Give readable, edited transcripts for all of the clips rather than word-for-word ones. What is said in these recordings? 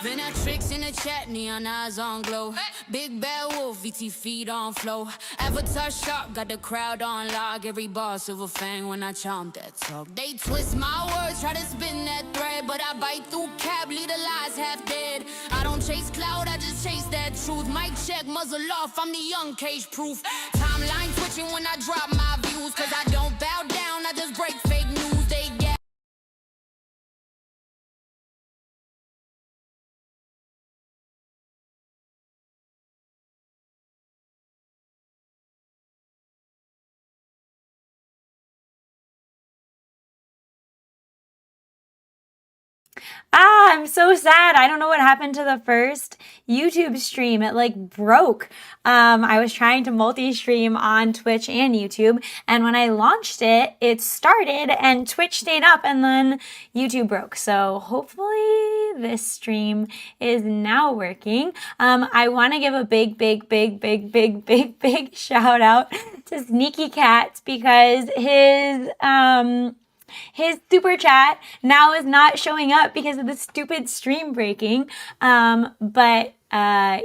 Venatrix in the chat, neon eyes on glow. Big bad wolf, VT feet on flow. Avatar sharp, got the crowd on lock. Every bar silver fang when I chomp that talk. They twist my words, try to spin that thread, but I bite through cap, lead the lies half dead. I don't chase cloud, I just chase that truth. Mic check, muzzle off, I'm the young cage proof. Timeline twitching when I drop my views, cause I don't bow down, I just break fake news. They get I'm so sad. I don't know what happened to the first YouTube stream. It like broke. I was trying to multi-stream on Twitch and YouTube, and when I launched it, it started and Twitch stayed up and then YouTube broke. So hopefully this stream is now working. I want to give a big shout out to Sneaky Cats because his super chat now is not showing up because of the stupid stream breaking. But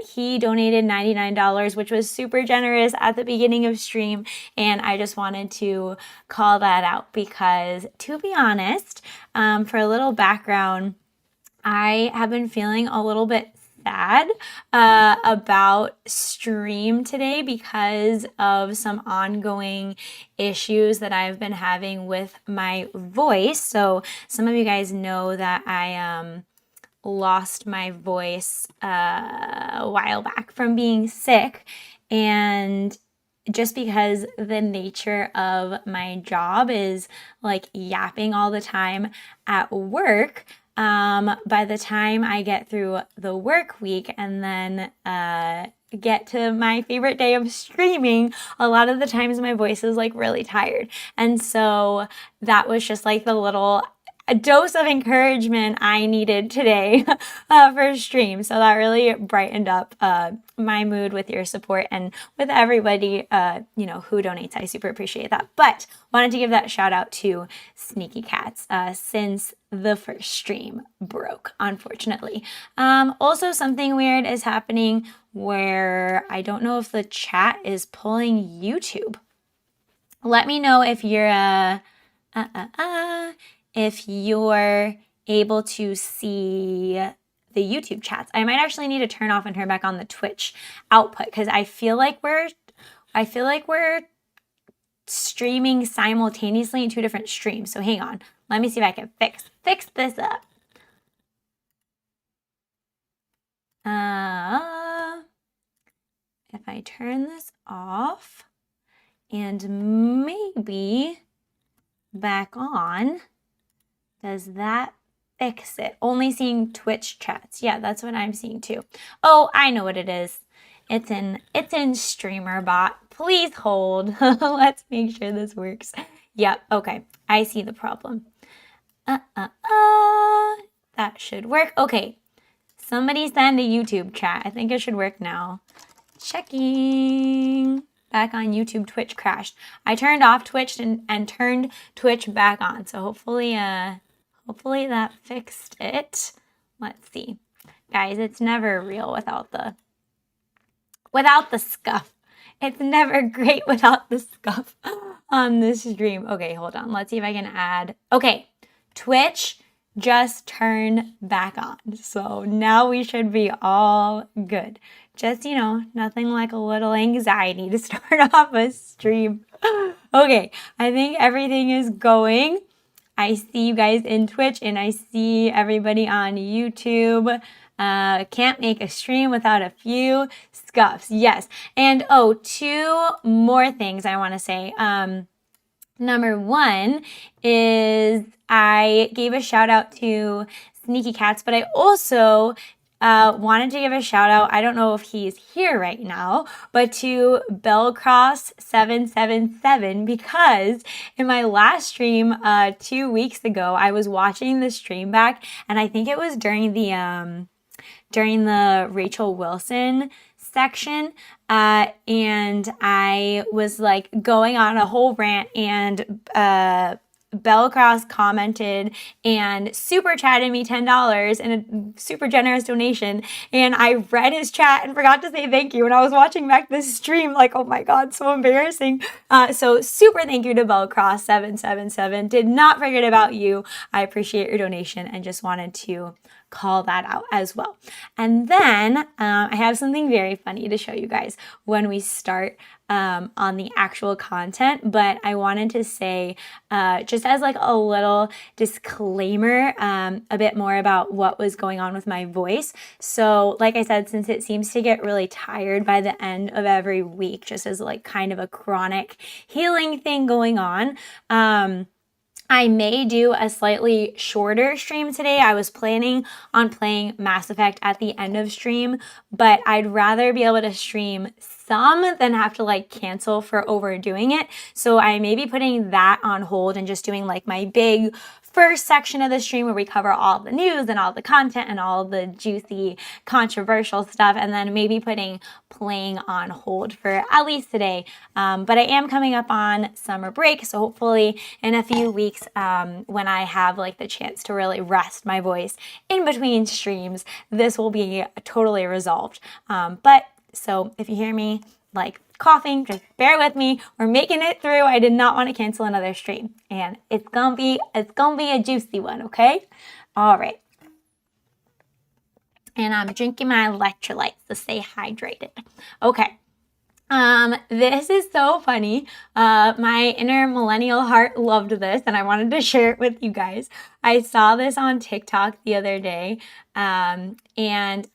he donated $99, which was super generous at the beginning of stream. And I just wanted to call that out because, to be honest, for a little background, I have been feeling a little bit sad about stream today because of some ongoing issues that I've been having with my voice. So some of you guys know that I lost my voice a while back from being sick, and just because the nature of my job is like yapping all the time at work, by the time I get through the work week and then get to my favorite day of streaming, a lot of the times my voice is like really tired. And so that was just like the little dose of encouragement I needed today for stream. So that really brightened up my mood with your support and with everybody who donates. I super appreciate that. But wanted to give that shout out to Sneaky Cats since the first stream broke, unfortunately. Also, something weird is happening where I don't know if the chat is pulling YouTube. Let me know if you're able to see the YouTube chats. I might actually need to turn off and turn back on the Twitch output because I feel like we're streaming simultaneously in two different streams. So hang on. Let me see if I can fix this up. If I turn this off and maybe back on, does that fix it? Only seeing Twitch chats. Yeah, that's what I'm seeing too. Oh, I know what it is. It's in StreamerBot. Please hold. Let's make sure this works. Yep, okay. I see the problem. That should work. Okay. Somebody send a YouTube chat. I think it should work now. Checking. Back on YouTube. Twitch crashed. I turned off Twitch and turned Twitch back on. So hopefully that fixed it. Let's see. Guys, it's never real without the scuff. It's never great without the scuff on this stream. Okay, hold on. Let's see if I can add. Okay, Twitch just turned back on. So now we should be all good. Just, nothing like a little anxiety to start off a stream. Okay, I think everything is going. I see you guys in Twitch and I see everybody on YouTube. Can't make a stream without a few scuffs. Yes. And two more things I want to say. Number one is I gave a shout out to Sneaky Cats, but I also wanted to give a shout out, I don't know if he's here right now, but to Bellcross777 because in my last stream 2 weeks ago, I was watching the stream back and I think it was during the Rachel Wilson section and I was like going on a whole rant and Bellcross commented and super chatted me $10 and a super generous donation. And I read his chat and forgot to say thank you. And I was watching back this stream like, oh my God, so embarrassing. So super thank you to Bellcross777. Did not forget about you. I appreciate your donation and just wanted to call that out as well. And then I have something very funny to show you guys when we start on the actual content, but I wanted to say just as like a little disclaimer, a bit more about what was going on with my voice. So like I said, since it seems to get really tired by the end of every week, just as like kind of a chronic healing thing going on, I may do a slightly shorter stream today. I was planning on playing Mass Effect at the end of stream, but I'd rather be able to stream some than have to like cancel for overdoing it. So I may be putting that on hold and just doing like my big first section of the stream where we cover all the news and all the content and all the juicy controversial stuff, and then maybe putting playing on hold for at least today. But I am coming up on summer break, so hopefully in a few weeks when I have like the chance to really rest my voice in between streams, this will be totally resolved. But so if you hear me like coughing, just bear with me. We're making it through. I did not want to cancel another stream, and it's gonna be a juicy one, okay? All right. And I'm drinking my electrolytes to stay hydrated. Okay. This is so funny. My inner millennial heart loved this, and I wanted to share it with you guys. I saw this on TikTok the other day, and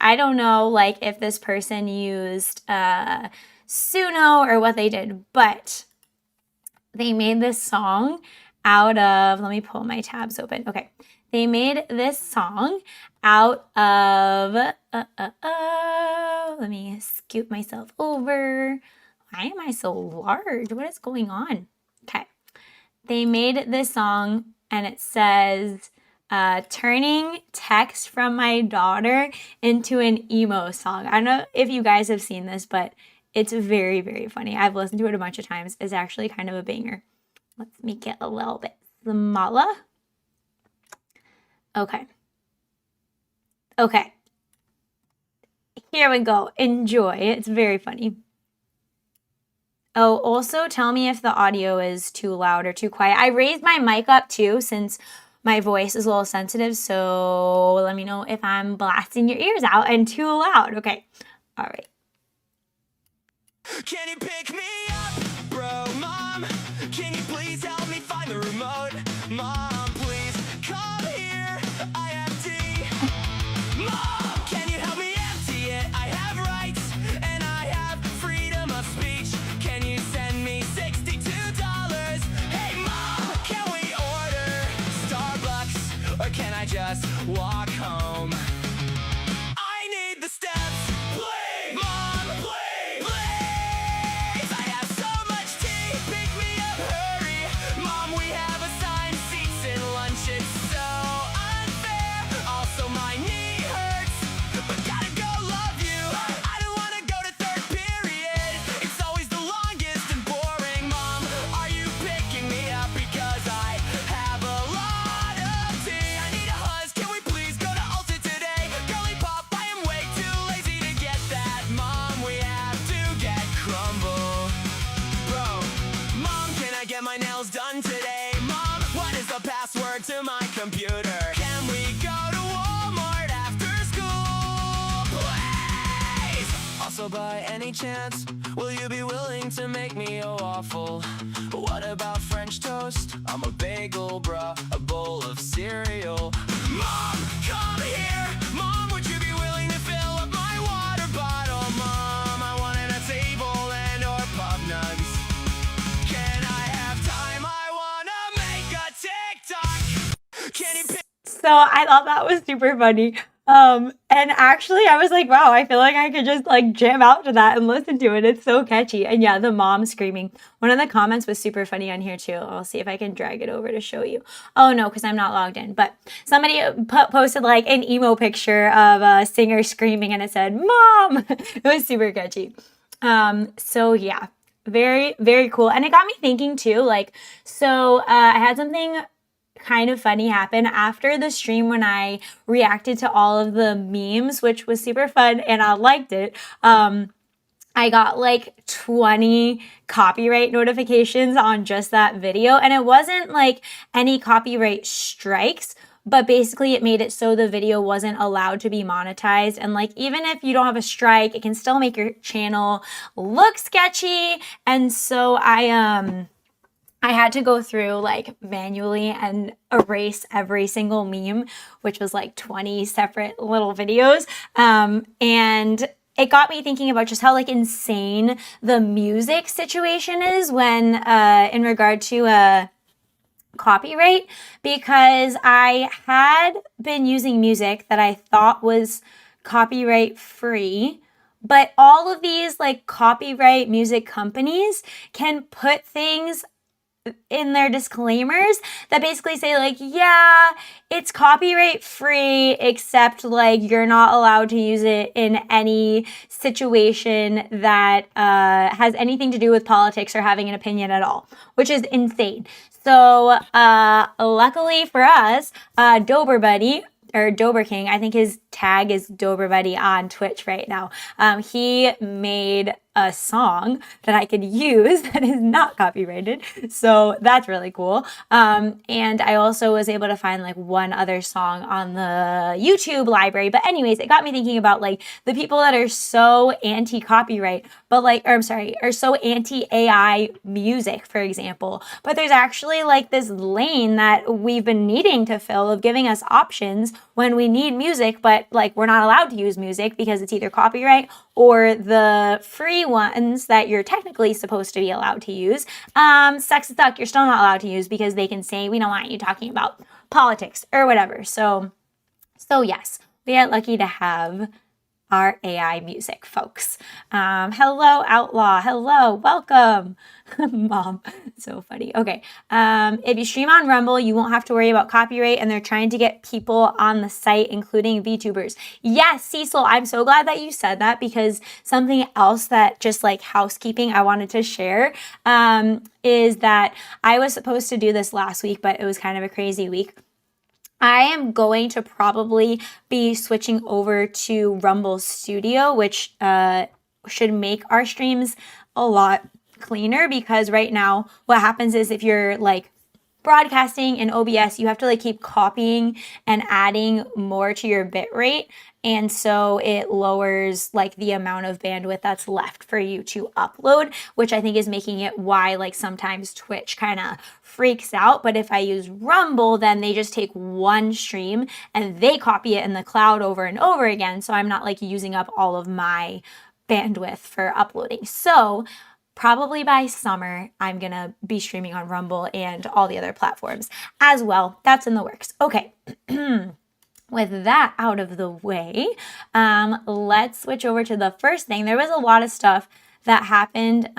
I don't know like if this person used Suno or what they did, but they made this song out of, let me pull my tabs open. Okay. They made this song out of, let me scoot myself over. Why am I so large? What is going on? Okay. They made this song and it says, turning text from my daughter into an emo song. I don't know if you guys have seen this, but it's very, very funny. I've listened to it a bunch of times. It's actually kind of a banger. Let's make it a little bit smaller. Okay. Okay. Here we go. Enjoy. It's very funny. Oh, also tell me if the audio is too loud or too quiet. I raised my mic up too since my voice is a little sensitive. So let me know if I'm blasting your ears out and too loud. Okay. All right. Can you pick me up, bro, mom? Can you please help me find the remote? Mom, please come here, I have tea. Mom, can you help me empty it? I have rights, and I have freedom of speech. Can you send me $62? Hey, Mom, can we order Starbucks, or can I just walk home? I need the steps, please, Mom, please. To my computer. Can we go to Walmart after school, please? Also, by any chance, will you be willing to make me a waffle? What about French toast? I'm a bagel, bruh, a bowl of cereal. Mom, come here! Mom, would you be willing to fill up my water bottle? Mom, I wanted a table and or pop nugs. Can I have time? I wanna make a TikTok. So I thought that was super funny. And actually I was like, wow, I feel like I could just like jam out to that and listen to it. It's so catchy. And yeah, the mom screaming. One of the comments was super funny on here too. I'll see if I can drag it over to show you. Oh no, because I'm not logged in. But somebody posted like an emo picture of a singer screaming and it said, Mom! It was super catchy. So yeah. Very, very cool. And it got me thinking too, like, so I had something kind of funny happen after the stream when I reacted to all of the memes, which was super fun and I liked it. I got like 20 copyright notifications on just that video, and it wasn't like any copyright strikes, but basically it made it so the video wasn't allowed to be monetized. And like, even if you don't have a strike, it can still make your channel look sketchy. And so I had to go through like manually and erase every single meme, which was like 20 separate little videos. And it got me thinking about just how like insane the music situation is when in regard to copyright, because I had been using music that I thought was copyright free, but all of these like copyright music companies can put things in their disclaimers that basically say like, yeah, it's copyright free, except like you're not allowed to use it in any situation that has anything to do with politics or having an opinion at all, which is insane. So luckily for us, Dober Buddy, or Dober King, I think his tag is Dober Buddy on Twitch right now. He made a song that I could use that is not copyrighted. So that's really cool. And I also was able to find like one other song on the YouTube library. But anyways, it got me thinking about like the people that are so anti-copyright, but like, or I'm sorry, are so anti-AI music, for example. But there's actually like this lane that we've been needing to fill of giving us options when we need music, but like we're not allowed to use music because it's either copyright or the free ones that you're technically supposed to be allowed to use. Sucks suck, you're still not allowed to use because they can say, we don't want you talking about politics or whatever. So yes, we are lucky to have our AI music, folks. Hello, Outlaw. Hello, welcome. Mom, so funny. Okay. If you stream on Rumble, you won't have to worry about copyright, and they're trying to get people on the site, including VTubers. Yes, Cecil, I'm so glad that you said that, because something else that just like housekeeping I wanted to share is that I was supposed to do this last week, but it was kind of a crazy week. I am going to probably be switching over to Rumble Studio, which should make our streams a lot cleaner, because right now what happens is if you're like broadcasting in OBS, you have to like keep copying and adding more to your bit rate. And so it lowers like the amount of bandwidth that's left for you to upload, which I think is making it why like sometimes Twitch kind of freaks out. But if I use Rumble, then they just take one stream and they copy it in the cloud over and over again. So I'm not like using up all of my bandwidth for uploading. So probably by summer, I'm going to be streaming on Rumble and all the other platforms as well. That's in the works. Okay. With that out of the way, let's switch over to the first thing. There was a lot of stuff that happened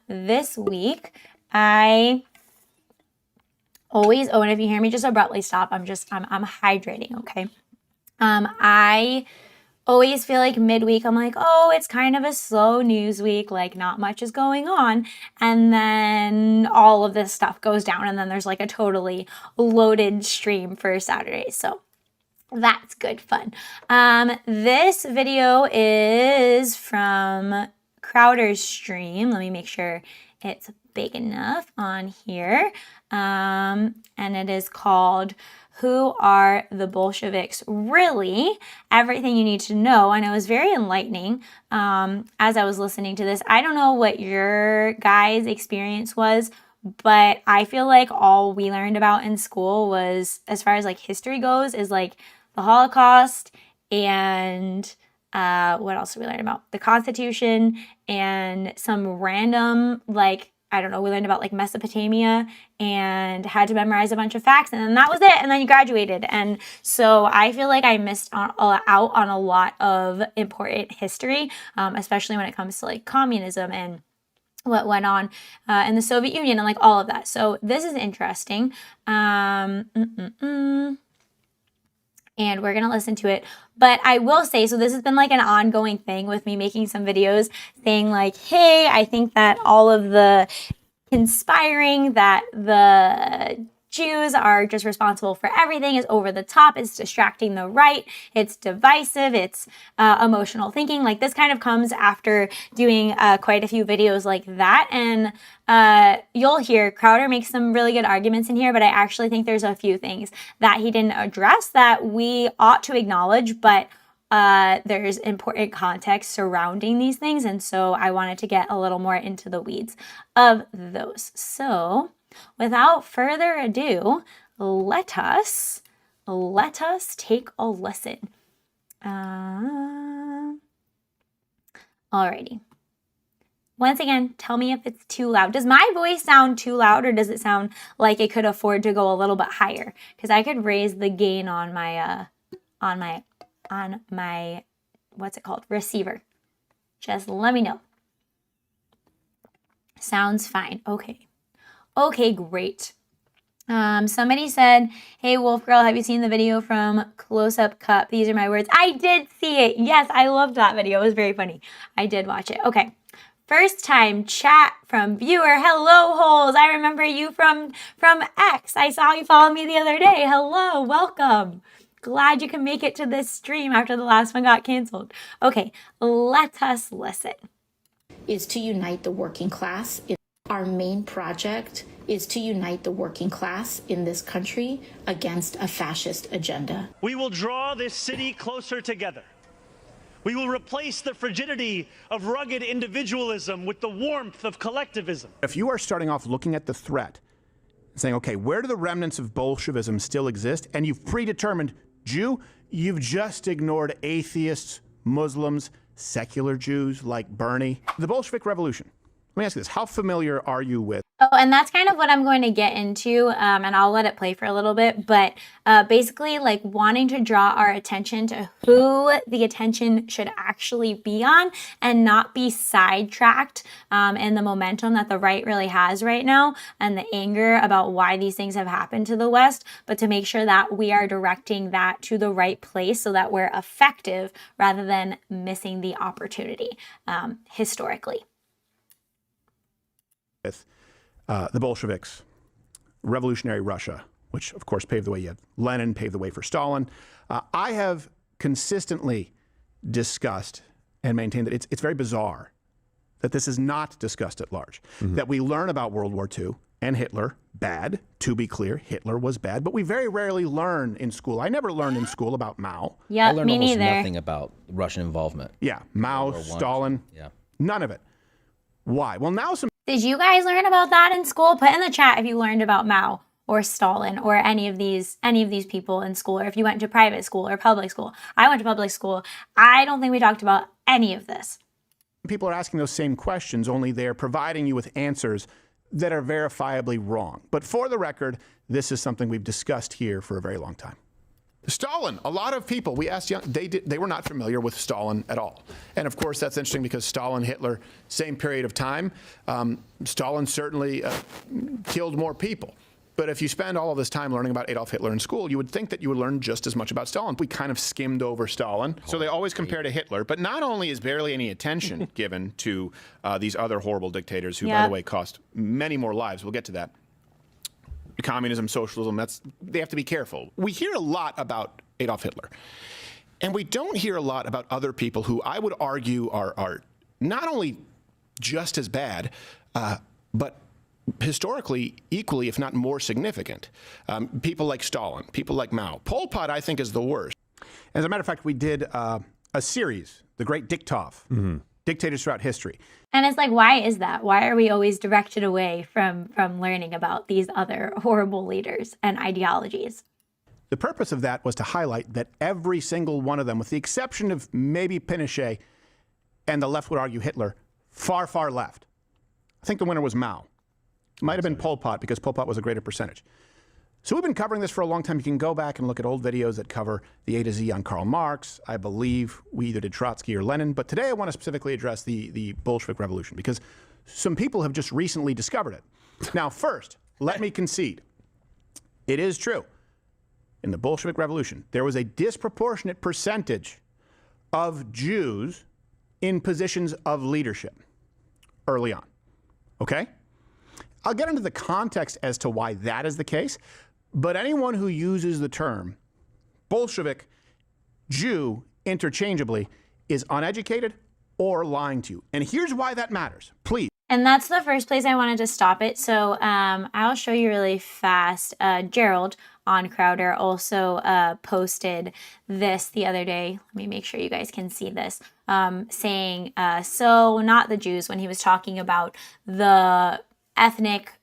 this week. I always, and if you hear me just abruptly stop, I'm hydrating, okay? I always feel like midweek, I'm like, oh, it's kind of a slow news week, like not much is going on. And then all of this stuff goes down, and then there's like a totally loaded stream for Saturday. So that's good fun. This video is from Crowder's stream. Let me make sure it's big enough on here. And it is called Who Are the Bolsheviks Really? Everything You Need to Know. And it was very enlightening as I was listening to this. I don't know what your guys' experience was, but I feel like all we learned about in school was, as far as like history goes, is like the Holocaust and what else did we learn about? The Constitution and some random, like, I don't know, we learned about like Mesopotamia and had to memorize a bunch of facts, and then that was it, and then you graduated. And so I feel like I missed out on a lot of important history, especially when it comes to like communism and what went on in the Soviet Union and like all of that. So this is interesting. and we're going to listen to it. But I will say, so this has been like an ongoing thing with me making some videos saying like, hey, I think that all of the conspiring that the Jews are just responsible for everything is over the top, it's distracting the right, it's divisive, it's emotional thinking. Like this kind of comes after doing quite a few videos like that. And you'll hear Crowder make some really good arguments in here, but I actually think there's a few things that he didn't address that we ought to acknowledge, but there's important context surrounding these things. And so I wanted to get a little more into the weeds of those. So without further ado, let us take a listen. Alrighty. Once again, tell me if it's too loud. Does my voice sound too loud, or does it sound like it could afford to go a little bit higher? Because I could raise the gain on my what's it called? Receiver. Just let me know. Sounds fine. Okay. Okay, great. Somebody said, hey, Wolf Girl, have you seen the video from Close Up Cup? These are my words. I did see it. Yes, I loved that video. It was very funny. I did watch it. Okay. First time chat from viewer. Hello, Holes. I remember you from X. I saw you follow me the other day. Hello, welcome. Glad you can make it to this stream after the last one got canceled. Okay, let us listen. Is to unite the working class. Our main project is to unite the working class in this country against a fascist agenda. We will draw this city closer together. We will replace the frigidity of rugged individualism with the warmth of collectivism. If you are starting off looking at the threat, saying, okay, where do the remnants of Bolshevism still exist? And you've predetermined Jew, you've just ignored atheists, Muslims, secular Jews like Bernie. The Bolshevik Revolution. Let me ask you this. How familiar are you with? Oh, and that's kind of what I'm going to get into, and I'll let it play for a little bit, but basically like wanting to draw our attention to who the attention should actually be on and not be sidetracked in the momentum that the right really has right now and the anger about why these things have happened to the West, but to make sure that we are directing that to the right place so that we're effective rather than missing the opportunity historically. With the Bolsheviks, revolutionary Russia, which of course paved the way. You had Lenin, paved the way for Stalin. I have consistently discussed and maintained that it's very bizarre that this is not discussed at large. That we learn about World War II and Hitler, bad, to be clear, Hitler was bad, but we very rarely learn in school. I never learned in school about Mao. Yeah, I learned me almost neither. nothing about Russian involvement. Yeah, Mao, Stalin, none of it. Why? Well, now some Did you guys learn about that in school? Put in the chat if you learned about Mao or Stalin or any of these people in school, or if you went to private school or public school. I went to public school. I don't think we talked about any of this. people are asking those same questions, only they're providing you with answers that are verifiably wrong. But for the record, this is something we've discussed here for a very long time. Stalin, a lot of people, we asked, they were not familiar with Stalin at all. And of course, that's interesting because Stalin, Hitler, same period of time. Stalin certainly killed more people. But if you spend all of this time learning about Adolf Hitler in school, you would think that you would learn just as much about Stalin. We kind of skimmed over Stalin. So they always compare to Hitler. But not only is barely any attention given to these other horrible dictators who, by the way, cost many more lives. We'll get to that. Communism, socialism, they have to be careful. We hear a lot about Adolf Hitler. And we don't hear a lot about other people who I would argue are not only just as bad, but historically equally, if not more significant. People like Stalin, people like Mao. Pol Pot, I think, is the worst. As a matter of fact, we did a series, The Great Dictator, Dictators Throughout History. And it's like, why is that? Why are we always directed away from learning about these other horrible leaders and ideologies? The purpose of that was to highlight that every single one of them, with the exception of maybe Pinochet, and the left would argue Hitler, far, far left. I think the winner was Mao. It might have been Pol Pot because Pol Pot was a greater percentage. So we've been covering this for a long time. You can go back and look at old videos that cover the A to Z on Karl Marx. I believe we either did Trotsky or Lenin. But today I want to specifically address the Bolshevik Revolution because some people have just recently discovered it. Now, first, let me concede. It is true. in the Bolshevik Revolution, there was a disproportionate percentage of Jews in positions of leadership early on. Okay? I'll get into the context as to why that is the case, but anyone who uses the term Bolshevik, Jew interchangeably is uneducated or lying to you. And here's why that matters. Please. And that's the first place I wanted to stop it. So I'll show you really fast. Gerald on Crowder also posted this the other day. Let me make sure you guys can see this. Saying, so not the Jews, when he was talking about the ethnic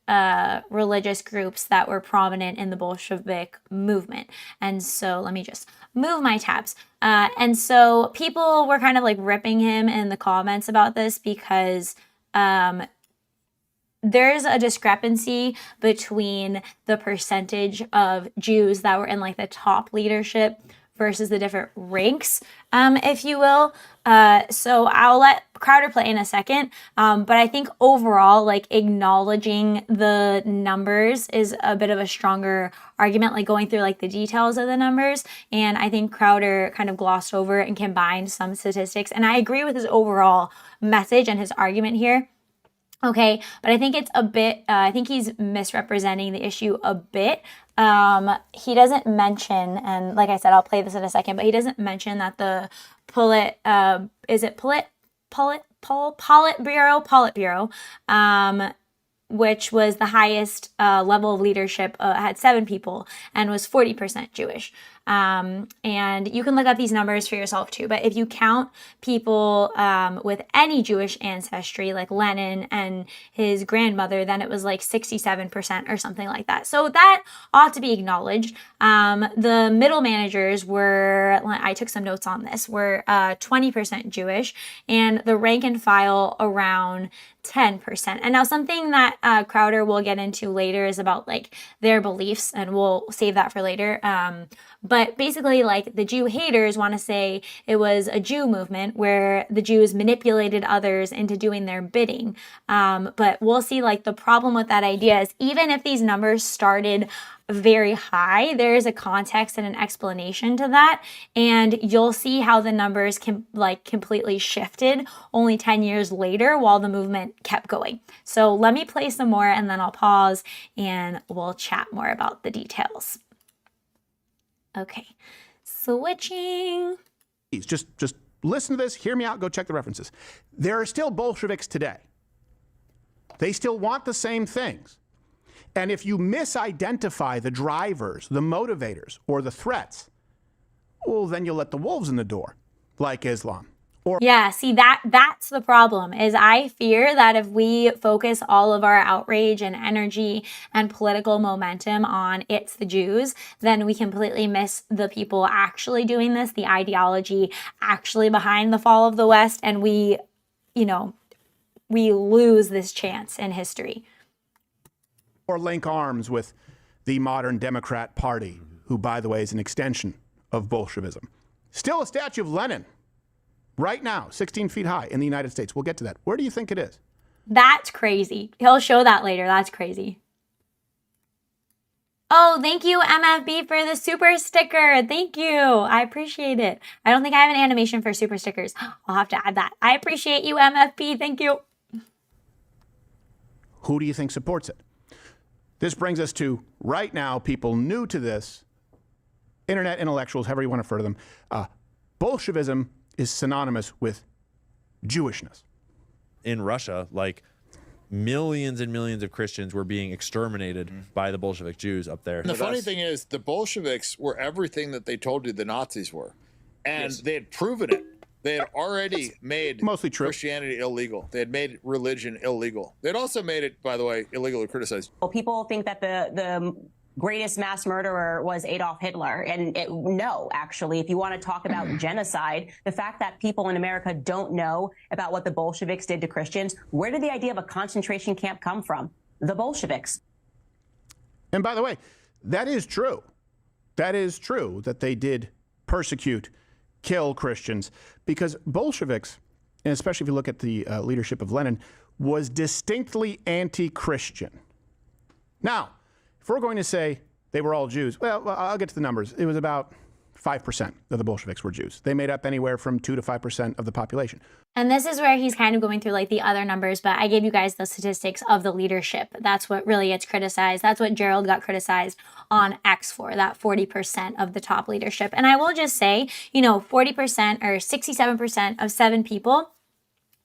religious groups that were prominent in the Bolshevik movement. And so let me just move my tabs. And so people were kind of like ripping him in the comments about this because there's a discrepancy between the percentage of Jews that were in like the top leadership versus the different ranks, if you will. So I'll let Crowder play in a second. But I think overall, like acknowledging the numbers is a bit of a stronger argument, like going through like the details of the numbers. And I think Crowder kind of glossed over and combined some statistics. And I agree with his overall message and his argument here. Okay, but I think it's a bit, I think he's misrepresenting the issue a bit. He doesn't mention, and like I said, I'll play this in a second, but he doesn't mention that the Politburo, which was the highest level of leadership, had 7 people and was 40% Jewish. And you can look up these numbers for yourself too. But if you count people with any Jewish ancestry, like Lenin and his grandmother, then it was like 67% or something like that. So that ought to be acknowledged. The middle managers were, I took some notes on this, were 20% Jewish, and the rank and file around 10%. And now something that Crowder will get into later is about like their beliefs, and we'll save that for later. But basically, like the Jew haters want to say it was a Jew movement where the Jews manipulated others into doing their bidding. But we'll see, like, the problem with that idea is even if these numbers started very high, there is a context and an explanation to that, and you'll see how the numbers can like completely shifted only 10 years later while the movement kept going. So let me play some more and then I'll pause and we'll chat more about the details. Okay, switching. Just listen to this, hear me out, go check the references. There are still Bolsheviks today. They still want the same things. And if you misidentify the drivers, the motivators, or the threats, well, then you'll let the wolves in the door, like Islam. Yeah, see, that's the problem, is I fear that if we focus all of our outrage and energy and political momentum on it's the Jews, then we completely miss the people actually doing this, the ideology actually behind the fall of the West, and we lose this chance in history. Or link arms with the modern Democrat Party, who, by the way, is an extension of Bolshevism. Still a statue of Lenin. Right now, 16 feet high in the United States. We'll get to that. Where do you think it is? That's crazy. He'll show that later. That's crazy. Oh, thank you, MFB, for the super sticker. Thank you. I appreciate it. I don't think I have an animation for super stickers. I'll have to add that. I appreciate you, MFB. Thank you. Who do you think supports it? This brings us to, right now, people new to this, internet intellectuals, however you want to refer to them, Bolshevism is synonymous with Jewishness. In Russia, like millions and millions of Christians were being exterminated by the Bolshevik Jews up there. And the funny thing is, the Bolsheviks were everything that they told you the Nazis were. And they had proven it. They had already made mostly true. Christianity illegal. They had made religion illegal. They'd also made it, by the way, illegal to criticize. Well, people think that the greatest mass murderer was Adolf Hitler. And no, actually, if you want to talk about genocide, the fact that people in America don't know about what the Bolsheviks did to Christians, where did the idea of a concentration camp come from? The Bolsheviks. And by the way, that is true. That is true that they did persecute, kill Christians, because Bolsheviks, and especially if you look at the leadership of Lenin, was distinctly anti-Christian. Now, if we're going to say they were all Jews. Well, I'll get to the numbers. It was about 5% of the Bolsheviks were Jews. They made up anywhere from 2 to 5% of the population. And this is where he's kind of going through like the other numbers, but I gave you guys the statistics of the leadership. That's what really gets criticized. That's what Gerald got criticized on X for, that 40% of the top leadership. And I will just say, 40% or 67% of 7 people,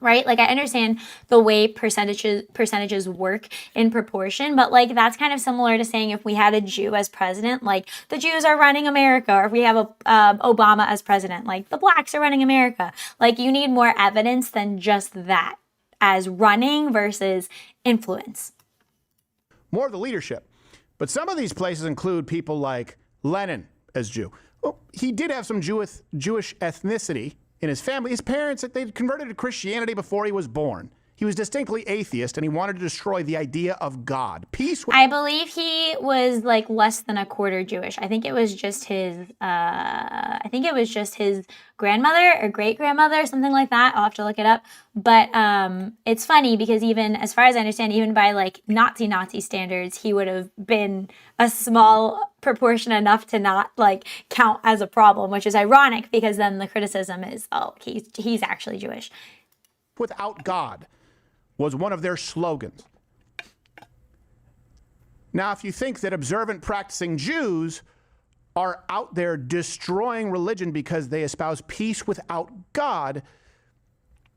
right? Like I understand the way percentages work in proportion, but like that's kind of similar to saying if we had a Jew as president, like the Jews are running America, or if we have Obama as president, like the blacks are running America. Like you need more evidence than just that as running versus influence. More of the leadership. But some of these places include people like Lenin as Jew. Well, he did have some Jewish ethnicity in his family. His parents, they converted to Christianity before he was born. He was distinctly atheist, and he wanted to destroy the idea of God. Peace. I believe he was like less than a quarter Jewish. I think it was just his. Grandmother or great grandmother, something like that. I'll have to look it up. But it's funny because even as far as I understand, even by like Nazi standards, he would have been a small proportion enough to not like count as a problem, which is ironic because then the criticism is, oh, he's actually Jewish. Without God was one of their slogans. Now, if you think that observant practicing Jews are out there destroying religion because they espouse peace without God,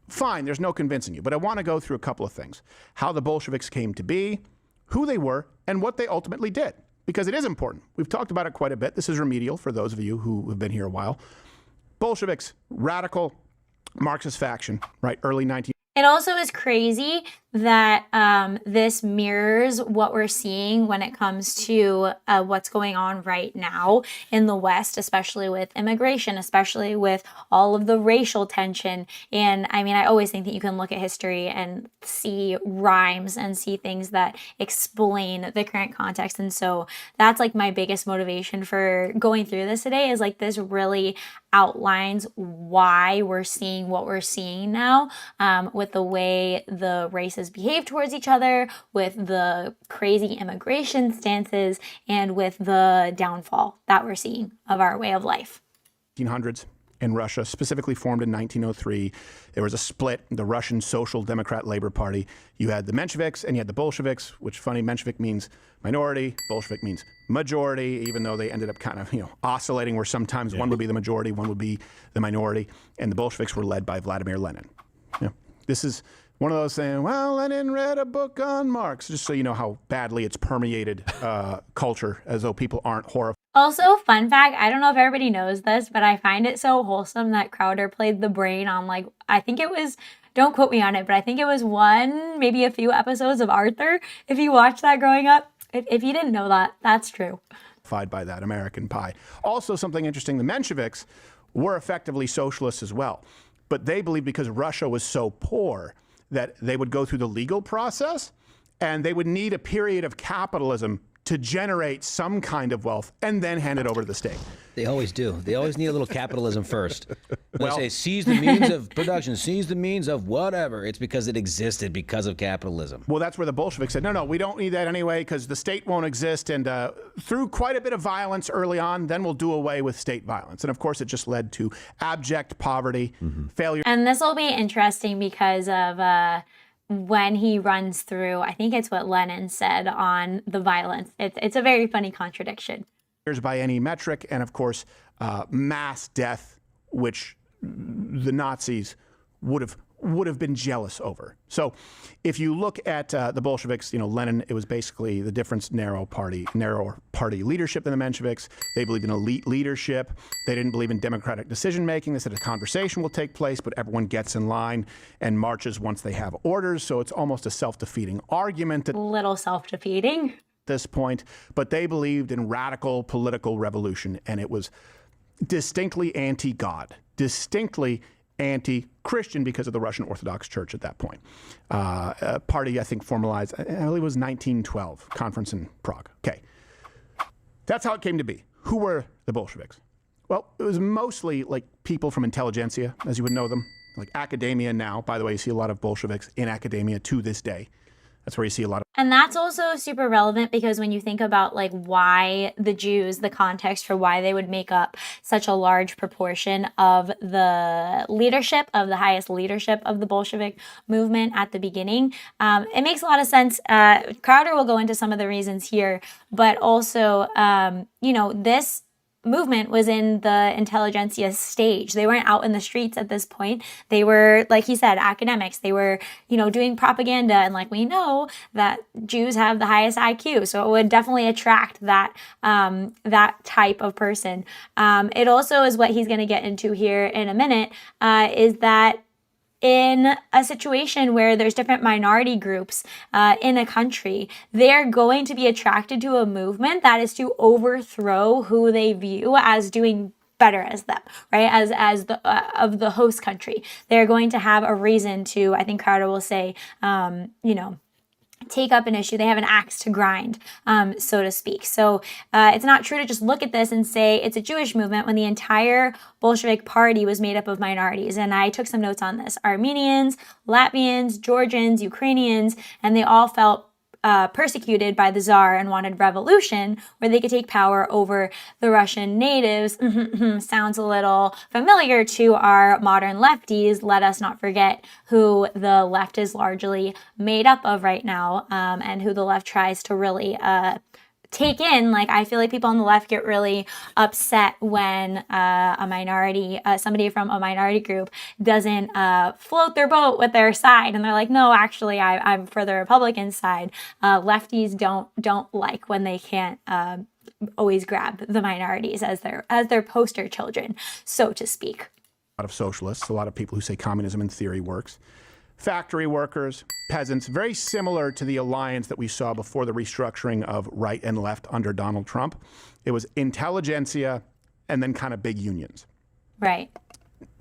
fine, there's no convincing you. But I want to go through a couple of things. How the Bolsheviks came to be, who they were, and what they ultimately did. Because it is important. We've talked about it quite a bit. This is remedial for those of you who have been here a while. Bolsheviks, radical Marxist faction, right? Early 19. It also is crazy that this mirrors what we're seeing when it comes to what's going on right now in the West, especially with immigration, especially with all of the racial tension. And I mean, I always think that you can look at history and see rhymes and see things that explain the current context. And so that's like my biggest motivation for going through this today, is like this really outlines why we're seeing what we're seeing now, with the way the races behave towards each other, with the crazy immigration stances, and with the downfall that we're seeing of our way of life. 1800s in Russia, specifically formed in 1903. There was a split, the Russian Social Democrat Labor Party. You had the Mensheviks and you had the Bolsheviks, which funny, Menshevik means minority, Bolshevik means majority, even though they ended up kind of, oscillating where sometimes one would be the majority, one would be the minority. And the Bolsheviks were led by Vladimir Lenin. This is one of those saying, well, Lenin read a book on Marx, just so you know how badly it's permeated culture, as though people aren't horrified. Also, fun fact, I don't know if everybody knows this, but I find it so wholesome that Crowder played the brain on, like, I think it was, don't quote me on it, but I think it was maybe a few episodes of Arthur. If you watched that growing up, if you didn't know that, that's true. By that American pie. Also, something interesting, the Mensheviks were effectively socialists as well, but they believed because Russia was so poor that they would go through the legal process and they would need a period of capitalism to generate some kind of wealth and then hand it over to the state. They always do. They always need a little capitalism first. They say seize the means of production, seize the means of whatever. It's because it existed because of capitalism. Well, that's where the Bolsheviks said, no, we don't need that anyway because the state won't exist. And through quite a bit of violence early on, then we'll do away with state violence. And of course, it just led to abject poverty, failure. And this will be interesting because of when he runs through, I think it's what Lenin said on the violence. It's a very funny contradiction. By any metric, and of course, mass death, which the Nazis would have been jealous over. So if you look at the Bolsheviks, Lenin, it was basically the difference, narrower party leadership than the Mensheviks. They believed in elite leadership. They didn't believe in democratic decision-making. They said a conversation will take place, but everyone gets in line and marches once they have orders. So it's almost a self-defeating argument. Little self-defeating. This point, but they believed in radical political revolution, and it was distinctly anti-God, distinctly anti-Christian because of the Russian Orthodox Church at that point. A party, I think, formalized, I believe it was 1912, conference in Prague. Okay. That's how it came to be. Who were the Bolsheviks? Well, it was mostly like people from intelligentsia, as you would know them, like academia now. By the way, you see a lot of Bolsheviks in academia to this day. That's where you see a lot of. And that's also super relevant because when you think about like why the Jews, the context for why they would make up such a large proportion of the leadership, of the highest leadership of the Bolshevik movement at the beginning, it makes a lot of sense. Crowder will go into some of the reasons here, but also, this movement was in the intelligentsia stage. They weren't out in the streets at this point. They were, like he said, academics. They were, doing propaganda. And like we know that Jews have the highest IQ. So it would definitely attract that type of person. It also is what he's going to get into here in a minute, is that in a situation where there's different minority groups in a country, they're going to be attracted to a movement that is to overthrow who they view as doing better as them, right? As the of the host country. They're going to have a reason to, I think Crowder will say, take up an issue. They have an axe to grind, so to speak. So it's not true to just look at this and say it's a Jewish movement when the entire Bolshevik party was made up of minorities. And I took some notes on this. Armenians, Latvians, Georgians, Ukrainians, and they all felt persecuted by the Tsar and wanted revolution where they could take power over the Russian natives. Sounds a little familiar to our modern lefties. Let us not forget who the left is largely made up of right now, and who the left tries to really take in. Like, I feel like people on the left get really upset when a minority, somebody from a minority group doesn't float their boat with their side, and they're like, no, actually, I'm for the Republican side. Lefties don't like when they can't always grab the minorities as their poster children, so to speak. A lot of socialists, a lot of people who say communism in theory works. Factory workers, peasants, very similar to the alliance that we saw before the restructuring of right and left under Donald Trump. It was intelligentsia and then kind of big unions. Right.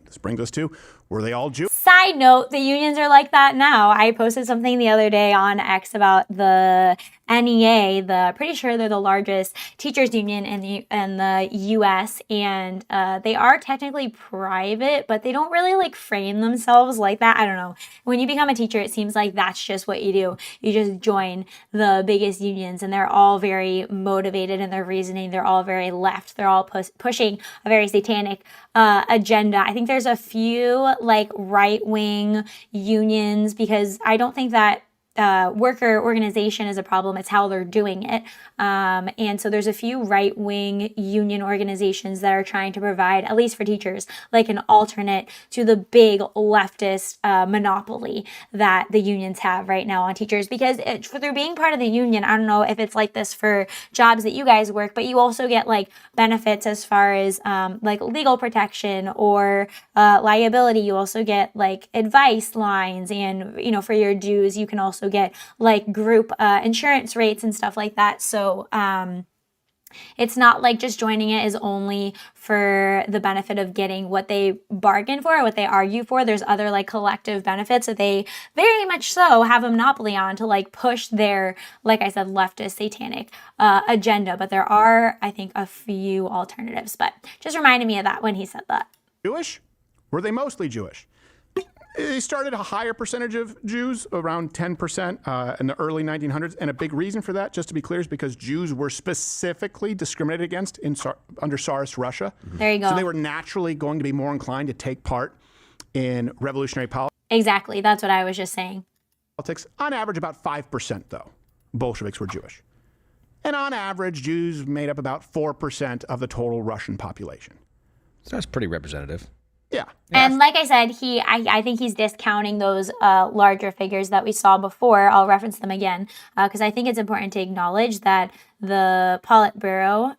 This brings us to, were they all Jewish? Side note, the unions are like that now. I posted something the other day on X about the NEA, pretty sure they're the largest teachers union in the US, and they are technically private, but they don't really like frame themselves like that. I don't know. When you become a teacher, it seems like that's just what you do. You just join the biggest unions, and they're all very motivated in their reasoning. They're all very left. They're all pushing a very satanic agenda. I think there's a few like right-wing unions, because I don't think that worker organization is a problem. It's how they're doing it. And so there's a few right-wing union organizations that are trying to provide, at least for teachers, like an alternate to the big leftist monopoly that the unions have right now on teachers. Because through being part of the union, I don't know if it's like this for jobs that you guys work, but you also get like benefits as far as like legal protection or liability. You also get like advice lines, and for your dues, you can also get like group insurance rates and stuff like that. So it's not like just joining it is only for the benefit of getting what they bargain for, or what they argue for. There's other like collective benefits that they very much so have a monopoly on to like push their, like I said, leftist satanic agenda. But there are, I think, a few alternatives. But just reminded me of that when he said that. Jewish? Were they mostly Jewish? They started a higher percentage of Jews, around 10% in the early 1900s. And a big reason for that, just to be clear, is because Jews were specifically discriminated against under Tsarist Russia. There you go. So they were naturally going to be more inclined to take part in revolutionary politics. Exactly. That's what I was just saying. On average, about 5%, though, Bolsheviks were Jewish. And on average, Jews made up about 4% of the total Russian population. So that's pretty representative. Yeah. And like I said, I think he's discounting those larger figures that we saw before. I'll reference them again because I think it's important to acknowledge that the Politburo,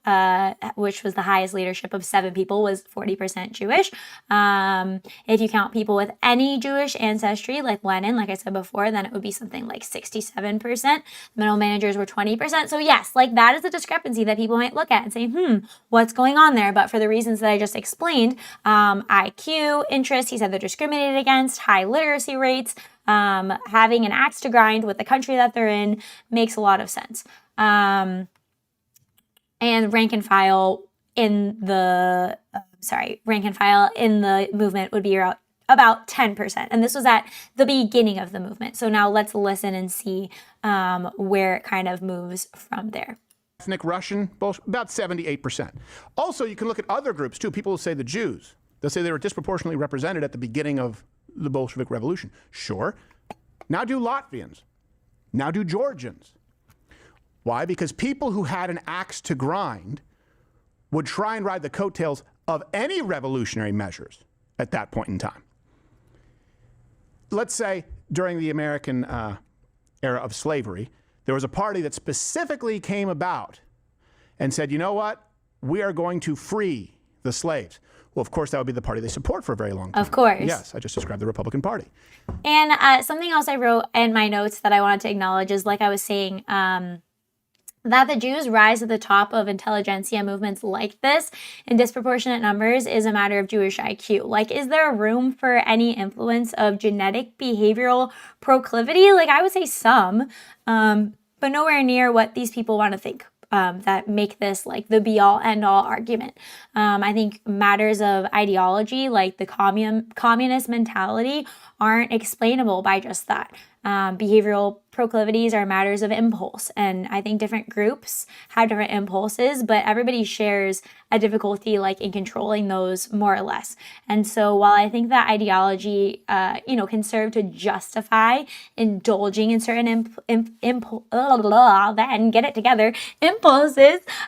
which was the highest leadership of 7 people, was 40% Jewish. If you count people with any Jewish ancestry, like Lenin, like I said before, then it would be something like 67%. The middle managers were 20%. So yes, like that is a discrepancy that people might look at and say, what's going on there? But for the reasons that I just explained, IQ, interest, he said they're discriminated against, high literacy rates, having an axe to grind with the country that they're in makes a lot of sense. And rank and file in the movement would be about 10%. And this was at the beginning of the movement. So now let's listen and see where it kind of moves from there. Ethnic Russian, about 78%. Also, you can look at other groups too. People will say the Jews. They'll say they were disproportionately represented at the beginning of the Bolshevik Revolution. Sure. Now do Latvians. Now do Georgians. Why? Because people who had an axe to grind would try and ride the coattails of any revolutionary measures at that point in time. Let's say during the American era of slavery, there was a party that specifically came about and said, you know what? We are going to free the slaves. Well, of course, that would be the party they support for a very long time. Of course. Yes, I just described the Republican Party. And something else I wrote in my notes that I wanted to acknowledge is, like I was saying, that the Jews rise to the top of intelligentsia movements like this in disproportionate numbers is a matter of Jewish IQ. Like, is there room for any influence of genetic behavioral proclivity? Like, I would say some, but nowhere near what these people want to think. That make this like the be-all end-all argument. I think matters of ideology, like the communist mentality, aren't explainable by just that. Behavioral proclivities are matters of impulse, and I think different groups have different impulses, but everybody shares a difficulty like in controlling those more or less. And so while I think that ideology, can serve to justify indulging in certain impulses,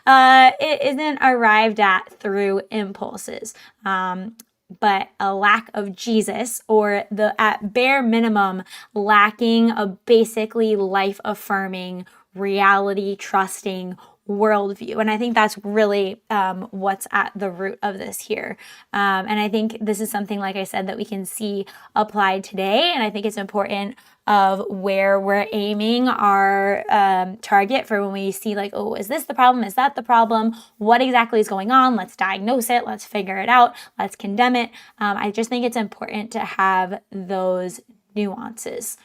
it isn't arrived at through impulses. But a lack of Jesus, or the at bare minimum lacking a basically life-affirming, reality-trusting worldview. And I think that's really what's at the root of this here. And I think this is something, like I said, that we can see applied today. And I think it's important of where we're aiming our target for when we see like, oh, is this the problem? Is that the problem? What exactly is going on? Let's diagnose it. Let's figure it out. Let's condemn it. I just think it's important to have those nuances.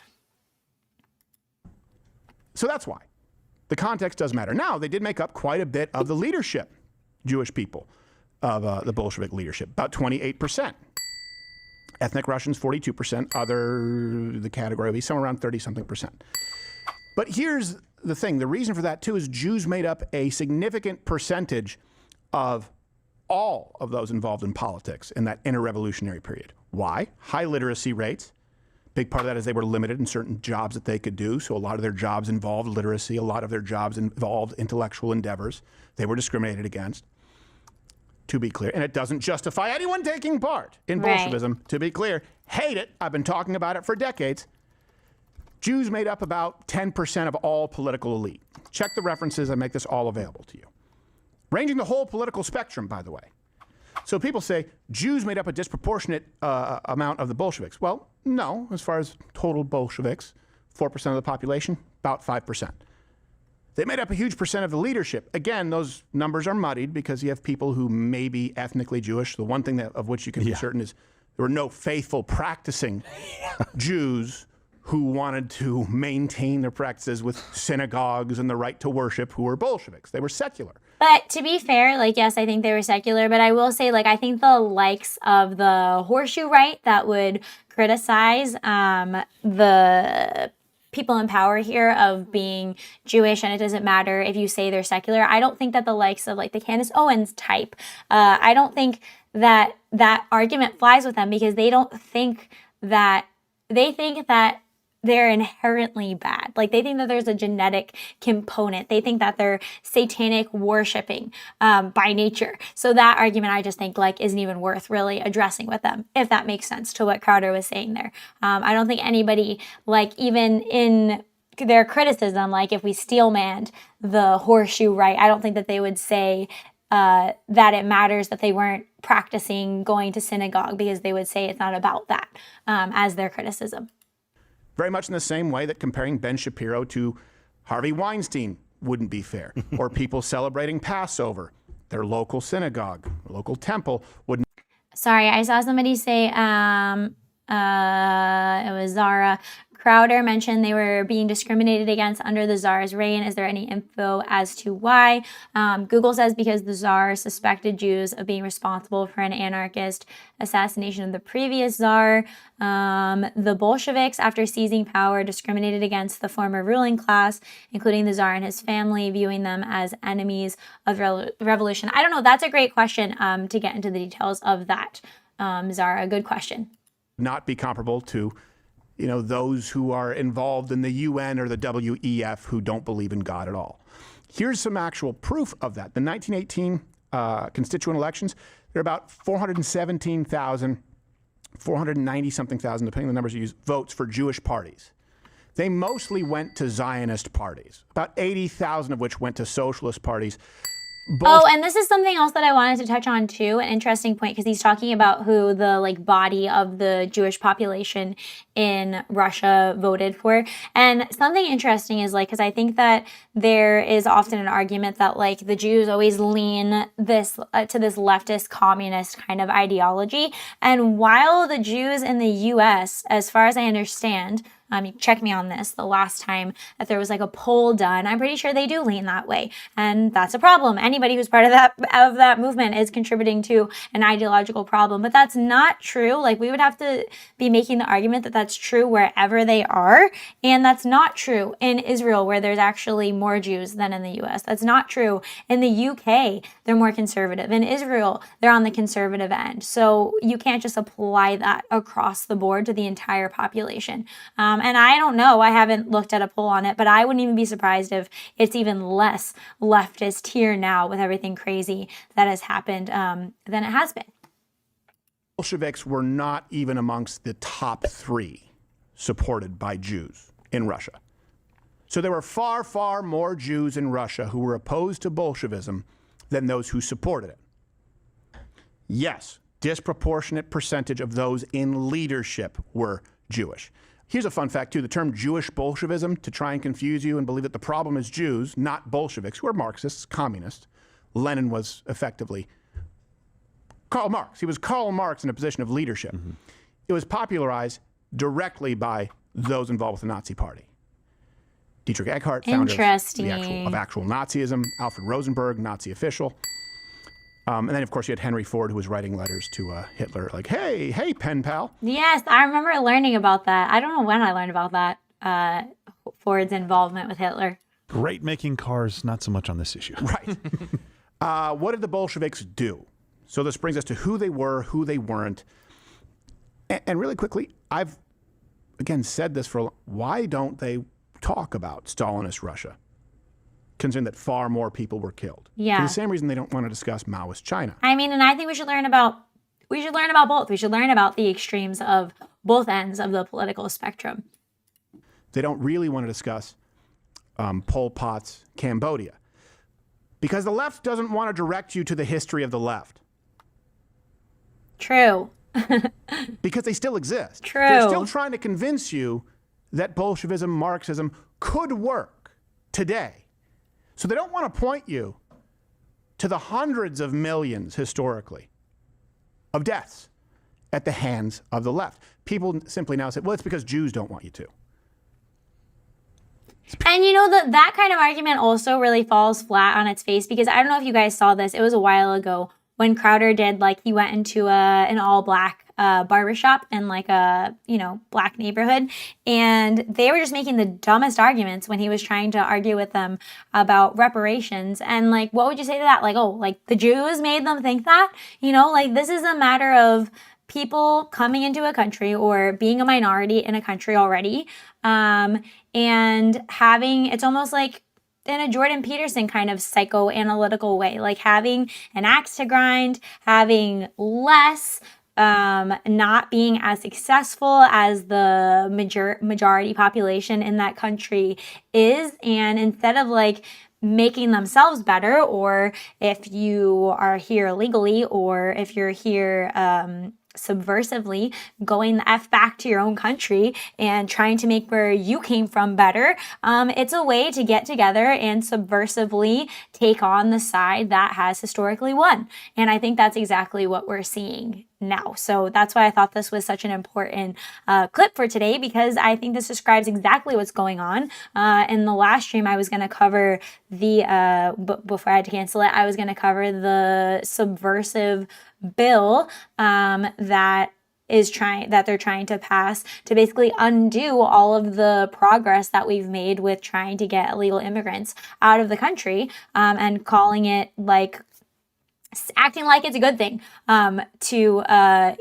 So that's why. The context does matter. Now, they did make up quite a bit of the leadership, Jewish people, of the Bolshevik leadership, about 28%. Ethnic Russians, 42%. The category would be somewhere around 30-something%. But here's the thing. The reason for that, too, is Jews made up a significant percentage of all of those involved in politics in that inter-revolutionary period. Why? High literacy rates. Big part of that is they were limited in certain jobs that they could do. So a lot of their jobs involved literacy. A lot of their jobs involved intellectual endeavors. They were discriminated against, to be clear. And it doesn't justify anyone taking part in Bolshevism, to be clear. Hate it. I've been talking about it for decades. Jews made up about 10% of all political elite. Check the references. I make this all available to you. Ranging the whole political spectrum, by the way. So people say Jews made up a disproportionate amount of the Bolsheviks. Well, no, as far as total Bolsheviks, 4% of the population, about 5%. They made up a huge percent of the leadership. Again, those numbers are muddied because you have people who may be ethnically Jewish. The one thing of which you can be certain is there were no faithful practicing Jews who wanted to maintain their practices with synagogues and the right to worship who were Bolsheviks. They were secular. But to be fair, like, yes, I think they were secular, but I will say, like, I think the likes of the horseshoe right that would criticize the people in power here of being Jewish, and it doesn't matter if you say they're secular. I don't think that the likes of, like, the Candace Owens type, I don't think that that argument flies with them, because they don't think that, they think that they're inherently bad. Like, they think that there's a genetic component. They think that they're satanic worshiping by nature. So that argument, I just think, like, isn't even worth really addressing with them, if that makes sense to what Crowder was saying there. I don't think anybody, like, even in their criticism, like, if we steel-manned the horseshoe right, I don't think that they would say that it matters that they weren't practicing going to synagogue, because they would say it's not about that as their criticism. Very much in the same way that comparing Ben Shapiro to Harvey Weinstein wouldn't be fair. Or people celebrating Passover, their local synagogue, local temple wouldn't. Sorry, I saw somebody say, it was Zara, Crowder mentioned they were being discriminated against under the Tsar's reign. Is there any info as to why? Google says because the Tsar suspected Jews of being responsible for an anarchist assassination of the previous Tsar. The Bolsheviks, after seizing power, discriminated against the former ruling class, including the Tsar and his family, viewing them as enemies of revolution. I don't know. That's a great question to get into the details of that. Zara, good question. Not be comparable to, those who are involved in the UN or the WEF who don't believe in God at all. Here's some actual proof of that. The 1918 constituent elections, there are about 417,000, 490-something thousand, depending on the numbers you use, votes for Jewish parties. They mostly went to Zionist parties, about 80,000 of which went to socialist parties. And this is something else that I wanted to touch on too, an interesting point, because he's talking about who the body of the Jewish population in Russia voted for. And something interesting is because I think that there is often an argument that the Jews always lean this to this leftist communist kind of ideology. And while the Jews in the US, as far as I understand, check me on this, the last time that there was a poll done, I'm pretty sure they do lean that way. And that's a problem. Anybody who's part of that movement is contributing to an ideological problem. But that's not true. We would have to be making the argument that that's true wherever they are. And that's not true in Israel, where there's actually more Jews than in the US. That's not true in the UK. They're more conservative. In Israel, they're on the conservative end. So you can't just apply that across the board to the entire population. And I don't know, I haven't looked at a poll on it, but I wouldn't even be surprised if it's even less leftist here now with everything crazy that has happened than it has been. Bolsheviks were not even amongst the top 3 supported by Jews in Russia. So there were far, far more Jews in Russia who were opposed to Bolshevism than those who supported it. Yes, disproportionate percentage of those in leadership were Jewish. Here's a fun fact, too. The term Jewish Bolshevism, to try and confuse you and believe that the problem is Jews, not Bolsheviks, who are Marxists, communists. Lenin was effectively Karl Marx. He was Karl Marx in a position of leadership. Mm-hmm. It was popularized directly by those involved with the Nazi Party. Dietrich Eckart, founder of actual Nazism. Alfred Rosenberg, Nazi official. And then, of course, you had Henry Ford, who was writing letters to Hitler, hey, pen pal. Yes, I remember learning about that. I don't know when I learned about that, Ford's involvement with Hitler. Great making cars, not so much on this issue. Right. What did the Bolsheviks do? So this brings us to who they were, who they weren't. And really quickly, I've, again, said this why don't they talk about Stalinist Russia? Considering that far more people were killed. Yeah. For the same reason they don't want to discuss Maoist China. I mean, and I think we should learn about both. We should learn about the extremes of both ends of the political spectrum. They don't really want to discuss Pol Pot's Cambodia. Because the left doesn't want to direct you to the history of the left. True. Because they still exist. True. They're still trying to convince you that Bolshevism, Marxism could work today. So they don't want to point you to the hundreds of millions, historically, of deaths at the hands of the left. People simply now say, well, it's because Jews don't want you to. And that kind of argument also really falls flat on its face, because I don't know if you guys saw this. It was a while ago when Crowder did, he went into an all-black barbershop in a black neighborhood, and they were just making the dumbest arguments when he was trying to argue with them about reparations. And what would you say to that? The Jews made them think that? This is a matter of people coming into a country or being a minority in a country already, and having, it's almost like in a Jordan Peterson kind of psychoanalytical way, having an axe to grind, having less, not being as successful as the majority population in that country is. And instead of making themselves better, or if you are here illegally, or if you're here subversively going the F back to your own country and trying to make where you came from better. It's a way to get together and subversively take on the side that has historically won. And I think that's exactly what we're seeing now. So that's why I thought this was such an important clip for today, because I think this describes exactly what's going on. In the last stream, I was going to cover the, before I had to cancel it, I was going to cover the subversive bill that they're trying to pass to basically undo all of the progress that we've made with trying to get illegal immigrants out of the country, and calling it like acting like it's a good thing to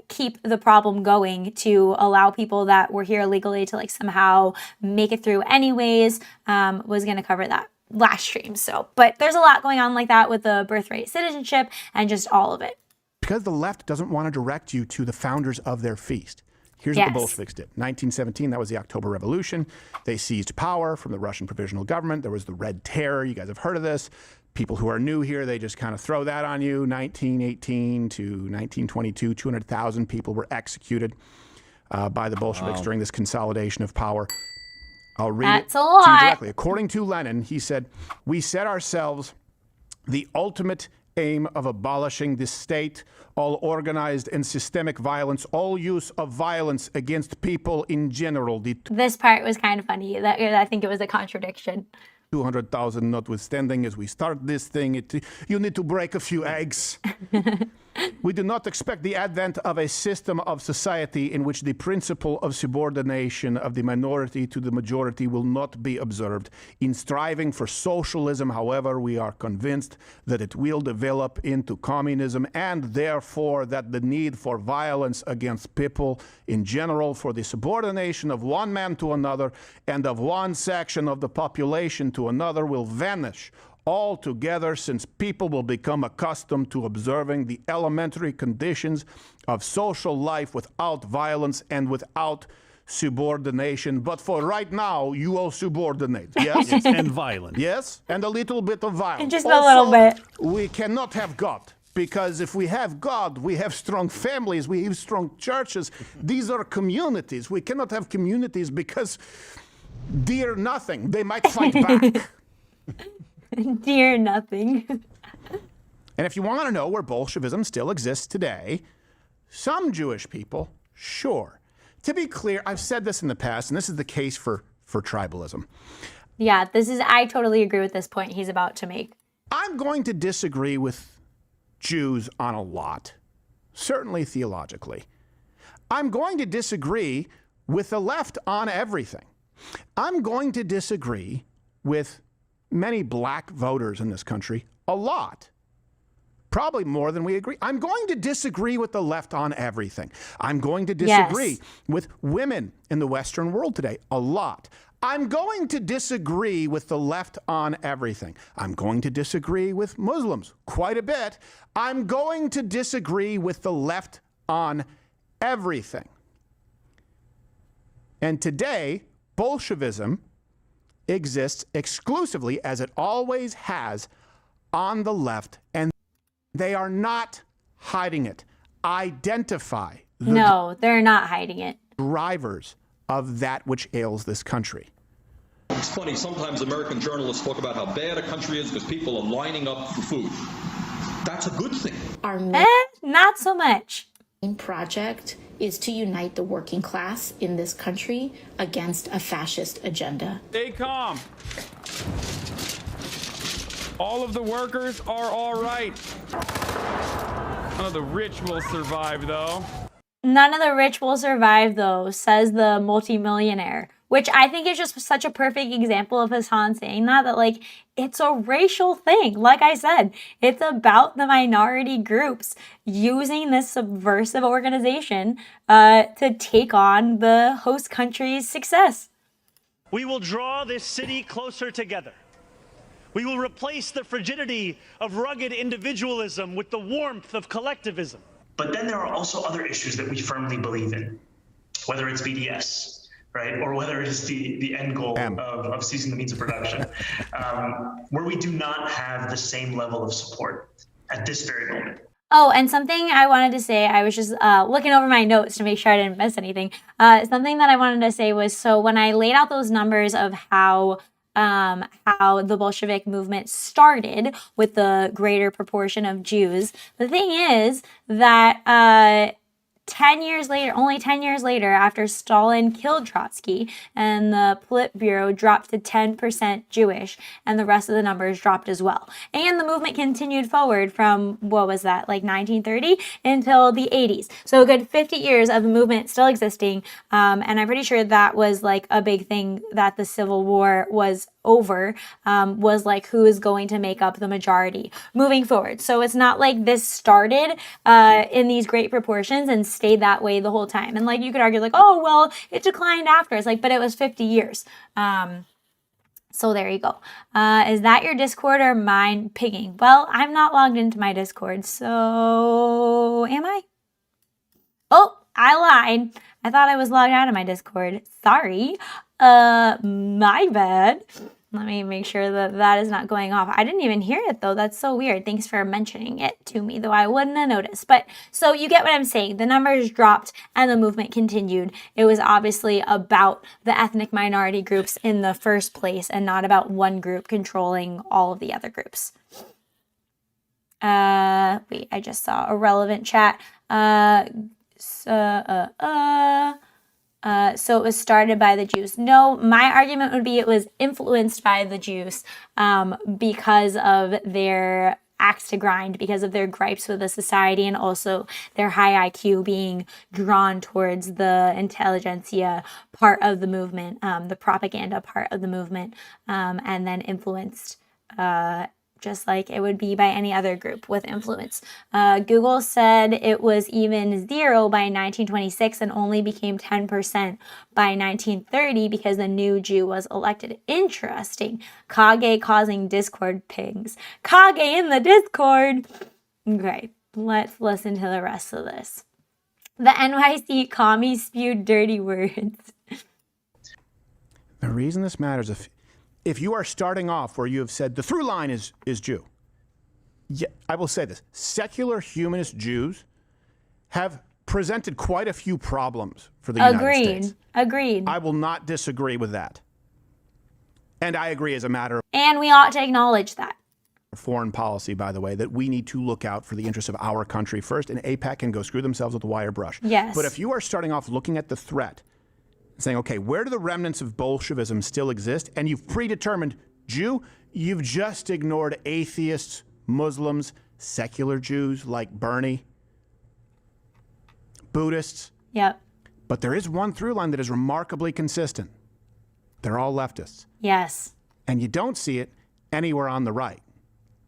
keep the problem going, to allow people that were here illegally to like somehow make it through anyways. Was going to cover that last stream. So, but there's a lot going on like that with the birthright citizenship and just all of it. Because the left doesn't want to direct you to the founders of their feast. Here's what the Bolsheviks did. 1917, that was the October Revolution. They seized power from the Russian Provisional Government. There was the Red Terror. You guys have heard of this. People who are new here, they just kind of throw that on you. 1918 to 1922, 200,000 people were executed by the Bolsheviks during this consolidation of power. I'll read it to you directly. According to Lenin, he said, "We set ourselves the ultimate aim of abolishing the state, all organized and systemic violence, all use of violence against people in general." This part was kind of funny. I think it was a contradiction. 200,000 notwithstanding, as we start this thing, you need to break a few eggs. We do not expect the advent of a system of society in which the principle of subordination of the minority to the majority will not be observed. In striving for socialism, however, we are convinced that it will develop into communism, and therefore that the need for violence against people in general, for the subordination of one man to another and of one section of the population to another, will vanish altogether, since people will become accustomed to observing the elementary conditions of social life without violence and without subordination. But for right now, you will subordinate. Yes? Yes, and violence. Yes, and a little bit of violence. Just a little bit. We cannot have God, because if we have God, we have strong families, we have strong churches. These are communities. We cannot have communities because dear nothing, they might fight back. Dear nothing. And if you want to know where Bolshevism still exists today, some Jewish people, sure. To be clear, I've said this in the past, and this is the case for tribalism. Yeah, I totally agree with this point he's about to make. I'm going to disagree with Jews on a lot, certainly theologically. I'm going to disagree with the left on everything. I'm going to disagree with many black voters in this country a lot. Probably more than we agree. I'm going to disagree with the left on everything. I'm going to disagree with women in the Western world today a lot. I'm going to disagree with the left on everything. I'm going to disagree with Muslims quite a bit. I'm going to disagree with the left on everything. And today, Bolshevism exists exclusively, as it always has, on the left, and they are not hiding it. Identify No, they're not hiding it. Drivers of that which ails this country. It's funny, sometimes American journalists talk about how bad a country is because people are lining up for food. That's a good thing. Our not so much. main project is to unite the working class in this country against a fascist agenda. Stay calm. All of the workers are all right. None of the rich will survive, though. None of the rich will survive, though, says the multimillionaire. Which I think is just such a perfect example of Hassan saying that like, it's a racial thing. Like I said, it's about the minority groups using this subversive organization to take on the host country's success. We will draw this city closer together. We will replace the frigidity of rugged individualism with the warmth of collectivism. But then there are also other issues that we firmly believe in, whether it's BDS, right, or whether it is the end goal of ceasing the means of production, where we do not have the same level of support at this very moment. Oh, and something I wanted to say, I was just looking over my notes to make sure I didn't miss anything. Something that I wanted to say was, so when I laid out those numbers of how the Bolshevik movement started with the greater proportion of Jews, the thing is that 10 years later, only 10 years later, after Stalin killed Trotsky and the Politburo dropped to 10% Jewish, and the rest of the numbers dropped as well. And the movement continued forward from, what was that, like 1930 until the 80s. So a good 50 years of the movement still existing. And I'm pretty sure that was like a big thing that the Civil War was over, was like who is going to make up the majority moving forward. So it's not like this started in these great proportions and stayed that way the whole time. And like you could argue like, oh, well, it declined after. It's like, but it was 50 years. So there you go. Is that your Discord or mine pinging? Well, I'm not logged into my Discord, so am I? Oh, I lied. I thought I was logged out of my Discord. Sorry. My bad. Let me make sure that that is not going off. I didn't even hear it though. That's so weird. Thanks for mentioning it to me, though I wouldn't have noticed. But so you get what I'm saying. The numbers dropped and the movement continued. It was obviously about the ethnic minority groups in the first place and not about one group controlling all of the other groups. Wait, I just saw a relevant chat. So it was started by the Jews. No, my argument would be it was influenced by the Jews because of their axe to grind, because of their gripes with the society, and also their high IQ being drawn towards the intelligentsia part of the movement, the propaganda part of the movement, and then influenced just like it would be by any other group with influence. Google said it was even 0 by 1926 and only became 10% by 1930 because a new Jew was elected. Interesting. Kage causing Discord pings. Kage in the Discord. Okay, let's listen to the rest of this. The NYC commies spewed dirty words. The reason this matters, if you are starting off where you have said the through line is Jew, yeah, I will say this, secular humanist Jews have presented quite a few problems for the United States. Agreed. I will not disagree with that. And I agree as a matter of and we ought to acknowledge that. Foreign policy, by the way, that we need to look out for the interests of our country first, and AIPAC can go screw themselves with the wire brush. Yes. But if you are starting off looking at the threat, saying, okay, where do the remnants of Bolshevism still exist? And you've predetermined Jew, you've just ignored atheists, Muslims, secular Jews like Bernie, Buddhists. Yep. But there is one through line that is remarkably consistent. They're all leftists. Yes. And you don't see it anywhere on the right.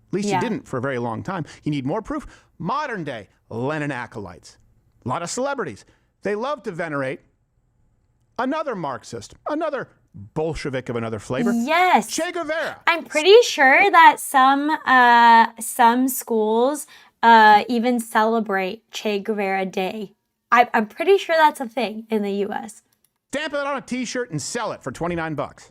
At least you didn't for a very long time. You need more proof. Modern day Lenin acolytes. A lot of celebrities. They love to venerate another Marxist, another Bolshevik of another flavor. Yes. Che Guevara. I'm pretty sure that some schools even celebrate Che Guevara Day. I'm pretty sure that's a thing in the U.S. Stamp it on a T-shirt and sell it for $29.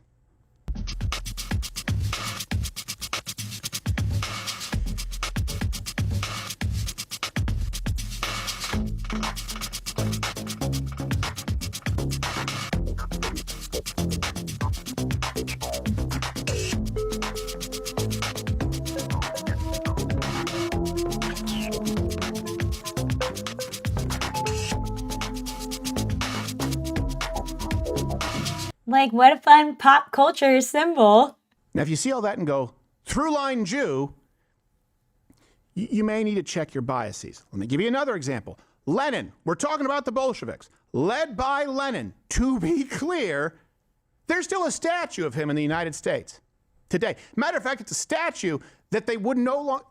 Like, what a fun pop culture symbol. Now, if you see all that and go, through line Jew, you may need to check your biases. Let me give you another example. Lenin, we're talking about the Bolsheviks, led by Lenin. To be clear, there's still a statue of him in the United States today. Matter of fact, it's a statue that they would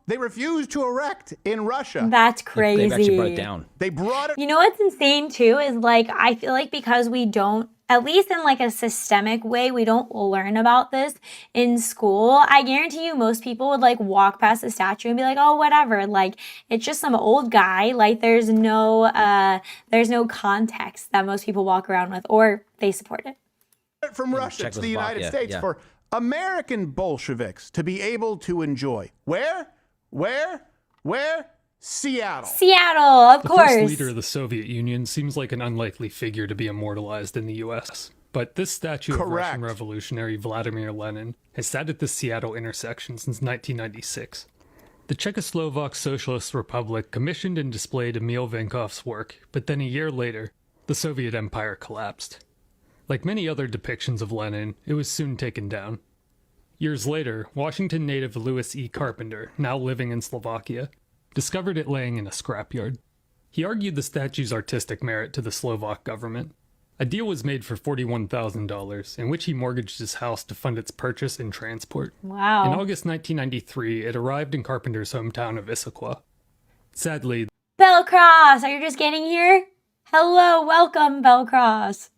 they refused to erect in Russia. That's crazy. They've actually brought it down. They brought it. You know what's insane too is like, I feel like because we don't, at least in like a systemic way, we don't learn about this in school. I guarantee you most people would like walk past the statue and be like, oh, whatever. Like, it's just some old guy. Like there's no context that most people walk around with, or they support it. From Russia to the United States for American Bolsheviks to be able to enjoy. Where? Seattle. Seattle, of The course. first leader of the Soviet Union seems like an unlikely figure to be immortalized in the U.S., but this statue of Russian revolutionary Vladimir Lenin has sat at the Seattle intersection since 1996. The Czechoslovak Socialist Republic commissioned and displayed Emil Vankov's work, but then a year later, the Soviet Empire collapsed. Like many other depictions of Lenin, it was soon taken down. Years later, Washington native Louis E. Carpenter, now living in Slovakia, discovered it laying in a scrapyard. He argued the statue's artistic merit to the Slovak government. A deal was made for $41,000, in which he mortgaged his house to fund its purchase and transport. Wow. In August 1993, it arrived in Carpenter's hometown of Issaquah. Sadly, Bellcross, are you just getting here? Hello, welcome, Bellcross.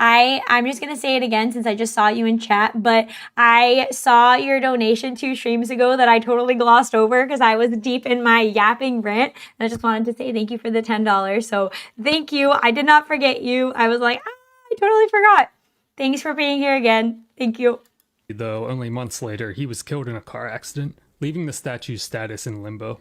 I'm just going to say it again since I just saw you in chat, but I saw your donation 2 streams ago that I totally glossed over because I was deep in my yapping rant. And I just wanted to say thank you for the $10. So thank you. I did not forget you. I was like, I totally forgot. Thanks for being here again. Thank you. though only months later, he was killed in a car accident, leaving the statue's status in limbo.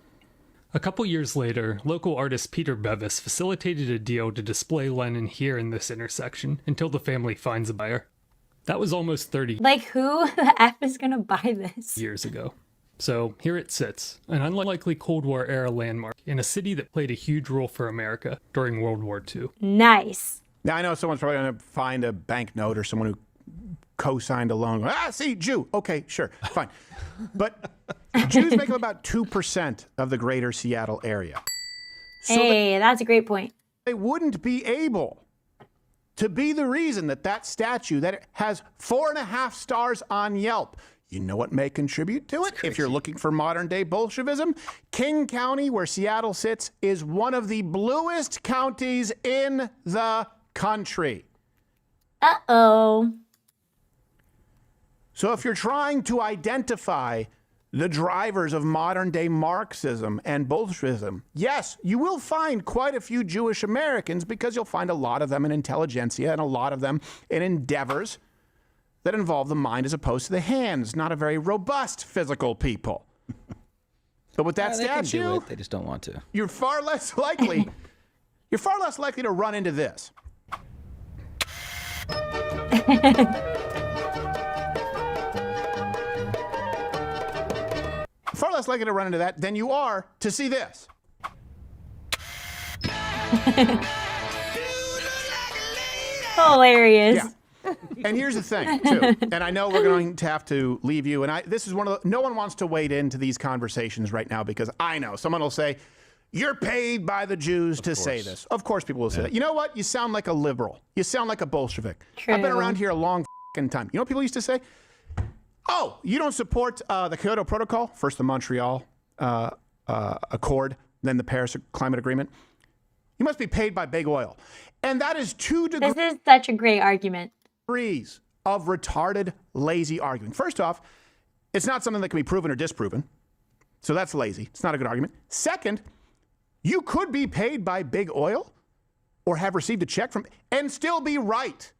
A couple years later, local artist Peter Bevis facilitated a deal to display Lenin here in this intersection until the family finds a buyer. That was almost 30 Like, who the F is gonna buy this? years ago. So here it sits, an unlikely Cold War-era landmark in a city that played a huge role for America during World War II. Nice. Now, I know someone's probably going to find a banknote or someone who co-signed a loan. See, Jew. Okay, sure, fine. But Jews make up about 2% of the greater Seattle area. So hey, that's a great point. They wouldn't be able to be the reason that that statue that has 4.5 stars on Yelp. You know what may contribute to it? If you're looking for modern-day Bolshevism, King County, where Seattle sits, is one of the bluest counties in the country. Uh-oh. So if you're trying to identify the drivers of modern-day Marxism and Bolshevism, yes, you will find quite a few Jewish Americans because you'll find a lot of them in intelligentsia and a lot of them in endeavors that involve the mind as opposed to the hands, not a very robust physical people. But with that They can do statue, it, they just don't want to. you're far less likely to run into this. Far less likely to run into that than you are to see this. Hilarious. Yeah. And here's the thing, too, and I know we're going to have to leave you, and this is one of the, no one wants to wade into these conversations right now because I know someone will say, you're paid by the Jews to say this. Of course people will say that. You know what? You sound like a liberal. You sound like a Bolshevik. True. I've been around here a long time. You know what people used to say? Oh, you don't support the Kyoto Protocol, first the Montreal Accord, then the Paris Climate Agreement. You must be paid by big oil. And that is 2 degrees. This is such a great argument. Of retarded, lazy arguing. First off, it's not something that can be proven or disproven. So that's lazy. It's not a good argument. Second, you could be paid by big oil or have received a check from and still be right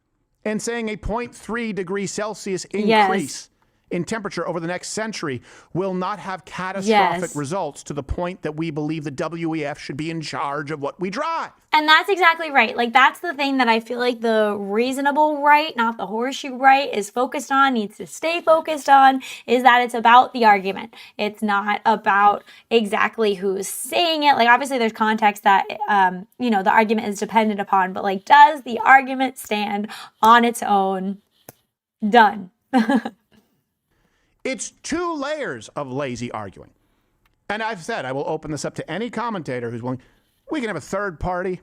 in saying a 0.3 degrees Celsius increase in temperature over the next century will not have catastrophic results to the point that we believe the WEF should be in charge of what we drive. And that's exactly right. Like, that's the thing that I feel like the reasonable right, not the horseshoe right, is focused on, needs to stay focused on, is that it's about the argument. It's not about exactly who's saying it. Like, obviously there's context that, you know, the argument is dependent upon, but like, does the argument stand on its own? Done. It's 2 layers of lazy arguing. And I've said I will open this up to any commentator who's willing. We can have a third-party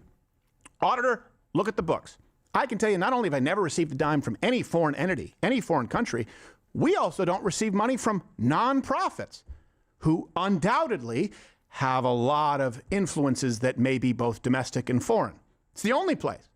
auditor look at the books. I can tell you not only have I never received a dime from any foreign entity, any foreign country, we also don't receive money from nonprofits who undoubtedly have a lot of influences that may be both domestic and foreign. It's the only place.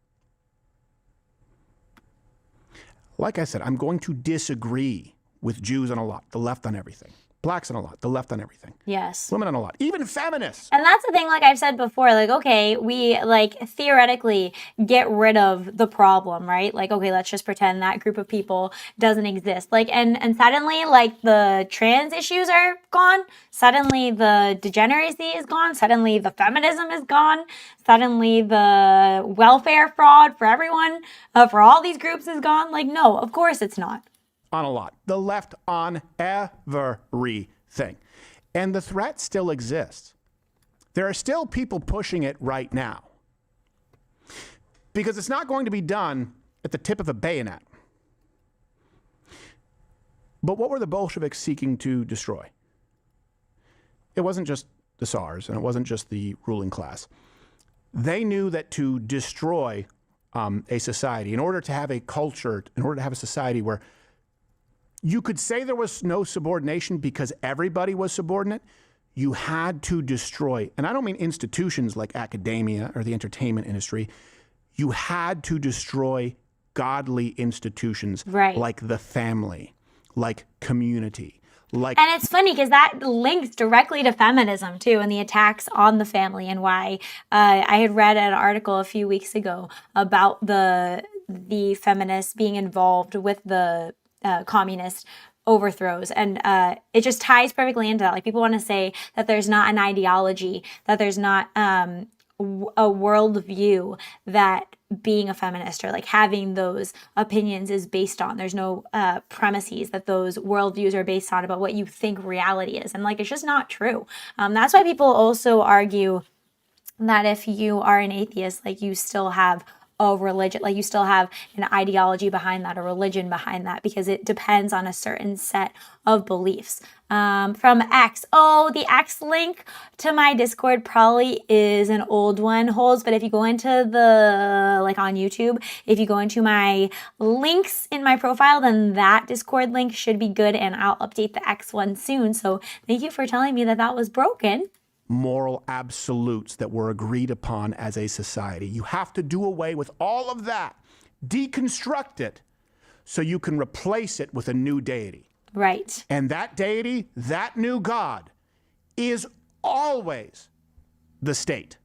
Like I said, I'm going to disagree with Jews on a lot, the left on everything. Blacks on a lot. The left on everything. Yes. Women on a lot. Even feminists. And that's the thing, like I've said before, like, okay, we like theoretically get rid of the problem, right? Like, okay, let's just pretend that group of people doesn't exist. Like, and suddenly, like, the trans issues are gone. Suddenly, the degeneracy is gone. Suddenly, the feminism is gone. Suddenly, the welfare fraud for everyone, for all these groups is gone. Like, no, of course it's not. On a lot. The left on everything. And the threat still exists. There are still people pushing it right now. Because it's not going to be done at the tip of a bayonet. But what were the Bolsheviks seeking to destroy? It wasn't just the Tsars, and it wasn't just the ruling class. They knew that to destroy a society, in order to have a culture, in order to have a society where you could say there was no subordination because everybody was subordinate, you had to destroy, and I don't mean institutions like academia or the entertainment industry, you had to destroy godly institutions like the family, like community. Like, and it's funny because that links directly to feminism too, and the attacks on the family, and why I had read an article a few weeks ago about the feminists being involved with the communist overthrows, and it just ties perfectly into that. Like, people want to say that there's not an ideology, that there's not a worldview that being a feminist or like having those opinions is based on. There's no premises that those worldviews are based on about what you think reality is, and like, it's just not true. That's why people also argue that if you are an atheist, like, you still have a religion, like, you still have an ideology behind that, a religion behind that, because it depends on a certain set of beliefs. From X, the X link to my Discord probably is an old one, Holes, but if you go into the, like, on YouTube, if you go into my links in my profile, then that Discord link should be good, and I'll update the X one soon. So thank you for telling me that that was broken. Moral absolutes that were agreed upon as a society. You have to do away with all of that, deconstruct it, so you can replace it with a new deity. Right. And that deity, that new God, is always the state.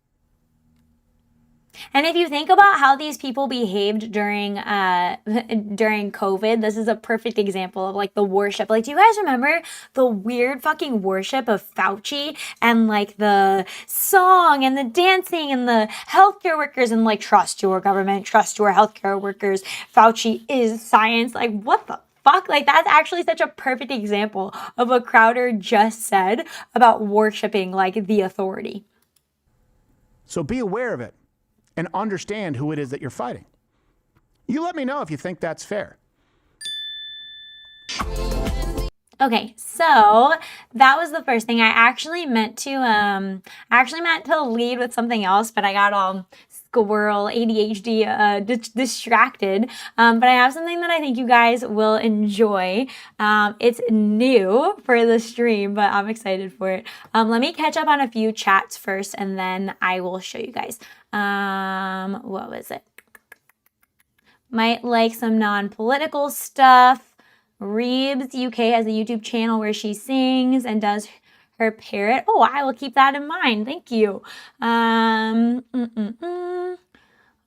And if you think about how these people behaved during COVID, this is a perfect example of like the worship. Like, do you guys remember the weird fucking worship of Fauci and like the song and the dancing and the healthcare workers and like, trust your government, trust your healthcare workers, Fauci is science. Like, what the fuck? Like, that's actually such a perfect example of what Crowder just said about worshiping like the authority. So be aware of it and understand who it is that you're fighting. You let me know if you think that's fair. Okay, so that was the first thing. I actually meant to lead with something else, but I got all squirrel ADHD distracted. But I have something that I think you guys will enjoy. It's new for the stream, but I'm excited for it. Let me catch up on a few chats first, and then I will show you guys. What was it? Might like some non-political stuff. Reebs UK has a YouTube channel where she sings and does her parrot. Oh, I will keep that in mind. Thank you.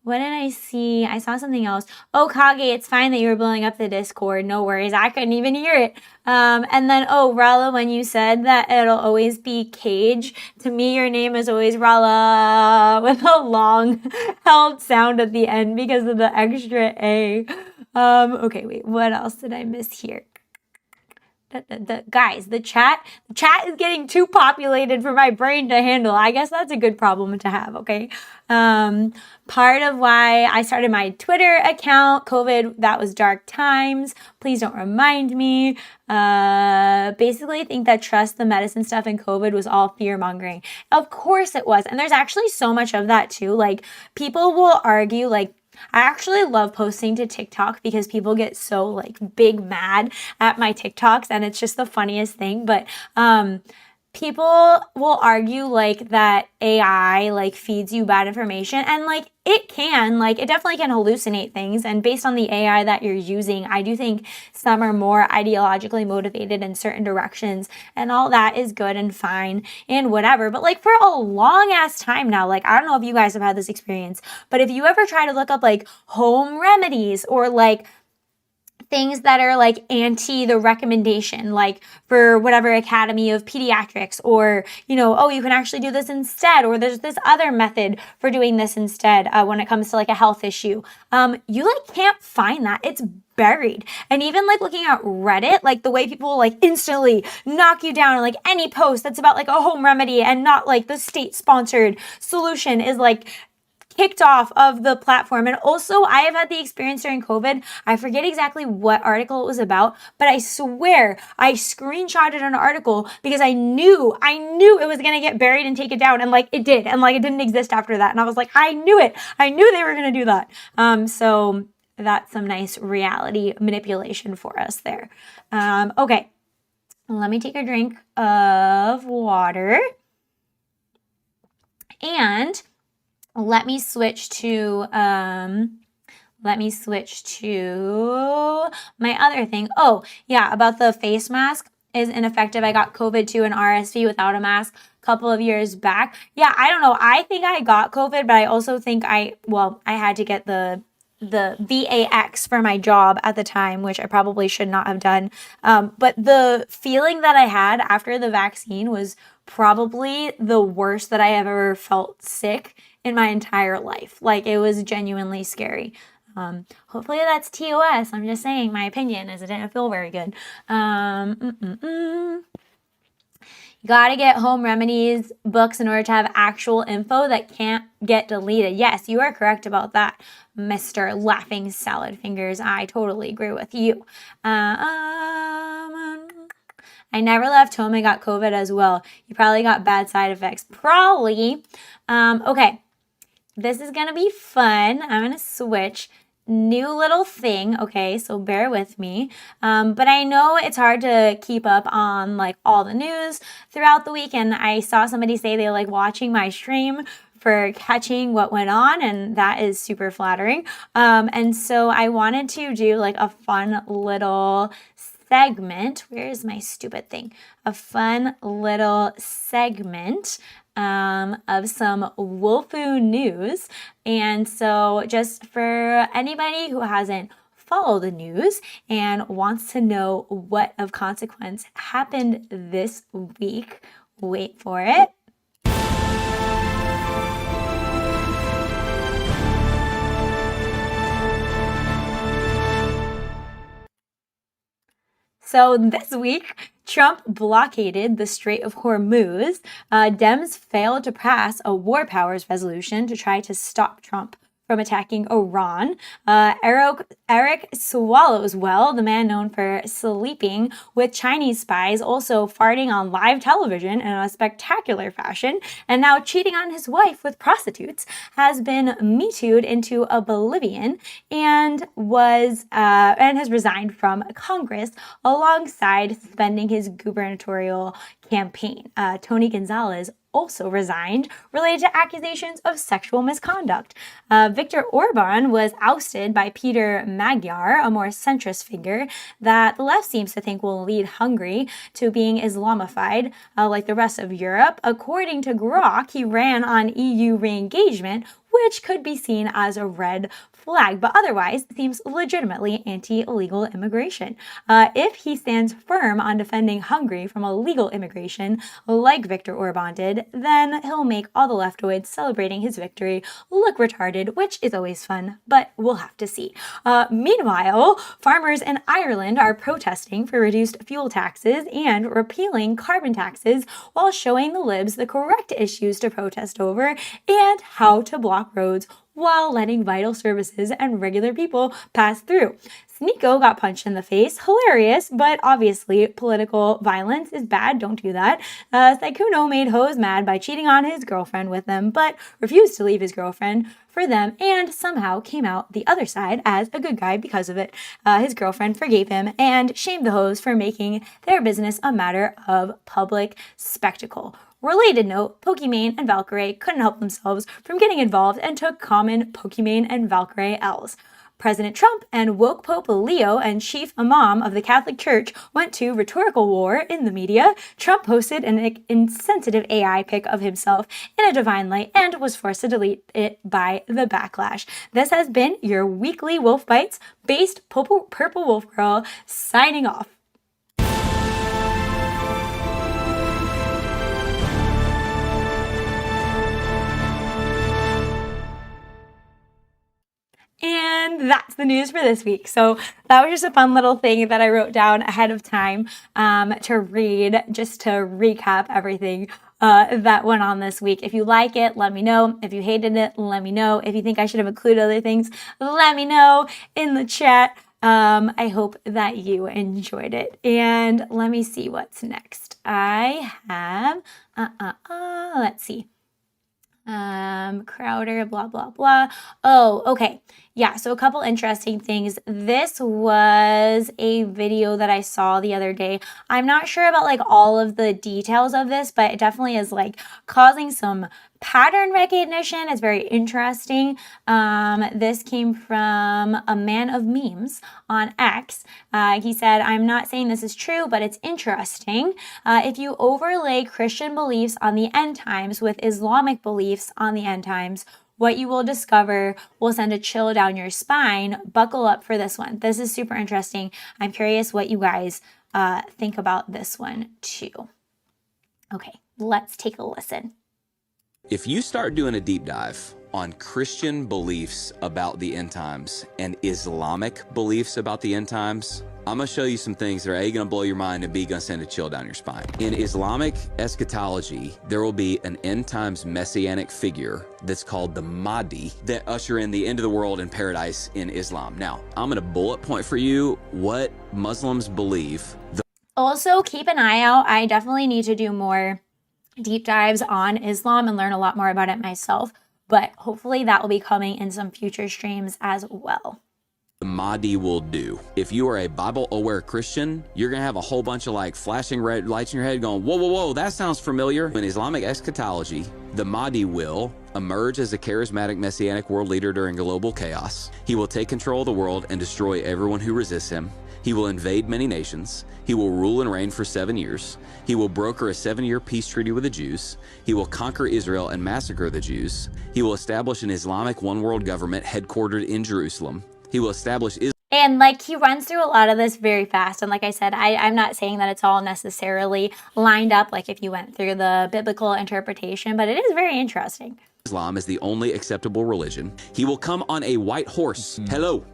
What did I see? I saw something else. Oh, Kage, it's fine that you were blowing up the Discord. No worries. I couldn't even hear it. And then, Rala, when you said that it'll always be Cage, to me, your name is always Rala with a long held sound at the end because of the extra A. Okay, wait, what else did I miss here? Guys, the chat is getting too populated for my brain to handle. I guess that's a good problem to have, okay? Part of why I started my Twitter account, COVID, that was dark times. Please don't remind me. Basically, I think that trust the medicine stuff and COVID was all fear mongering. Of course it was. And there's actually so much of that too. Like, people will argue, like, I actually love posting to TikTok because people get so like big mad at my TikToks, and it's just the funniest thing. But people will argue like that AI like feeds you bad information, and like it can, like it definitely can hallucinate things, and based on the AI that you're using, I do think some are more ideologically motivated in certain directions, and all that is good and fine and whatever. But like for a long ass time now, like I don't know if you guys have had this experience, but if you ever try to look up like home remedies or like things that are like anti the recommendation, like for whatever Academy of Pediatrics, or, you know, oh, you can actually do this instead, or there's this other method for doing this instead when it comes to like a health issue. You like can't find that. It's buried. And even like looking at Reddit, like the way people like instantly knock you down on like any post that's about like a home remedy and not like the state sponsored solution is like kicked off of the platform. And also I have had the experience during COVID. I forget exactly what article it was about, but I swear I screenshotted an article because I knew it was going to get buried and take it down. And like it did. And like it didn't exist after that. And I was like, I knew it. I knew they were going to do that. So that's some nice reality manipulation for us there. Okay. Let me take a drink of water. And let me switch to my other thing. Oh, yeah, about the face mask is ineffective. I got COVID too and RSV without a mask a couple of years back. Yeah, I don't know. I think I got COVID, but I also think I had to get the VAX for my job at the time, which I probably should not have done. But the feeling that I had after the vaccine was probably the worst that I have ever felt sick in my entire life. Like it was genuinely scary. Hopefully that's TOS. I'm just saying my opinion is it didn't feel very good. You gotta get home remedies books in order to have actual info that can't get deleted. Yes, you are correct about that, Mr. Laughing Salad Fingers. I totally agree with you. I never left home and got COVID as well. You probably got bad side effects. Probably. Okay. This is going to be fun. I'm going to switch. New little thing. Okay, so bear with me. But I know it's hard to keep up on like all the news throughout the week. And I saw somebody say they like watching my stream for catching what went on, and that is super flattering. And so I wanted to do like a fun little segment. Where is my stupid thing? A fun little segment of some Wolfu news. And so just for anybody who hasn't followed the news and wants to know what of consequence happened this week, wait for it. So this week, Trump blockaded the Strait of Hormuz. Dems failed to pass a war powers resolution to try to stop Trump from attacking Iran. Eric Swallowswell, the man known for sleeping with Chinese spies, also farting on live television in a spectacular fashion, and now cheating on his wife with prostitutes, has been Me Too'd into oblivion and has resigned from Congress alongside suspending his gubernatorial campaign. Tony Gonzalez also resigned related to accusations of sexual misconduct. Viktor Orban was ousted by Peter Magyar, a more centrist figure that the left seems to think will lead Hungary to being Islamified like the rest of Europe. According to Grok, he ran on EU re-engagement, which could be seen as a red flag, but otherwise seems legitimately anti-illegal immigration. If he stands firm on defending Hungary from illegal immigration, like Viktor Orban did, then he'll make all the leftoids celebrating his victory look retarded, which is always fun, but we'll have to see. Meanwhile, farmers in Ireland are protesting for reduced fuel taxes and repealing carbon taxes while showing the libs the correct issues to protest over and how to block roads while letting vital services and regular people pass through. Nico got punched in the face. Hilarious, but obviously political violence is bad. Don't do that. Saikuno made Hose mad by cheating on his girlfriend with them, but refused to leave his girlfriend for them and somehow came out the other side as a good guy because of it. His girlfriend forgave him and shamed the Hose for making their business a matter of public spectacle. Related note, Pokimane and Valkyrie couldn't help themselves from getting involved and took common Pokimane and Valkyrie L's. President Trump and woke Pope Leo and chief imam of the Catholic Church went to rhetorical war in the media. Trump posted an insensitive AI pic of himself in a divine light and was forced to delete it by the backlash. This has been your weekly Wolf Bites based Purple Wolf Girl signing off. And that's the news for this week. So that was just a fun little thing that I wrote down ahead of time to read, just to recap everything that went on this week. If you like it, let me know. If you hated it, let me know. If you think I should have included other things, let me know in the chat. I hope that you enjoyed it. And let me see what's next. I have, let's see. Crowder, blah, blah, blah. Oh, okay. Yeah, so a couple interesting things. This was a video that I saw the other day. I'm not sure about like all of the details of this, but it definitely is like causing some pattern recognition. It's very interesting. This came from a man of memes on X. He said, I'm not saying this is true, but it's interesting. If you overlay Christian beliefs on the end times with Islamic beliefs on the end times, what you will discover will send a chill down your spine. Buckle up for this one. This is super interesting. I'm curious what you guys think about this one too. Okay, let's take a listen. If you start doing a deep dive on Christian beliefs about the end times and Islamic beliefs about the end times, I'm going to show you some things that are A, going to blow your mind, and B, going to send a chill down your spine. In Islamic eschatology, there will be an end times messianic figure that's called the Mahdi that usher in the end of the world and paradise in Islam. Now, I'm going to bullet point for you what Muslims believe. Also, keep an eye out. I definitely need to do more deep dives on Islam and learn a lot more about it myself, but hopefully that will be coming in some future streams as well. The Mahdi will do. If you are a Bible-aware Christian, you're going to have a whole bunch of like flashing red lights in your head going, whoa, whoa, whoa, that sounds familiar. In Islamic eschatology, the Mahdi will emerge as a charismatic messianic world leader during global chaos. He will take control of the world and destroy everyone who resists him. He will invade many nations. He will rule and reign for 7 years. He will broker a 7-year peace treaty with the Jews. He will conquer Israel and massacre the Jews. He will establish an Islamic one-world government headquartered in Jerusalem. He will establish Israel. And like he runs through a lot of this very fast. And like I said, I'm not saying that it's all necessarily lined up like if you went through the biblical interpretation, but it is very interesting. Islam is the only acceptable religion. He will come on a white horse. Hello.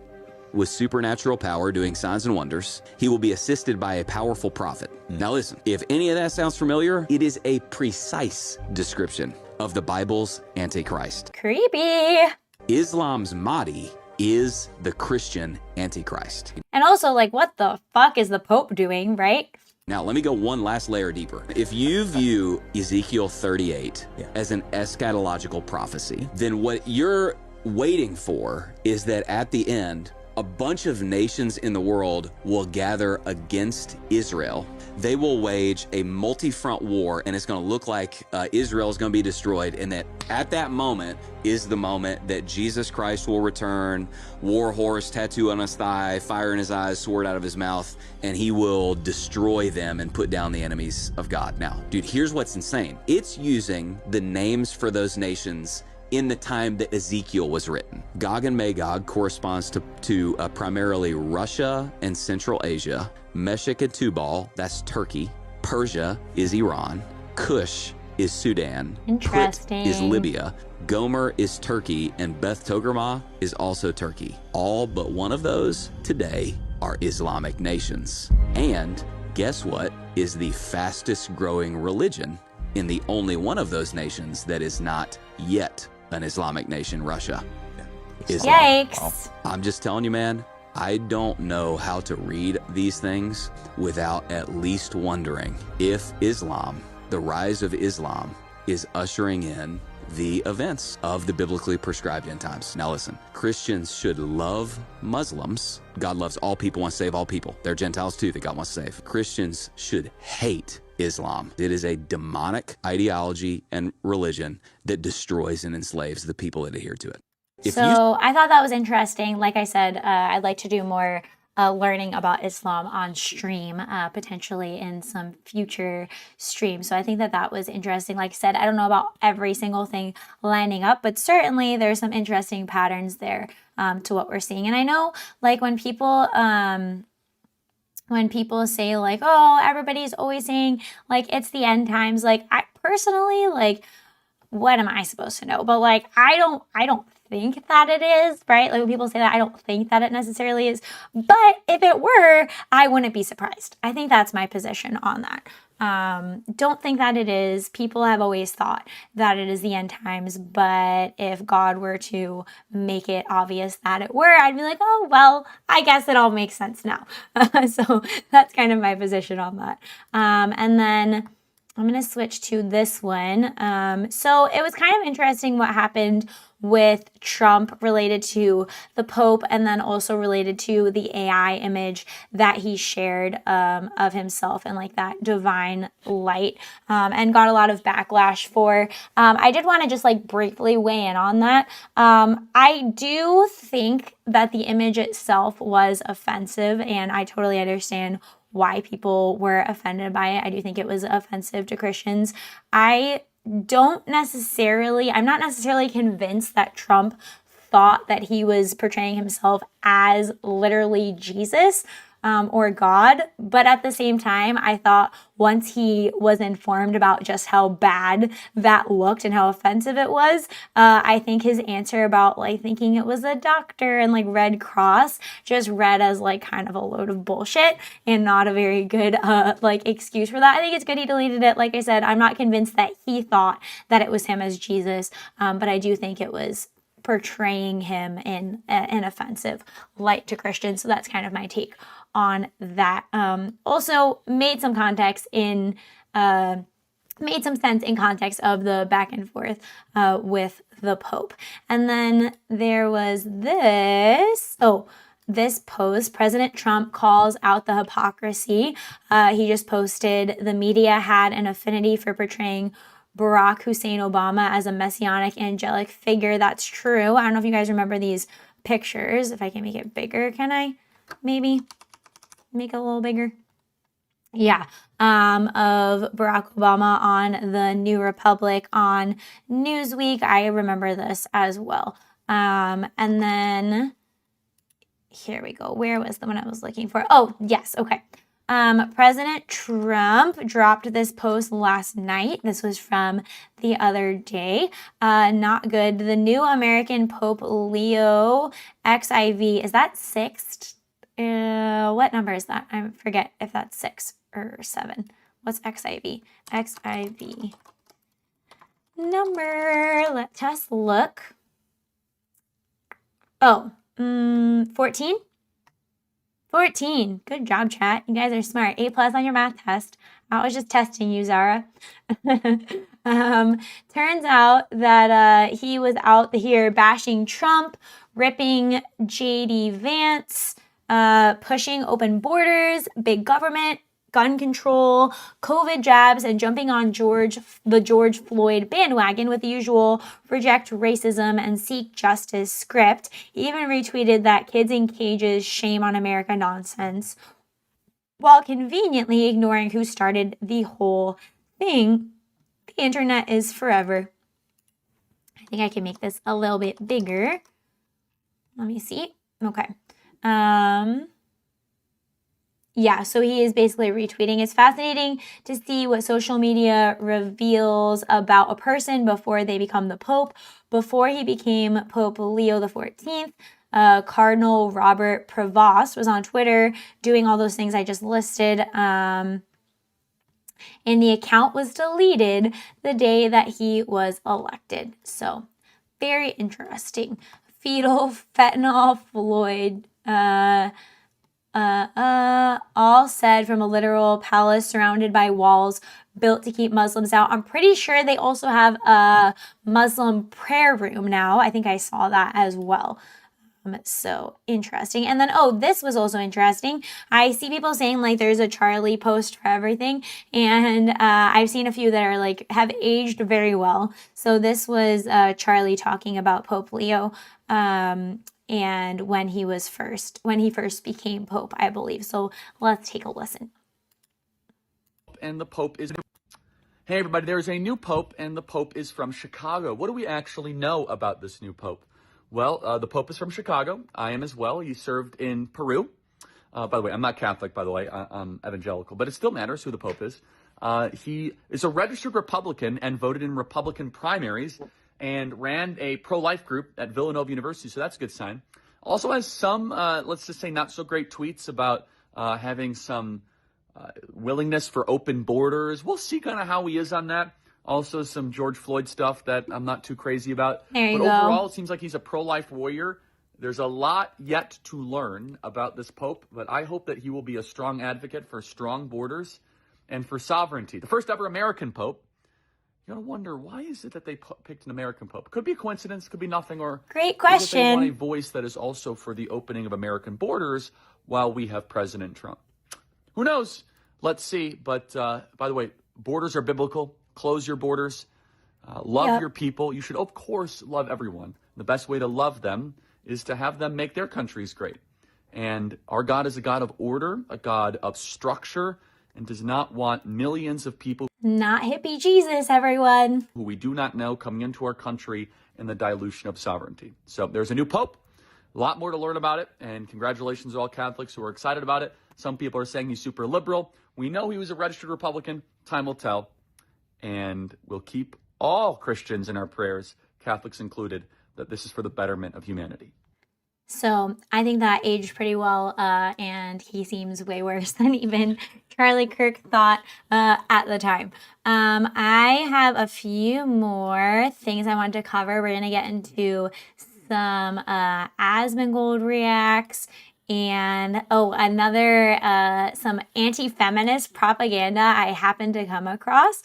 With supernatural power doing signs and wonders. He will be assisted by a powerful prophet. Now listen, if any of that sounds familiar, it is a precise description of the Bible's Antichrist. Creepy. Islam's Mahdi is the Christian Antichrist. And also, like, what the fuck is the Pope doing, right? Now, let me go one last layer deeper. If you view Ezekiel 38 as an eschatological prophecy, then what you're waiting for is that at the end, a bunch of nations in the world will gather against Israel. They will wage a multi-front war, and it's going to look like Israel is going to be destroyed, and that at that moment is the moment that Jesus Christ will return, war horse, tattoo on his thigh, fire in his eyes, sword out of his mouth, and he will destroy them and put down the enemies of God. Now, dude, here's what's insane. It's using the names for those nations in the time that Ezekiel was written. Gog and Magog corresponds to primarily Russia and Central Asia. Meshech and Tubal, that's Turkey. Persia is Iran. Cush is Sudan. Interesting. Put is Libya. Gomer is Turkey, and Beth Togarmah is also Turkey. All but one of those today are Islamic nations. And guess what is the fastest growing religion in the only one of those nations that is not yet an Islamic nation? Russia. Yikes. I'm just telling you, man, I don't know how to read these things without at least wondering if Islam, the rise of Islam, is ushering in the events of the biblically prescribed end times. Now listen, Christians should love Muslims. God loves all people, wants to save all people. They're Gentiles too that God wants to save. Christians should hate Islam. It is a demonic ideology and religion that destroys and enslaves the people that adhere to it. So I thought that was interesting. Like I said, I'd like to do more learning about Islam on stream, potentially in some future streams. So I think that that was interesting. Like I said, I don't know about every single thing lining up, but certainly there's some interesting patterns there to what we're seeing. And I know, like, when people say, like, oh, everybody's always saying, like, it's the end times, like, I personally, like, what am I supposed to know? But, like, I don't think that it is, right? Like, when people say that, I don't think that it necessarily is. But if it were, I wouldn't be surprised. I think that's my position on that. Don't think that it is. People have always thought that it is the end times, but if God were to make it obvious that it were, I'd be like, oh, well, I guess it all makes sense now. So that's kind of my position on that. And then I'm going to switch to this one. So it was kind of interesting what happened with Trump related to the Pope, and then also related to the AI image that he shared of himself and, like, that divine light, and got a lot of backlash for. I did want to just, like, briefly weigh in on that. I do think that the image itself was offensive, and I totally understand why people were offended by it. I do think it was offensive to Christians. I'm not necessarily convinced that Trump thought that he was portraying himself as literally Jesus or God. But at the same time, I thought once he was informed about just how bad that looked and how offensive it was, I think his answer about, like, thinking it was a doctor and, like, Red Cross just read as, like, kind of a load of bullshit and not a very good like, excuse for that. I think it's good he deleted it. Like I said, I'm not convinced that he thought that it was him as Jesus, but I do think it was portraying him in an offensive light to Christians. So that's kind of my take on that. Also made some sense in context of the back and forth with the Pope. And then there was this post. President Trump calls out the hypocrisy. He just posted, the media had an affinity for portraying Barack Hussein Obama as a messianic angelic figure. That's true. I don't know if you guys remember these pictures. If I can make it bigger, can I maybe make it a little bigger? Yeah, of Barack Obama on the New Republic on Newsweek. I remember this as well. And then here we go. Where was the one I was looking for? Oh, yes. Okay. President Trump dropped this post last night. This was from the other day. Not good. The new American Pope Leo XIV. Is that 6? What number is that? I forget if that's 6 or 7. What's XIV? XIV number. Let's just look. Oh, 14? 14. Good job, chat. You guys are smart. A+ on your math test. I was just testing you, Zara. Turns out that he was out here bashing Trump, ripping J.D. Vance, pushing open borders, big government, gun control, COVID jabs, and jumping on the George Floyd bandwagon with the usual reject racism and seek justice script. He even retweeted that kids in cages, shame on America nonsense, while conveniently ignoring who started the whole thing. The internet is forever. I think I can make this a little bit bigger. Let me see. Okay. Yeah, so he is basically retweeting. It's fascinating to see what social media reveals about a person before they become the Pope. Before he became Pope Leo XIV, Cardinal Robert Prevost was on Twitter doing all those things I just listed. And the account was deleted the day that he was elected. So very interesting. Fetal fentanyl all said from a literal palace surrounded by walls built to keep Muslims out. I'm pretty sure they also have a Muslim prayer room now. I think I saw that as well. So interesting. And then, oh, this was also interesting. I see people saying like there's a Charlie post for everything. And I've seen a few that are like have aged very well. So this was Charlie talking about Pope Leo. And when he first became Pope, I believe. So let's take a listen. And the Pope is... Hey everybody, there's a new Pope and the Pope is from Chicago. What do we actually know about this new Pope? Well, the Pope is from Chicago. I am as well. He served in Peru. By the way, I'm not Catholic, by the way. I'm evangelical, but it still matters who the Pope is. He is a registered Republican and voted in Republican primaries and ran a pro-life group at Villanova University, so that's a good sign. Also has some, let's just say, not so great tweets about having some willingness for open borders. We'll see kind of how he is on that. Also some George Floyd stuff that I'm not too crazy about. There you go. But overall, it seems like he's a pro-life warrior. There's a lot yet to learn about this Pope, but I hope that he will be a strong advocate for strong borders and for sovereignty. The first ever American Pope. You're going to wonder, why is it that they picked an American Pope? Could be a coincidence, could be nothing, or... Great question. They want a voice that is also for the opening of American borders while we have President Trump. Who knows? Let's see. But, by the way, borders are biblical. Close your borders. Love your people. You should, of course, love everyone. The best way to love them is to have them make their countries great. And our God is a God of order, a God of structure, and does not want millions of people... Not hippie Jesus, everyone. ...who we do not know coming into our country in the dilution of sovereignty. So there's a new Pope. A lot more to learn about it. And congratulations to all Catholics who are excited about it. Some people are saying he's super liberal. We know he was a registered Republican. Time will tell. And we'll keep all Christians in our prayers, Catholics included, that this is for the betterment of humanity. So I think that aged pretty well, and he seems way worse than even Charlie Kirk thought at the time. I have a few more things I wanted to cover. We're going to get into some Asmongold reacts and, another, some anti-feminist propaganda I happened to come across.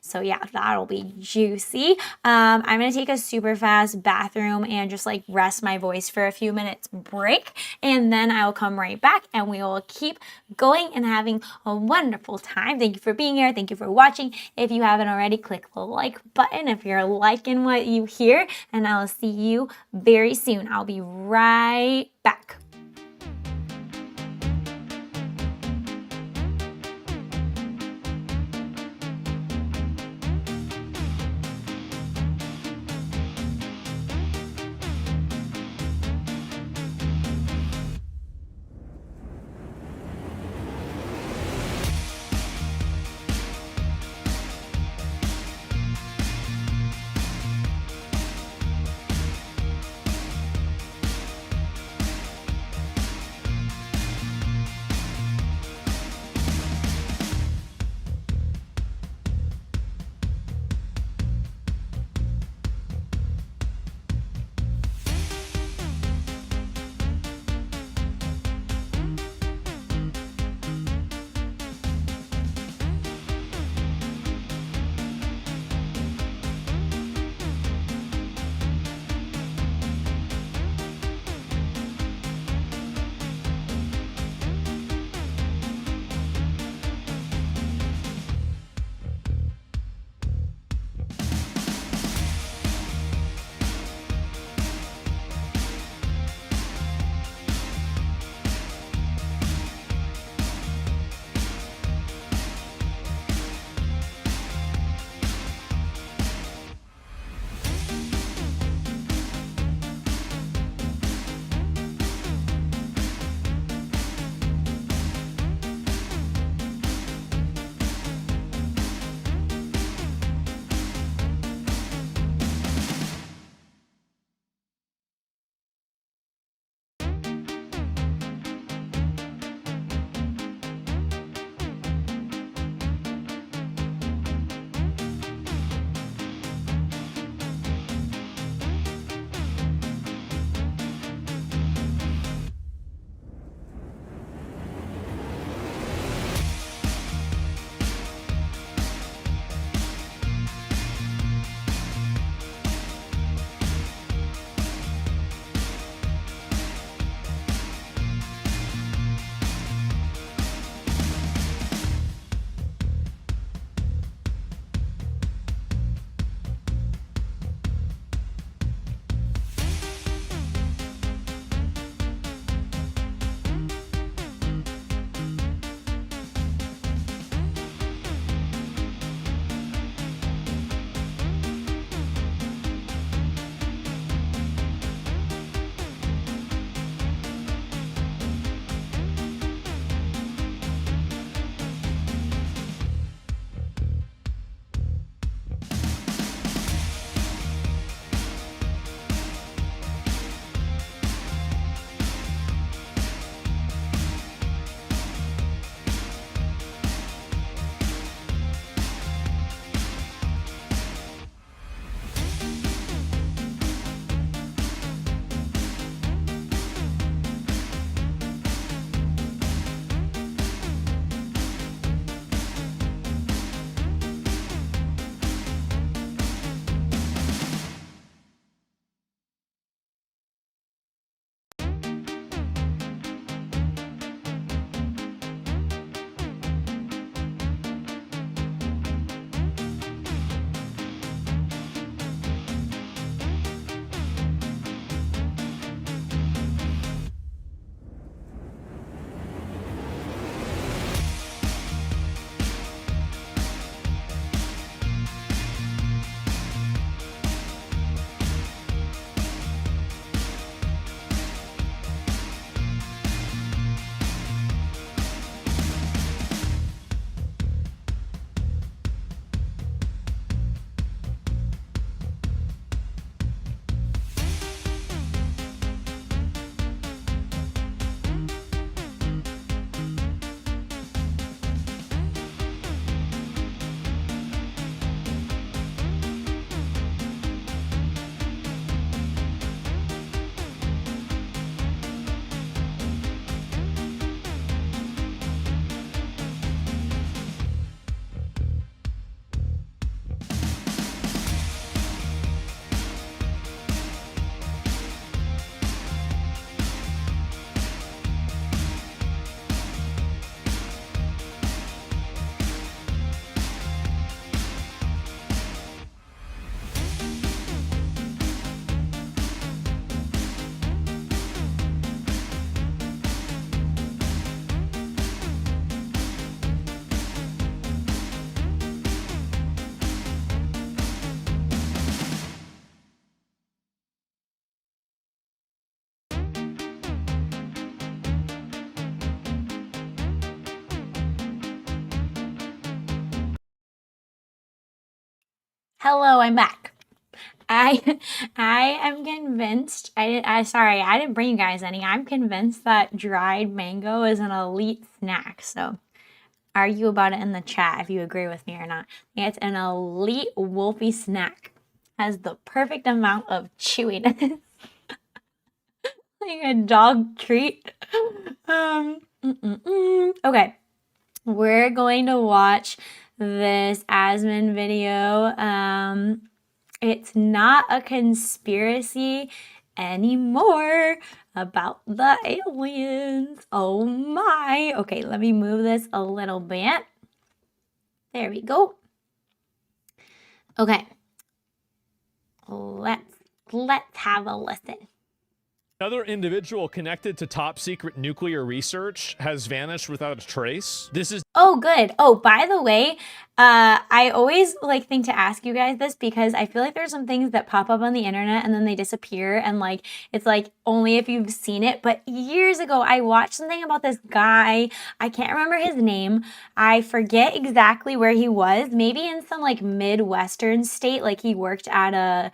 So yeah, that'll be juicy. I'm going to take a super fast bathroom and just like rest my voice for a few minutes break. And then I will come right back and we will keep going and having a wonderful time. Thank you for being here. Thank you for watching. If you haven't already, click the like button if you're liking what you hear, and I'll see you very soon. I'll be right back. Hello, I'm back. I am convinced. Sorry, I didn't bring you guys any. I'm convinced that dried mango is an elite snack. So argue about it in the chat if you agree with me or not. It's an elite wolfy snack. Has the perfect amount of chewiness. Like a dog treat. Okay. We're going to watch this Asman video. It's not a conspiracy anymore about the aliens. Oh my. Okay, let me move this a little bit. There we go. Okay. Let's have a listen. Another individual connected to top secret nuclear research has vanished without a trace. This is Oh, good. Oh, by the way, I always like think to ask you guys this because I feel like there's some things that pop up on the internet and then they disappear and like it's like only if you've seen it. But years ago, I watched something about this guy. I can't remember his name. I forget exactly where he was. Maybe in some like Midwestern state. Like he worked at a,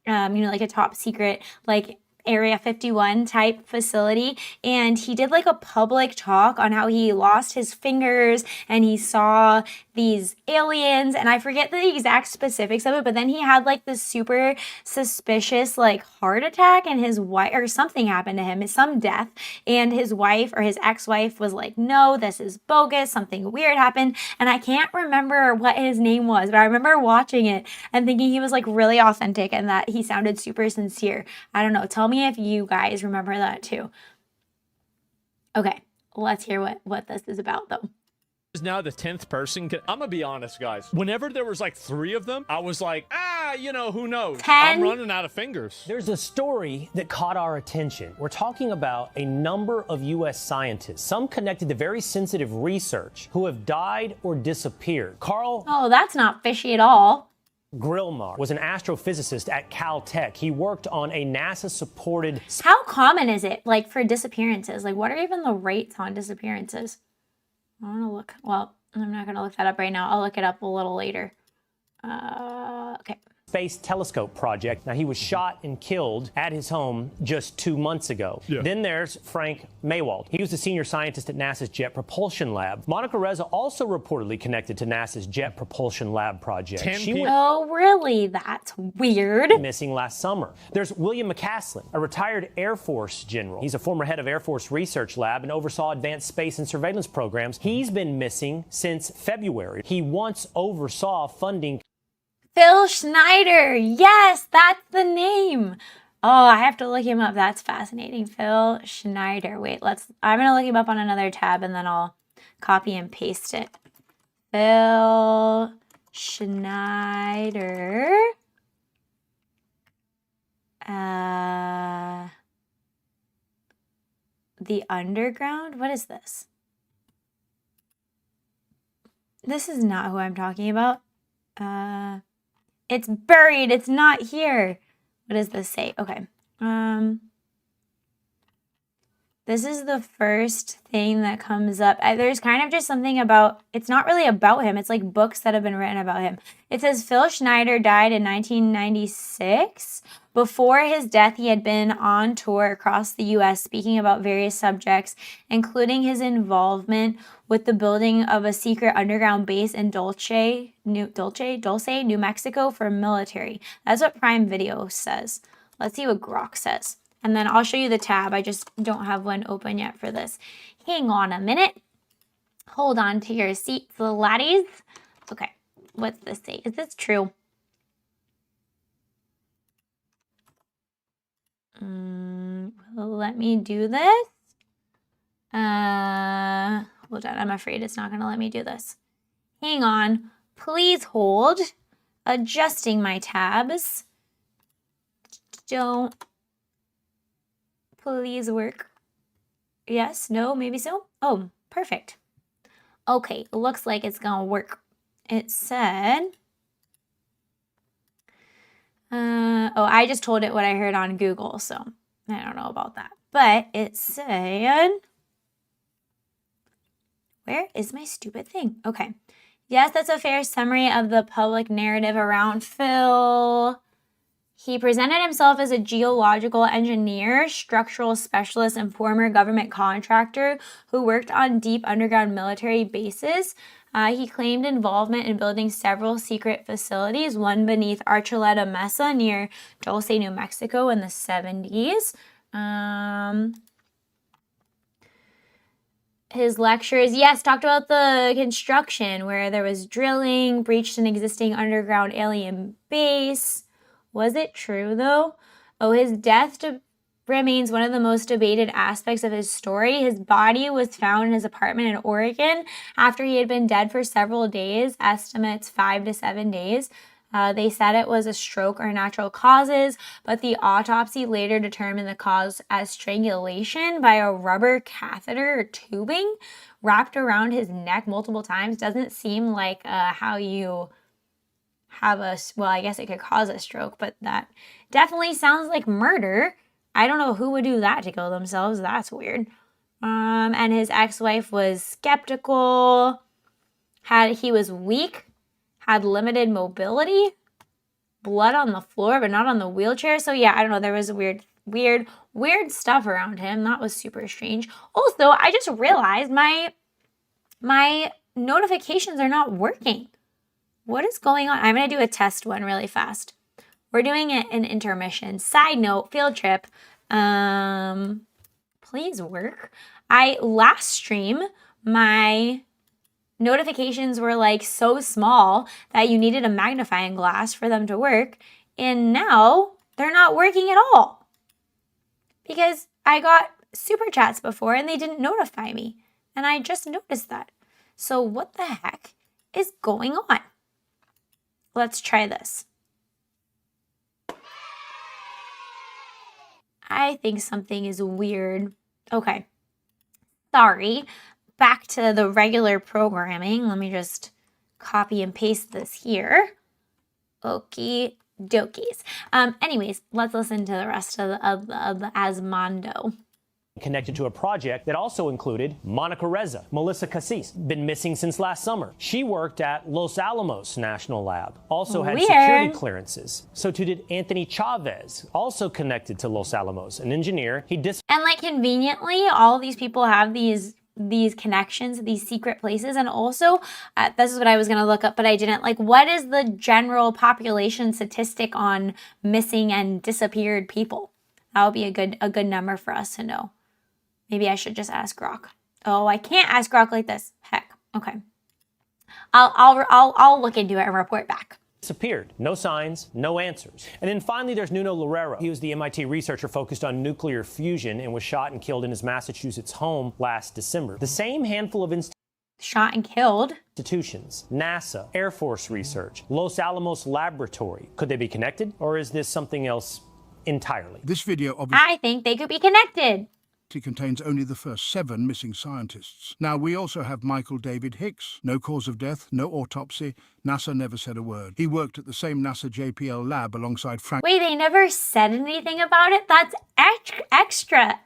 like a top secret like Area 51 type facility, and he did like a public talk on how he lost his fingers and he saw these aliens, and I forget the exact specifics of it, but then he had like this super suspicious like heart attack and his wife or something happened to him, some death, and his wife or his ex-wife was like, no, this is bogus, something weird happened, and I can't remember what his name was, but I remember watching it and thinking he was like really authentic and that he sounded super sincere. I don't know, tell me if you guys remember that too. Okay, let's hear what this is about though. is now the 10th person. I'm gonna be honest, guys. Whenever there was like 3 of them, I was like, who knows? 10? I'm running out of fingers. There's a story that caught our attention. We're talking about a number of U.S. scientists, some connected to very sensitive research, who have died or disappeared. Carl Oh, that's not fishy at all. Grillmar was an astrophysicist at Caltech. He worked on a NASA-supported... How common is it, like, for disappearances? Like, what are even the rates on disappearances? I want to look. Well, I'm not going to look that up right now. I'll look it up a little later. Okay. Space Telescope project. Now, he was shot and killed at his home just 2 months ago. Yeah. Then there's Frank Maywald. He was the senior scientist at NASA's Jet Propulsion Lab. Monica Reza also reportedly connected to NASA's Jet Propulsion Lab project. Oh, really? That's weird. Missing last summer. There's William McCaslin, a retired Air Force general. He's a former head of Air Force Research Lab and oversaw advanced space and surveillance programs. He's been missing since February. He once oversaw funding. Phil Schneider. Yes, that's the name. Oh, I have to look him up. That's fascinating. Phil Schneider. Wait, I'm going to look him up on another tab and then I'll copy and paste it. Phil Schneider. The Underground? What is this? This is not who I'm talking about. It's buried. It's not here. What does this say? Okay. This is the first thing that comes up. There's kind of just something about, it's not really about him. It's like books that have been written about him. It says Phil Schneider died in 1996. Before his death, he had been on tour across the U.S. speaking about various subjects, including his involvement with the building of a secret underground base in Dulce, New Mexico for military. That's what Prime Video says. Let's see what Grok says. And then I'll show you the tab. I just don't have one open yet for this. Hang on a minute. Hold on to your seats, laddies. Okay, what's this say? Is this true? Let me do this. Hold on, I'm afraid it's not gonna let me do this. Hang on, please hold. Adjusting my tabs. Don't please work. Yes, no, maybe so. Oh, perfect. Okay, looks like it's gonna work. It said, I just told it what I heard on Google, so I don't know about that. But it said, where is my stupid thing? Okay. Yes, that's a fair summary of the public narrative around Phil. He presented himself as a geological engineer, structural specialist, and former government contractor who worked on deep underground military bases. He claimed involvement in building several secret facilities, one beneath Archuleta Mesa near Dulce, New Mexico in the 70s. His lectures, yes, talked about the construction where there was drilling, breached an existing underground alien base. Was it true, though? Oh, his death remains one of the most debated aspects of his story. His body was found in his apartment in Oregon after he had been dead for several days, estimates 5 to 7 days. They said it was a stroke or natural causes, but the autopsy later determined the cause as strangulation by a rubber catheter or tubing wrapped around his neck multiple times. Doesn't seem like how you have well, I guess it could cause a stroke, but that definitely sounds like murder. I don't know who would do that to kill themselves. That's weird. And his ex-wife was skeptical. He was weak, had limited mobility, blood on the floor, but not on the wheelchair. So yeah, I don't know. There was weird stuff around him. That was super strange. Also, I just realized my notifications are not working. What is going on? I'm going to do a test one really fast. We're doing it in intermission. Side note, field trip. Please work. Last stream, my notifications were like so small that you needed a magnifying glass for them to work. And now they're not working at all. Because I got super chats before and they didn't notify me. And I just noticed that. So what the heck is going on? Let's try this. I think something is weird. Okay. Sorry. Back to the regular programming. Let me just copy and paste this here. Okie dokies. Anyways, let's listen to the rest of the Asmondo. Connected to a project that also included Monica Reza, Melissa Cassis, been missing since last summer. She worked at Los Alamos National Lab, also had security clearances. So too did Anthony Chavez, also connected to Los Alamos, an engineer. And like conveniently, all these people have these connections, these secret places. And also, this is what I was going to look up, but I didn't. Like, what is the general population statistic on missing and disappeared people? That would be a good number for us to know. Maybe I should just ask Grok. Oh, I can't ask Grok like this. Heck. Okay. I'll look into it and report back. Disappeared. No signs, no answers. And then finally, there's Nuno Loureiro. He was the MIT researcher focused on nuclear fusion and was shot and killed in his Massachusetts home last December. The same handful of shot and killed institutions, NASA, Air Force Research, Los Alamos Laboratory. Could they be connected, or is this something else entirely? This video obviously I think they could be connected. Contains only the first 7 missing scientists. Now, we also have Michael David Hicks. No cause of death, no autopsy. NASA never said a word. He worked at the same NASA JPL lab alongside Frank. Wait, they never said anything about it? That's extra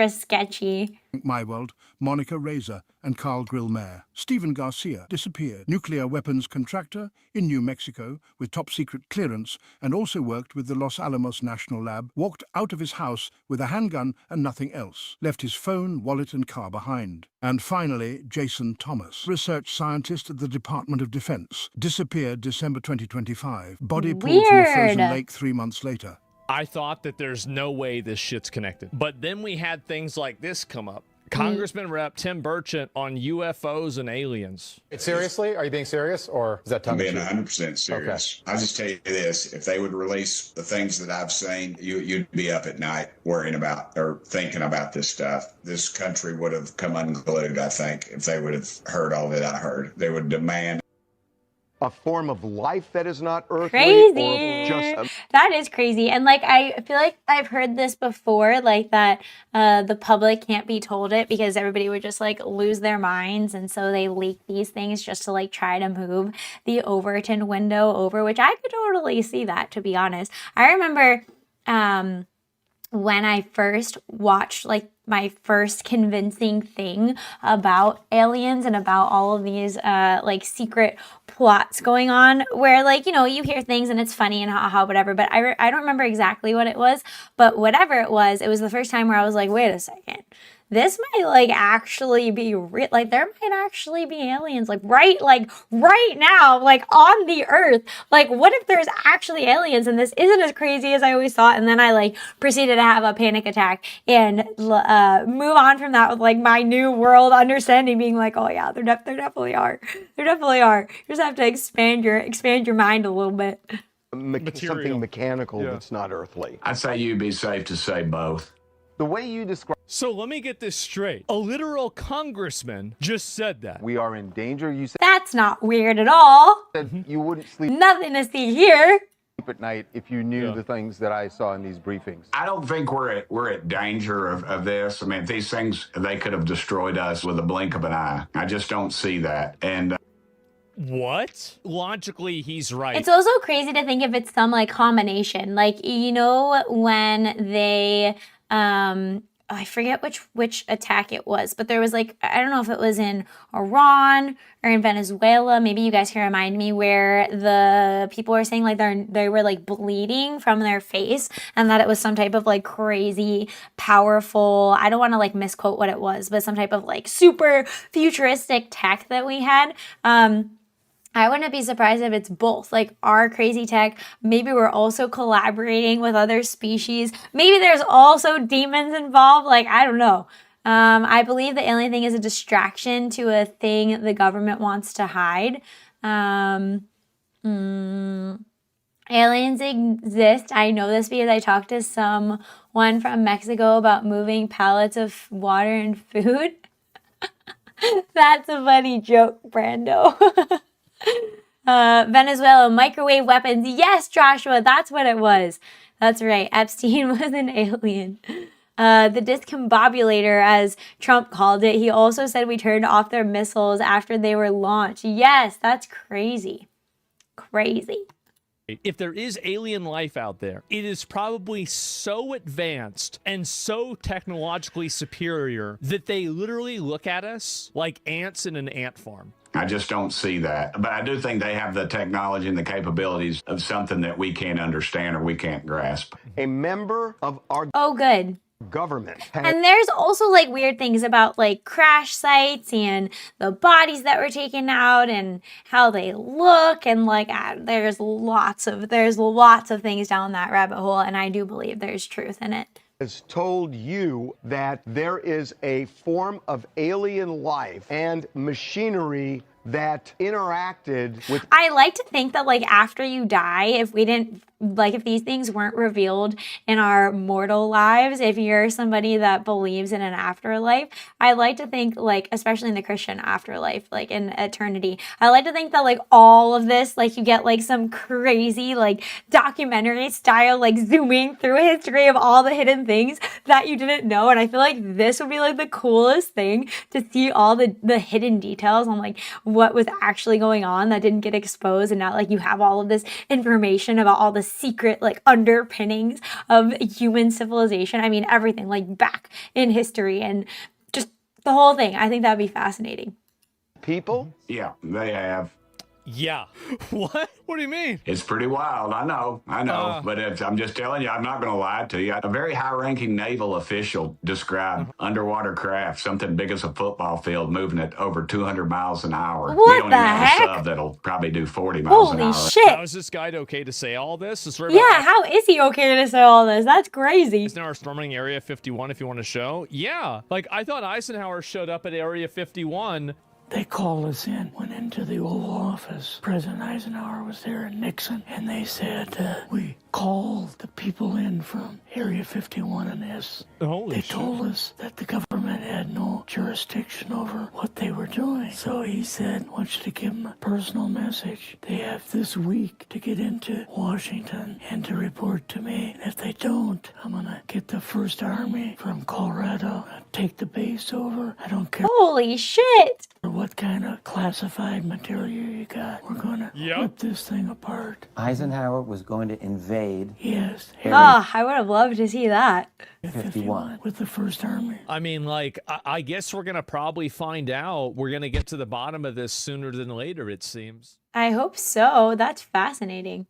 sketchy. Myweld, Monica Reza, and Carl Grillmayer. Stephen Garcia disappeared. Nuclear weapons contractor in New Mexico with top-secret clearance and also worked with the Los Alamos National Lab, walked out of his house with a handgun and nothing else, left his phone, wallet and car behind. And finally, Jason Thomas, research scientist at the Department of Defense, disappeared December 2025. Body pulled from a frozen lake 3 months later. I thought that there's no way this shit's connected. But then we had things like this come up. Congressman Rep. Tim Burchett on UFOs and aliens. Seriously? Are you being serious, or is that tongue? I'm being 100% serious. Okay. I'll just tell you this. If they would release the things that I've seen, you'd be up at night worrying about or thinking about this stuff. This country would have come unglued, I think, if they would have heard all that I heard. They would demand a form of life that is not earthly. Crazy. Or just that is crazy. And like, I feel like I've heard this before, like that the public can't be told it because everybody would just like lose their minds. And so they leak these things just to like try to move the Overton window over, which I could totally see that, to be honest. I remember when I first watched like my first convincing thing about aliens and about all of these like secret plots going on, where like, you know, you hear things and it's funny and haha, whatever, but I don't remember exactly what it was, but whatever it was the first time where I was like, wait a second, this might like actually be real. Like there might actually be aliens like right now, like on the earth. Like what if there's actually aliens and this isn't as crazy as I always thought? And then I like proceeded to have a panic attack and move on from that with like my new world understanding, being like, oh yeah, there definitely are. There definitely are. You just have to expand your mind a little bit. Something mechanical that's not earthly. I'd say you'd be safe to say both. The way you describe. So let me get this straight. A literal congressman just said that. We are in danger. You said that's not weird at all. You wouldn't sleep. Nothing to see here. At night if you knew the things that I saw in these briefings. I don't think we're at danger of this. I mean, these things, they could have destroyed us with a blink of an eye. I just don't see that. And what? Logically, he's right. It's also crazy to think if it's some like combination. Like, you know, when they I forget which attack it was, but there was like, I don't know if it was in Iran or in Venezuela, maybe you guys can remind me, where the people were saying like they were like bleeding from their face and that it was some type of like crazy powerful, I don't want to like misquote what it was, but some type of like super futuristic tech that we had. I wouldn't be surprised if it's both, like our crazy tech. Maybe we're also collaborating with other species. Maybe there's also demons involved. Like, I don't know. I believe the alien thing is a distraction to a thing the government wants to hide. Aliens exist. I know this because I talked to someone from Mexico about moving pallets of water and food. That's a funny joke, Brando. Venezuela, microwave weapons. Yes, Joshua, that's what it was. That's right. Epstein was an alien. The discombobulator, as Trump called it. He also said we turned off their missiles after they were launched. Yes, that's crazy. Crazy. If there is alien life out there, it is probably so advanced and so technologically superior that they literally look at us like ants in an ant farm. I just don't see that. But I do think they have the technology and the capabilities of something that we can't understand or we can't grasp. A member of our good government. And there's also like weird things about like crash sites and the bodies that were taken out and how they look, and like there's lots of things down that rabbit hole, and I do believe there's truth in it. Has told you that there is a form of alien life and machinery that interacted with. I like to think that like after you die, if these things weren't revealed in our mortal lives, if you're somebody that believes in an afterlife, I like to think, like, especially in the Christian afterlife, like in eternity, I like to think that like all of this, like you get like some crazy like documentary style, like zooming through a history of all the hidden things that you didn't know. And I feel like this would be like the coolest thing to see all the hidden details on like what was actually going on that didn't get exposed, and now like you have all of this information about all the secret like underpinnings of human civilization. I mean, everything like back in history and just the whole thing. I think that'd be fascinating. People? Yeah, they have. Yeah. What? What do you mean? It's pretty wild. I know. But I'm just telling you, I'm not going to lie to you. A very high-ranking naval official described underwater craft, something big as a football field, moving at over 200 miles an hour. What we don't the even have heck? a sub that'll probably do 40 miles an hour. Holy shit. How is this guy okay to say all this? Yeah, how is he okay to say all this? That's crazy. Eisenhower storming Area 51, if you want to show. Yeah. Like, I thought Eisenhower showed up at Area 51. They called us in, went into the Oval Office. President Eisenhower was there and Nixon, and they said, we called the people in from Area 51 and this. Holy they shit. told us that the government had no jurisdiction over what they were doing. So he said, I want you to give them a personal message. They have this week to get into Washington and to report to me. And if they don't, I'm going to get the 1st Army from Colorado and take the base over. I don't care. Holy shit. what kind of classified material you got. We're going to rip this thing apart. Eisenhower was going to invade. Yes. Oh, I would have loved to see that. 51. With the First Army. I mean, like, I guess we're going to probably find out. We're going to get to the bottom of this sooner than later, it seems. I hope so. That's fascinating.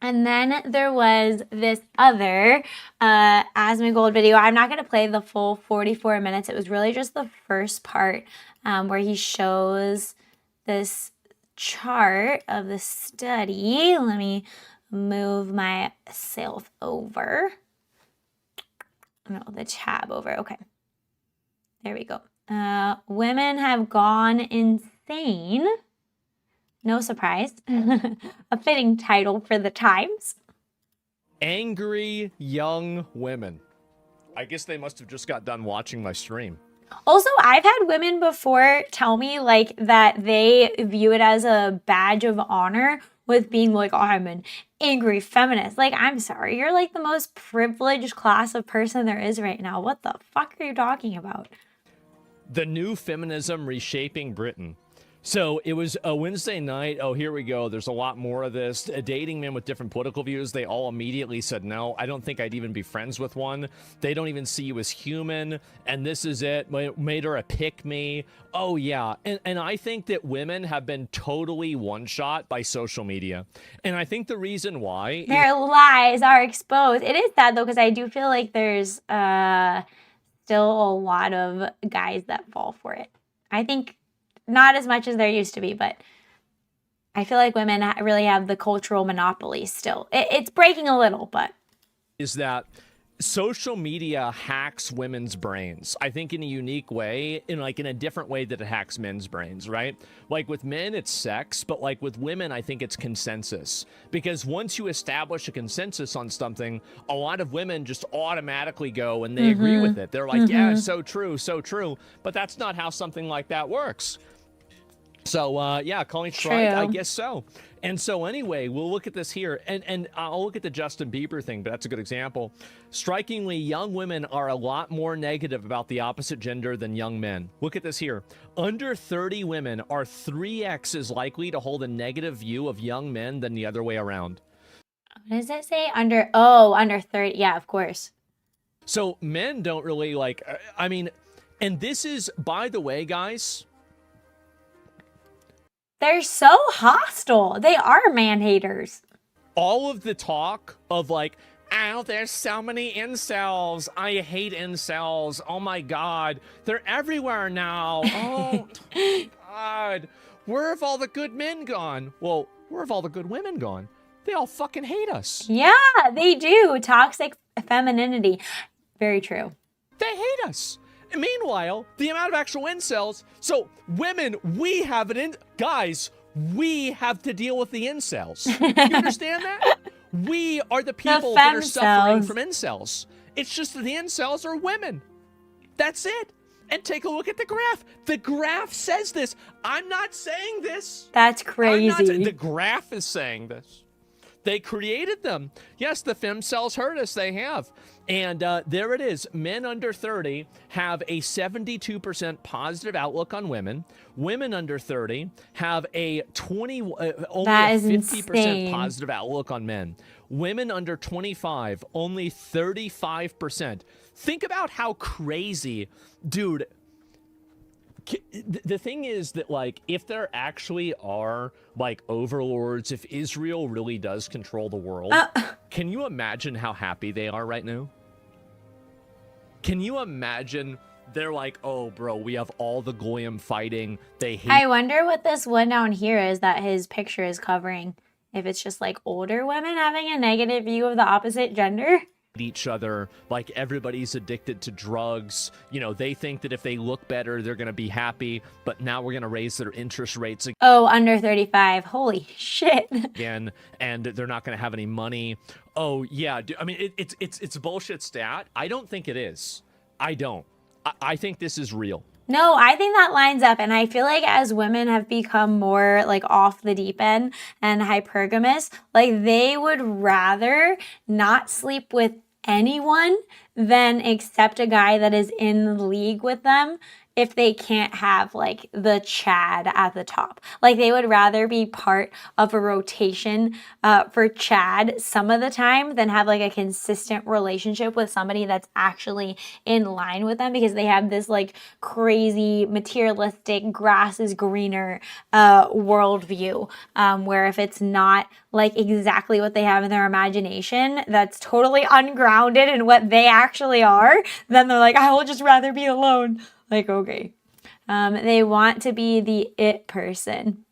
And then there was this other Asmongold video. I'm not going to play the full 44 minutes. It was really just the first part where he shows this chart of the study. Let me move myself over. No, the tab over. Okay. There we go. Women have gone insane. No surprise. A fitting title for the times. Angry young women. I guess they must have just got done watching my stream. Also, I've had women before tell me like that they view it as a badge of honor with being like, oh, I'm an angry feminist. Like, I'm sorry, you're like the most privileged class of person there is right now. What the fuck are you talking about? The new feminism reshaping Britain. So it was a Wednesday night. Oh, here we go. There's a lot more of this. Dating men with different political views. They all immediately said, no, I don't think I'd even be friends with one. They don't even see you as human. And this is it. Made her a pick-me. Oh, yeah. And I think that women have been totally one-shot by social media. And I think the reason why... Their lies are exposed. It is sad, though, because I do feel like there's still a lot of guys that fall for it. I think... not as much as there used to be, but I feel like women really have the cultural monopoly still. It's breaking a little, but... is that social media hacks women's brains, I think in a unique way, in a different way that it hacks men's brains, right? Like with men, it's sex, but like with women, I think it's consensus. Because once you establish a consensus on something, a lot of women just automatically go and they agree with it. They're like, yeah, so true, so true. But that's not how something like that works. So, yeah, calling strike, I guess so. And so anyway, we'll look at this here. And I'll look at the Justin Bieber thing, but that's a good example. Strikingly, young women are a lot more negative about the opposite gender than young men. Look at this here. Under 30 women are 3x as likely to hold a negative view of young men than the other way around. What does it say? Under 30. Yeah, of course. So men don't really like, I mean, and this is, by the way, guys... they're so hostile. They are man-haters. All of the talk of like, oh, there's so many incels. I hate incels. Oh my God. They're everywhere now. Oh, God. Where have all the good men gone? Well, where have all the good women gone? They all fucking hate us. Yeah, they do. Toxic femininity. Very true. They hate us. And meanwhile, the amount of actual incels, so women, we have it in, guys, we have to deal with the incels. You understand that? We are the people that are suffering from incels. It's just that the incels are women. That's it. And take a look at the graph. The graph says this. I'm not saying this. That's crazy. The graph is saying this. They created them. Yes, the femcells hurt us. They have. And there it is. Men under 30 have a 72% positive outlook on women. Women under 30 have a only a 50% positive outlook on men. Women under 25, only 35%. Think about how crazy, dude. The thing is that, like, if there actually are, like, overlords, if Israel really does control the world, can you imagine how happy they are right now? Can you imagine they're like, oh, bro, we have all the Goyim fighting. They hate. I wonder what this one down here is that his picture is covering. If it's just, like, older women having a negative view of the opposite gender. Each other, like everybody's addicted to drugs. You know, they think that if they look better, they're going to be happy, but now we're going to raise their interest rates Oh, under 35. Holy shit. again, and they're not going to have any money. Oh, yeah. I mean, it's a bullshit stat. I don't think it is. I don't. I think this is real. No, I think that lines up. And I feel like as women have become more like off the deep end and hypergamous, like they would rather not sleep with anyone then accept a guy that is in league with them if they can't have like the Chad at the top. Like they would rather be part of a rotation for Chad some of the time than have like a consistent relationship with somebody that's actually in line with them, because they have this like crazy materialistic grass is greener worldview, where if it's not like exactly what they have in their imagination, that's totally ungrounded in what they actually are, then they're like, I will just rather be alone. Like, okay. They want to be the it person.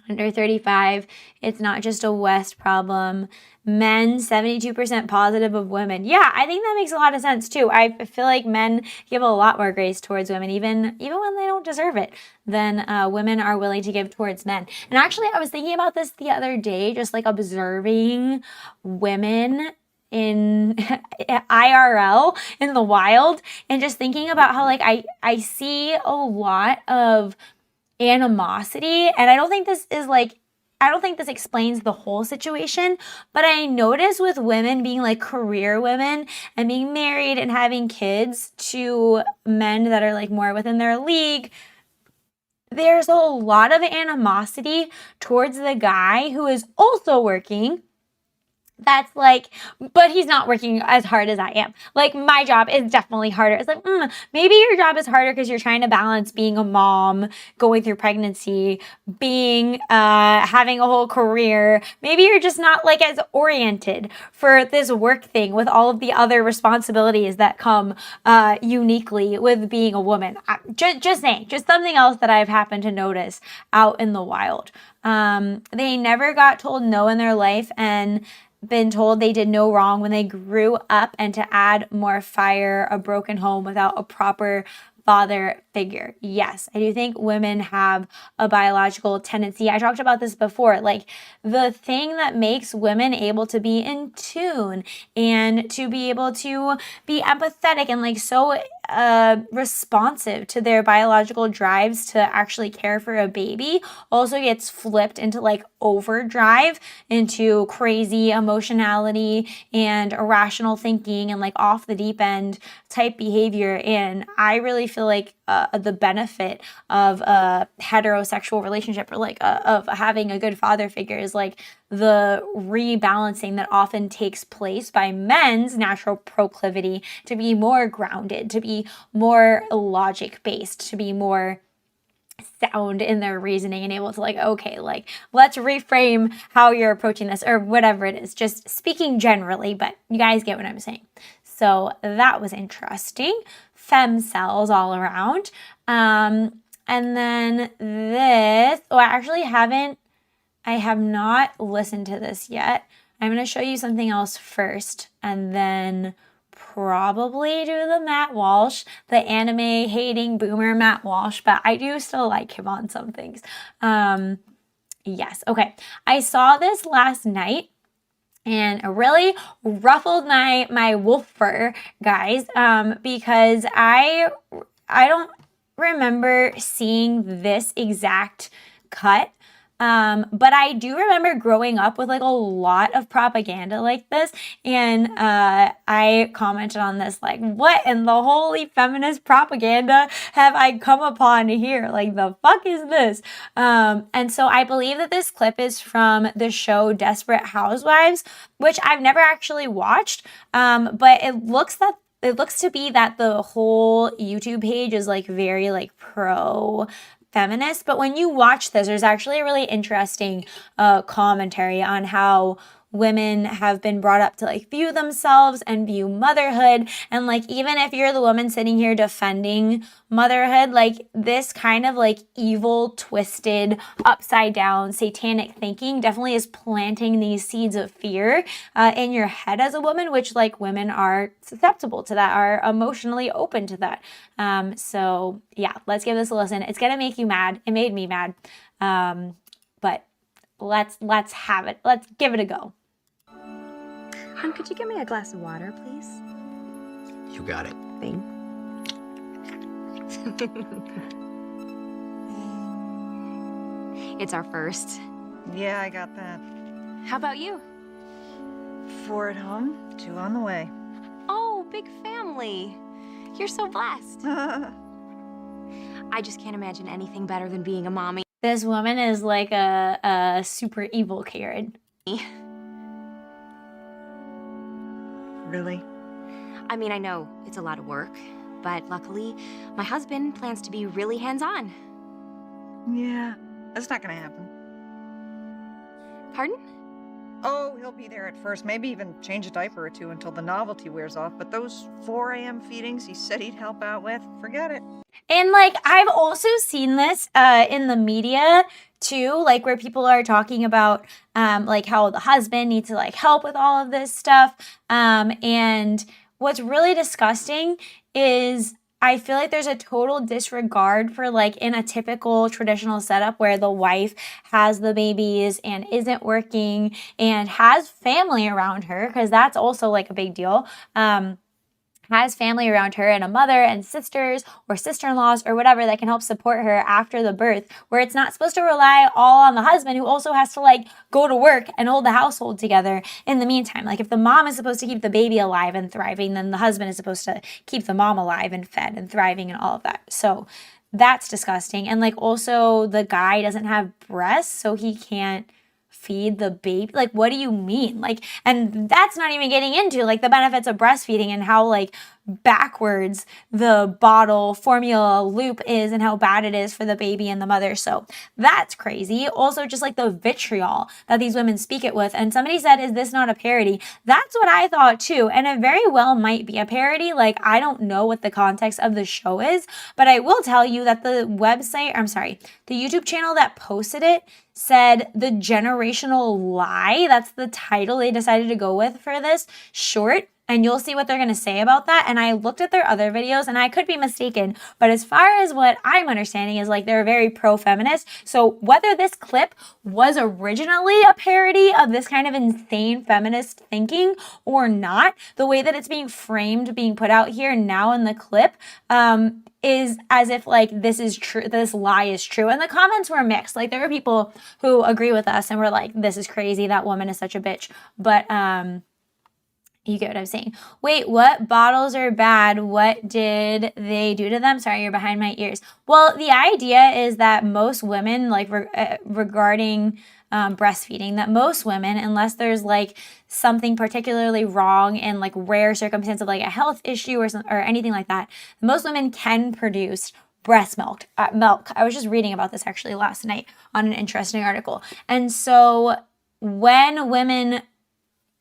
Under 35, it's not just a West problem. Men, 72% positive of women. Yeah, I think that makes a lot of sense too. I feel like men give a lot more grace towards women, even when they don't deserve it, than women are willing to give towards men. And actually, I was thinking about this the other day, just like observing women in IRL in the wild, and just thinking about how like I see a lot of animosity, and I don't think this explains the whole situation, but I notice with women being like career women and being married and having kids to men that are like more within their league, there's a lot of animosity towards the guy who is also working. That's like, but he's not working as hard as I am. Like, my job is definitely harder. It's like, maybe your job is harder because you're trying to balance being a mom, going through pregnancy, being, having a whole career. Maybe you're just not like as oriented for this work thing with all of the other responsibilities that come uniquely with being a woman. Just saying, just something else that I've happened to notice out in the wild. They never got told no in their life and been told they did no wrong when they grew up, and to add more fire, a broken home without a proper father figure. Yes, I do think women have a biological tendency. I talked about this before, like the thing that makes women able to be in tune and to be able to be empathetic and like so responsive to their biological drives to actually care for a baby also gets flipped into like overdrive, into crazy emotionality and irrational thinking and like off the deep end type behavior. And I really feel like the benefit of a heterosexual relationship, or like of having a good father figure, is like the rebalancing that often takes place by men's natural proclivity to be more grounded, to be more logic based, to be more sound in their reasoning and able to like, okay, like let's reframe how you're approaching this, or whatever it is, just speaking generally, but you guys get what I'm saying. So that was interesting. Fem cells all around. And then this, I have not listened to this yet. I'm going to show you something else first, and then probably do the Matt Walsh, the anime hating boomer Matt Walsh, but I do still like him on some things. Yes. Okay. I saw this last night, and it really ruffled my wolf fur, guys, because I don't remember seeing this exact cut. But I do remember growing up with like a lot of propaganda like this, and I commented on this like, what in the holy feminist propaganda have I come upon here? Like, the fuck is this? And so I believe that this clip is from the show Desperate Housewives, which I've never actually watched, but it looks to be that the whole YouTube page is like very like pro feminist. But when you watch this, there's actually a really interesting commentary on how women have been brought up to like view themselves and view motherhood. And like, even if you're the woman sitting here defending motherhood, like this kind of like evil, twisted, upside down, satanic thinking definitely is planting these seeds of fear in your head as a woman, which like women are susceptible to that, are emotionally open to that. So yeah, let's give this a listen. It's gonna make you mad. It made me mad. But let's have it. Let's give it a go. Hon, could you get me a glass of water, please? You got it. Thanks. It's our first. Yeah, I got that. How about you? 4 at home, 2 on the way. Oh, big family. You're so blessed. I just can't imagine anything better than being a mommy. This woman is like a super evil Karen. Really? I mean, I know it's a lot of work, but luckily, my husband plans to be really hands-on. Yeah, that's not gonna happen. Pardon? Oh, he'll be there at first, maybe even change a diaper or two until the novelty wears off, but those 4 a.m. feedings he said he'd help out with, forget it. And like, I've also seen this in the media too, like where people are talking about like how the husband needs to like help with all of this stuff. And what's really disgusting is I feel like there's a total disregard for like in a typical traditional setup where the wife has the babies and isn't working and has family around her, because that's also like a big deal. Has family around her and a mother and sisters or sister-in-laws or whatever that can help support her after the birth, where it's not supposed to rely all on the husband who also has to like go to work and hold the household together in the meantime. Like if the mom is supposed to keep the baby alive and thriving, then the husband is supposed to keep the mom alive and fed and thriving and all of that. So that's disgusting. And like also the guy doesn't have breasts, so he can't feed the baby. Like, what do you mean? Like, and that's not even getting into like the benefits of breastfeeding and how like backwards the bottle formula loop is and how bad it is for the baby and the mother. So that's crazy. Also, just like the vitriol that these women speak it with. And somebody said, is this not a parody? That's what I thought too. And it very well might be a parody. Like, I don't know what the context of the show is, but I will tell you that the the YouTube channel that posted it said the generational lie. That's the title they decided to go with for this short. And you'll see what they're going to say about that. And I looked at their other videos and I could be mistaken. But as far as what I'm understanding is like they're very pro-feminist. So whether this clip was originally a parody of this kind of insane feminist thinking or not, the way that it's being framed, being put out here now in the clip, is as if like this is true, this lie is true. And the comments were mixed. Like there were people who agree with us and were like, this is crazy, that woman is such a bitch. But you get what I'm saying. Wait, what? Bottles are bad. What did they do to them? Sorry, you're behind my ears. Well, the idea is that most women, like regarding breastfeeding, that most women, unless there's like something particularly wrong in like rare circumstance of like a health issue or anything like that, most women can produce breast milk. I was just reading about this actually last night on an interesting article. And so when women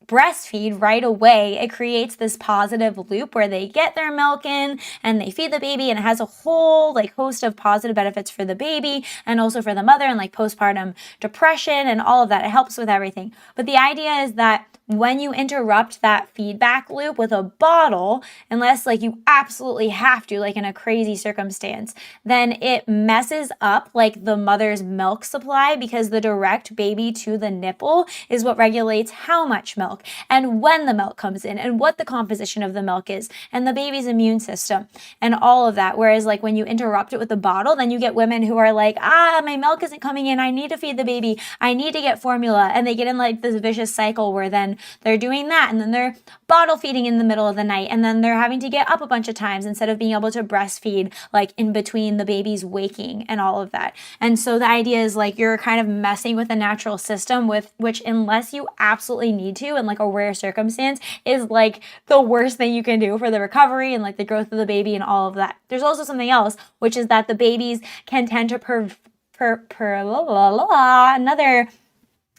breastfeed right away, it creates this positive loop where they get their milk in and they feed the baby, and it has a whole like host of positive benefits for the baby and also for the mother and like postpartum depression and all of that. It helps with everything. But the idea is that when you interrupt that feedback loop with a bottle, unless like you absolutely have to, like in a crazy circumstance, then it messes up like the mother's milk supply, because the direct baby to the nipple is what regulates how much milk and when the milk comes in and what the composition of the milk is and the baby's immune system and all of that. Whereas like when you interrupt it with a bottle, then you get women who are like, my milk isn't coming in, I need to feed the baby, I need to get formula, and they get in like this vicious cycle where then they're doing that, and then they're bottle feeding in the middle of the night, and then they're having to get up a bunch of times instead of being able to breastfeed like in between the baby's waking and all of that. And so the idea is like you're kind of messing with a natural system, with which, unless you absolutely need to in like a rare circumstance, is like the worst thing you can do for the recovery and like the growth of the baby and all of that. There's also something else, which is that the babies can tend to another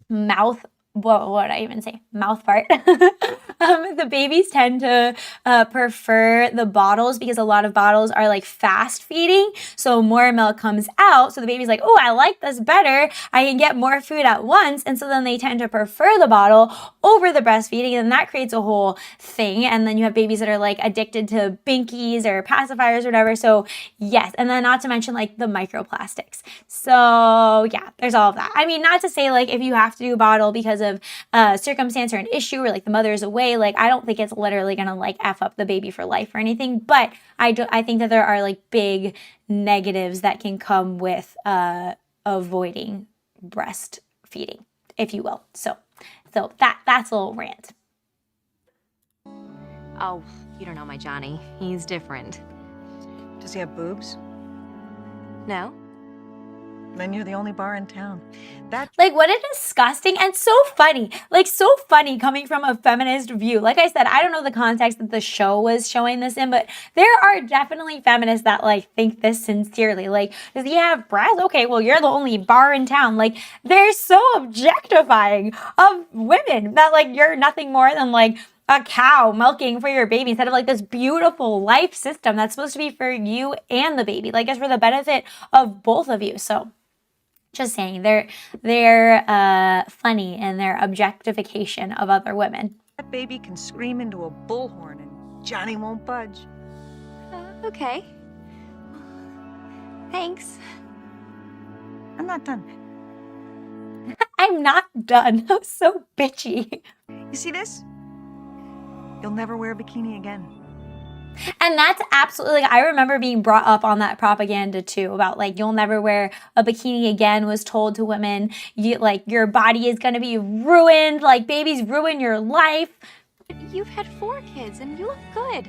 mouth. What would I even say? Mouth part. The babies tend to prefer the bottles because a lot of bottles are like fast feeding. So more milk comes out. So the baby's like, oh, I like this better. I can get more food at once. And so then they tend to prefer the bottle over the breastfeeding. And that creates a whole thing. And then you have babies that are like addicted to binkies or pacifiers or whatever. So yes. And then not to mention like the microplastics. So yeah, there's all of that. I mean, not to say like if you have to do a bottle because of circumstance or an issue or like the mother is away, like I don't think it's literally gonna like F up the baby for life or anything, but I think that there are like big negatives that can come with avoiding breastfeeding, if you will. So that's a little rant. Oh, you don't know my Johnny. He's different. Does he have boobs? No. Then you're the only bar in town. Like, what a disgusting and so funny. Like, so funny coming from a feminist view. Like I said, I don't know the context that the show was showing this in, but there are definitely feminists that, like, think this sincerely. Like, does he have breasts? Okay, well, you're the only bar in town. Like, they're so objectifying of women that, like, you're nothing more than, like, a cow milking for your baby instead of like this beautiful life system that's supposed to be for you and the baby. Like, it's for the benefit of both of you. So just saying, they're funny in their objectification of other women. That baby can scream into a bullhorn and Johnny won't budge. Okay. Thanks. I'm not done. I'm not done. I'm so bitchy. You see this? You'll never wear a bikini again. And that's absolutely, like, I remember being brought up on that propaganda too, about like, you'll never wear a bikini again, was told to women. You, like, your body is going to be ruined, like babies ruin your life. You've had 4 kids and you look good.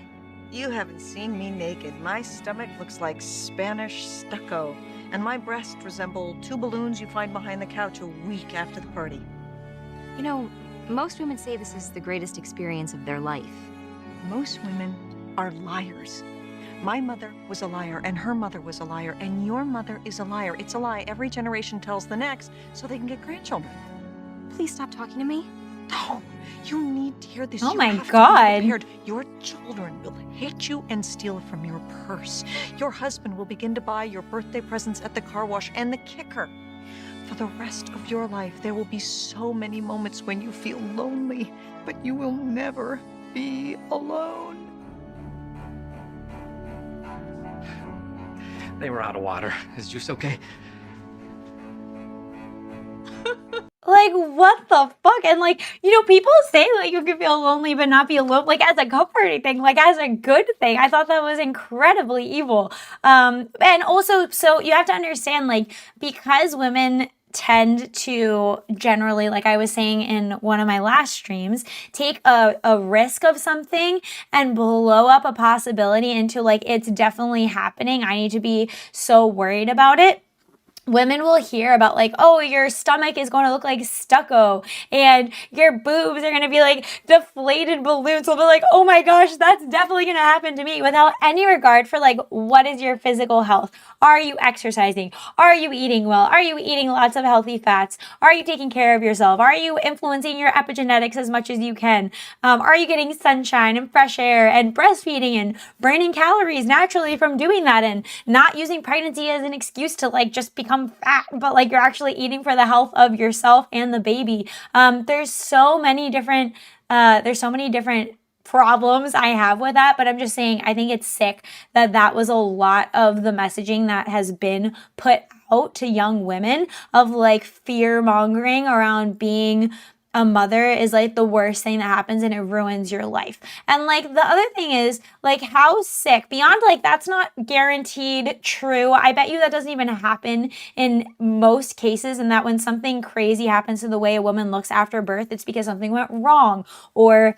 You haven't seen me naked. My stomach looks like Spanish stucco, and my breasts resemble 2 balloons you find behind the couch a week after the party. You know, most women say this is the greatest experience of their life. Most women are liars. My mother was a liar, and her mother was a liar, and your mother is a liar. It's a lie every generation tells the next so they can get grandchildren. Please stop talking to me. No, you need to hear this. Oh You my have to be God. prepared. Your children will hate you and steal from your purse. Your husband will begin to buy your birthday presents at the car wash, and the kicker, for the rest of your life, there will be so many moments when you feel lonely, but you will never be alone. They were out of water. Is juice okay? Like, what the fuck? And like, you know, people say like you can feel lonely but not be alone, like as a comforting thing, like as a good thing. I thought that was incredibly evil. And also, so you have to understand, like, because women tend to generally, like I was saying in one of my last streams, take a risk of something and blow up a possibility into like, it's definitely happening, I need to be so worried about it. Women will hear about like, oh, your stomach is going to look like stucco and your boobs are going to be like deflated balloons. So they'll be like, oh my gosh, that's definitely going to happen to me, without any regard for like, what is your physical health? Are you exercising? Are you eating well? Are you eating lots of healthy fats? Are you taking care of yourself? Are you influencing your epigenetics as much as you can? Are you getting sunshine and fresh air and breastfeeding and burning calories naturally from doing that, and not using pregnancy as an excuse to like just become fat, but like you're actually eating for the health of yourself and the baby? There's so many different problems I have with that, but I'm just saying, I think it's sick that that was a lot of the messaging that has been put out to young women, of like fear mongering around being a mother is like the worst thing that happens and it ruins your life. And like the other thing is like, how sick, beyond like, that's not guaranteed true. I bet you that doesn't even happen in most cases, and that when something crazy happens to the way a woman looks after birth, it's because something went wrong, or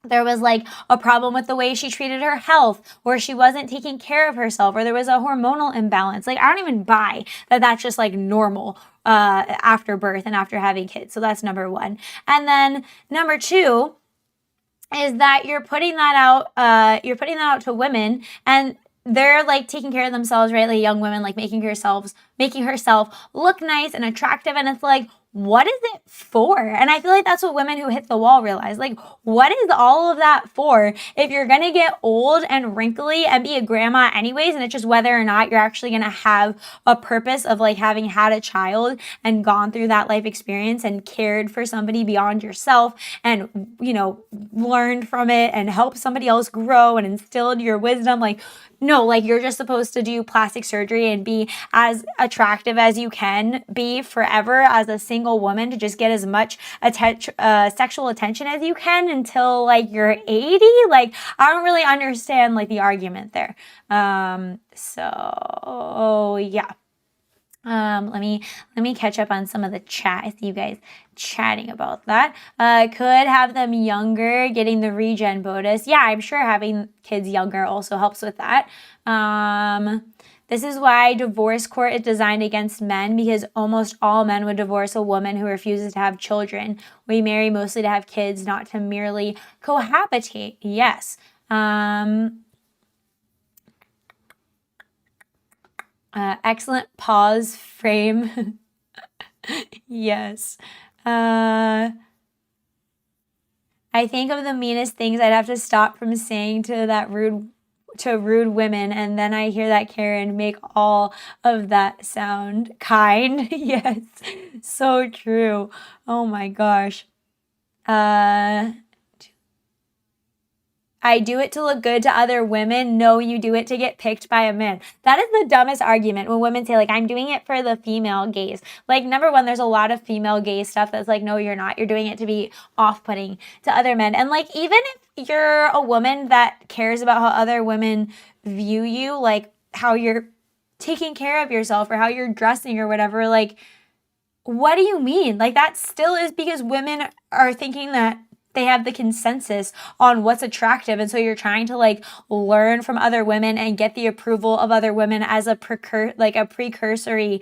there was like a problem with the way she treated her health, or she wasn't taking care of herself, or there was a hormonal imbalance. Like, I don't even buy that that's just like normal after birth and after having kids. So that's number one. And then number two is that you're putting that out to women, and they're like taking care of themselves, right? Like young women, like making herself look nice and attractive. And it's like, what is it for? And I feel like that's what women who hit the wall realize. Like, what is all of that for if you're going to get old and wrinkly and be a grandma anyways? And it's just whether or not you're actually going to have a purpose of like having had a child and gone through that life experience and cared for somebody beyond yourself, and, you know, learned from it and helped somebody else grow and instilled your wisdom. Like, no, like you're just supposed to do plastic surgery and be as attractive as you can be forever as a single woman, to just get as much sexual attention as you can until like you're 80. Like, I don't really understand like the argument there. So yeah. Let me catch up on some of the chat. I see you guys chatting about that. Could have them younger, getting the regen bonus. Yeah, I'm sure having kids younger also helps with that. This is why divorce court is designed against men, because almost all men would divorce a woman who refuses to have children. We marry mostly to have kids, not to merely cohabitate. Yes. Excellent pause frame. Yes. I think of the meanest things I'd have to stop from saying to rude women, and then I hear that Karen make all of that sound kind. Yes, so true. Oh my gosh. I do it to look good to other women. No, you do it to get picked by a man. That is the dumbest argument when women say, like, I'm doing it for the female gaze. Like, number one, there's a lot of female gaze stuff that's like, no, you're not. You're doing it to be off-putting to other men. And, like, even if you're a woman that cares about how other women view you, like how you're taking care of yourself or how you're dressing or whatever, like, what do you mean? Like, that still is because women are thinking that they have the consensus on what's attractive. And so you're trying to like learn from other women and get the approval of other women as a precursory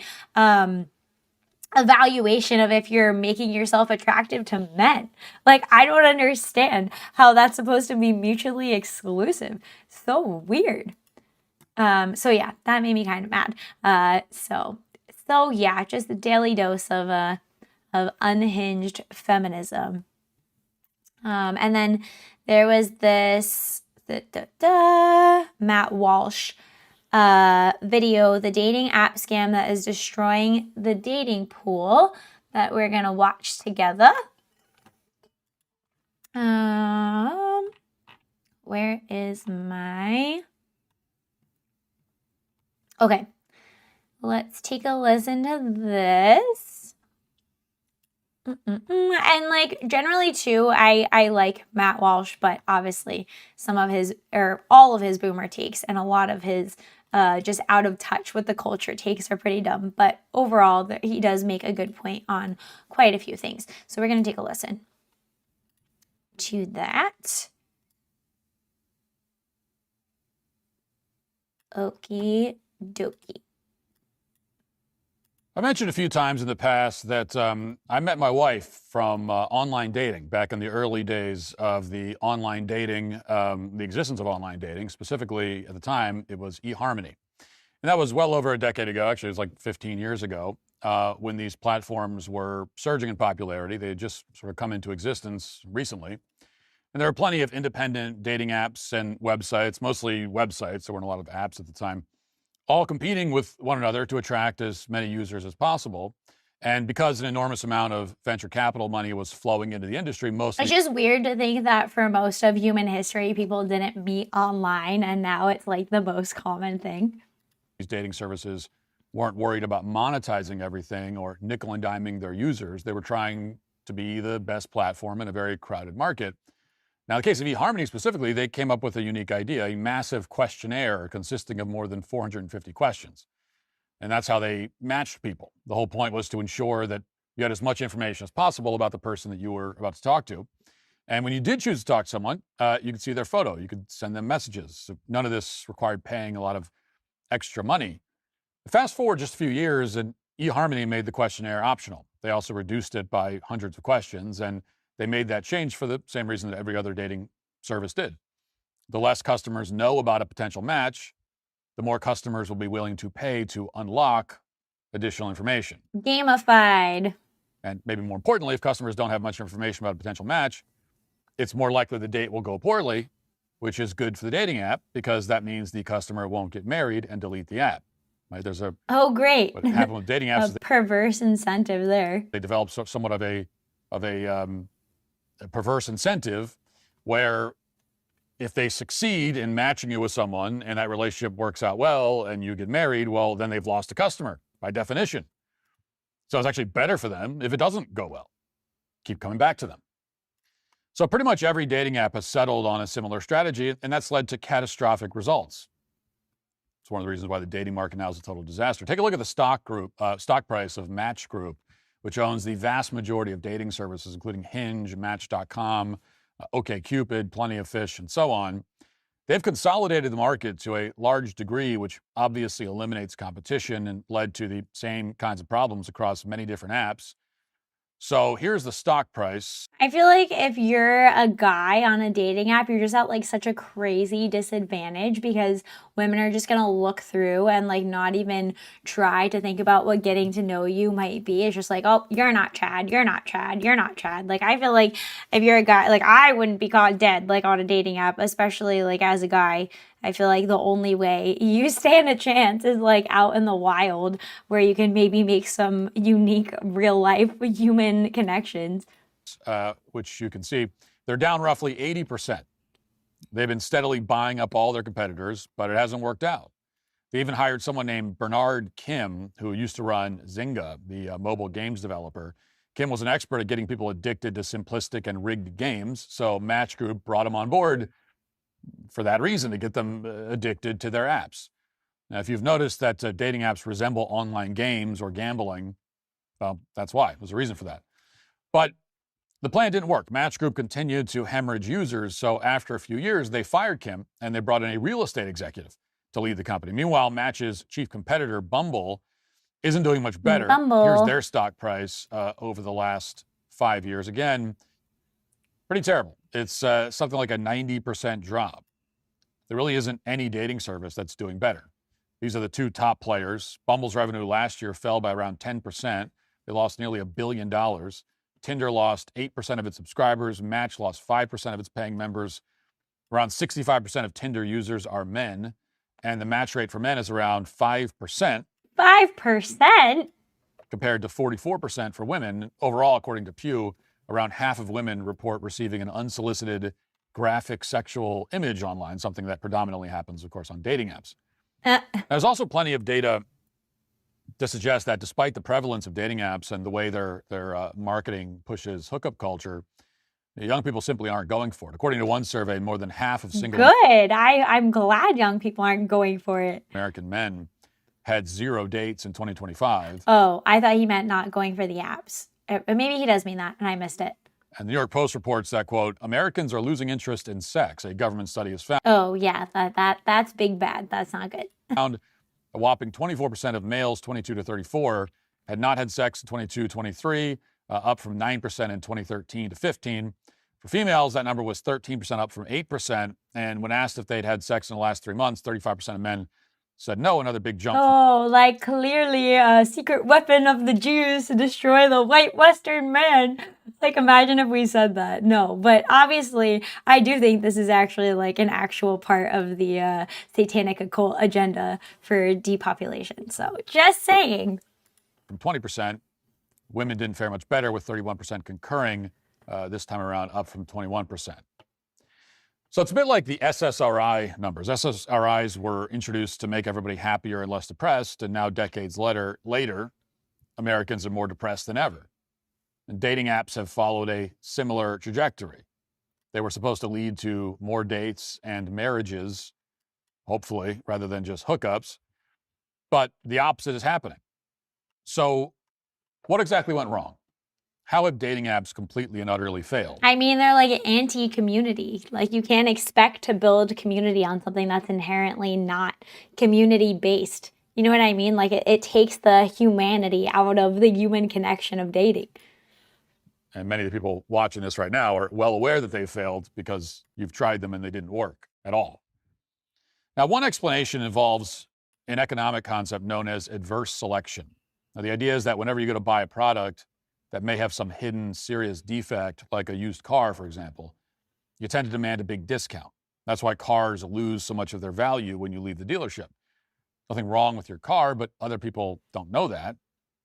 evaluation of if you're making yourself attractive to men. Like, I don't understand how that's supposed to be mutually exclusive. So weird. So yeah, that made me kind of mad. So yeah, just a daily dose of unhinged feminism. And then there was this Matt Walsh video, the dating app scam that is destroying the dating pool, that we're gonna watch together. Where is my... Okay, let's take a listen to this. And like generally too, I like Matt Walsh, but obviously some of his, or all of his boomer takes and a lot of his just out of touch with the culture takes are pretty dumb. But overall, he does make a good point on quite a few things. So we're going to take a listen to that. Okie dokie. I mentioned a few times in the past that I met my wife from online dating back in the early days of the online dating, the existence of online dating. Specifically, at the time, it was eHarmony. And that was well over a decade ago. Actually, it was like 15 years ago when these platforms were surging in popularity. They had just sort of come into existence recently. And there were plenty of independent dating apps and websites, mostly websites. There weren't a lot of apps at the time, all competing with one another to attract as many users as possible. And because an enormous amount of venture capital money was flowing into the industry, It's just weird to think that for most of human history, people didn't meet online, and now it's like the most common thing. These dating services weren't worried about monetizing everything or nickel and diming their users. They were trying to be the best platform in a very crowded market. Now, in the case of eHarmony specifically, they came up with a unique idea, a massive questionnaire consisting of more than 450 questions. And that's how they matched people. The whole point was to ensure that you had as much information as possible about the person that you were about to talk to. And when you did choose to talk to someone, you could see their photo. You could send them messages. So none of this required paying a lot of extra money. Fast forward just a few years, and eHarmony made the questionnaire optional. They also reduced it by hundreds of questions, and they made that change for the same reason that every other dating service did. The less customers know about a potential match, the more customers will be willing to pay to unlock additional information. Gamified. And maybe more importantly, if customers don't have much information about a potential match, it's more likely the date will go poorly, which is good for the dating app because that means the customer won't get married and delete the app. Right? There's a great. What happened with dating apps? A perverse incentive there. They develop somewhat of a perverse incentive where if they succeed in matching you with someone and that relationship works out well and you get married, well, then they've lost a customer by definition. So it's actually better for them if it doesn't go well. Keep coming back to them. So pretty much every dating app has settled on a similar strategy, and that's led to catastrophic results. It's one of the reasons why the dating market now is a total disaster. Take a look at the stock price of Match Group, which owns the vast majority of dating services, including Hinge, Match.com, OkCupid, Plenty of Fish, and so on. They've consolidated the market to a large degree, which obviously eliminates competition and led to the same kinds of problems across many different apps. So here's the stock price. I feel like if you're a guy on a dating app, you're just at like such a crazy disadvantage because women are just gonna look through and like not even try to think about what getting to know you might be. It's just like, oh, you're not Chad, you're not Chad, you're not Chad. Like I feel like if you're a guy, like I wouldn't be caught dead like on a dating app, especially like as a guy. I feel like the only way you stand a chance is like out in the wild where you can maybe make some unique real life human connections. Which you can see, they're down roughly 80%. They've been steadily buying up all their competitors, but it hasn't worked out. They even hired someone named Bernard Kim, who used to run Zynga, the mobile games developer. Kim was an expert at getting people addicted to simplistic and rigged games, so Match Group brought him on board for that reason, to get them addicted to their apps. Now, if you've noticed that dating apps resemble online games or gambling, well, that's why. There's a reason for that. But the plan didn't work. Match Group continued to hemorrhage users, so after a few years, they fired Kim, and they brought in a real estate executive to lead the company. Meanwhile, Match's chief competitor, Bumble, isn't doing much better. Here's their stock price over the last 5 years. Again, pretty terrible. It's something like a 90% drop. There really isn't any dating service that's doing better. These are the two top players. Bumble's revenue last year fell by around 10%. They lost nearly $1 billion. Tinder lost 8% of its subscribers. Match lost 5% of its paying members. Around 65% of Tinder users are men, and the match rate for men is around 5%. 5%? Compared to 44% for women. Overall, according to Pew, around half of women report receiving an unsolicited graphic sexual image online, something that predominantly happens, of course, on dating apps. There's also plenty of data to suggest that despite the prevalence of dating apps and the way their marketing pushes hookup culture, young people simply aren't going for it. According to one survey, more than half of single Good. I'm glad young people aren't going for it. American men had 0 dates in 2025. Oh, I thought he meant not going for the apps. Maybe he does mean that, and I missed it. And the New York Post reports that, quote, Americans are losing interest in sex. A government study has found. Oh, yeah, that's big bad. That's not good. Found a whopping 24% of males 22 to 34 had not had sex in 22-23, up from 9% in 2013 to 15. For females, that number was 13% up from 8%. And when asked if they'd had sex in the last 3 months, 35% of men said no, another big jump. Oh, like clearly a secret weapon of the Jews to destroy the white Western man. Like imagine if we said that. No, but obviously I do think this is actually like an actual part of the satanic occult agenda for depopulation. So just saying. From 20%, women didn't fare much better, with 31% concurring this time around, up from 21%. So it's a bit like the SSRI numbers. SSRIs were introduced to make everybody happier and less depressed, and now decades later, Americans are more depressed than ever. And dating apps have followed a similar trajectory. They were supposed to lead to more dates and marriages, hopefully, rather than just hookups. But the opposite is happening. So what exactly went wrong? How have dating apps completely and utterly failed? I mean, they're like an anti-community. Like you can't expect to build community on something that's inherently not community-based. You know what I mean? Like it takes the humanity out of the human connection of dating. And many of the people watching this right now are well aware that they failed because you've tried them and they didn't work at all. Now, one explanation involves an economic concept known as adverse selection. Now, the idea is that whenever you go to buy a product that may have some hidden serious defect, like a used car, for example, you tend to demand a big discount. That's why cars lose so much of their value when you leave the dealership. Nothing wrong with your car, but other people don't know that.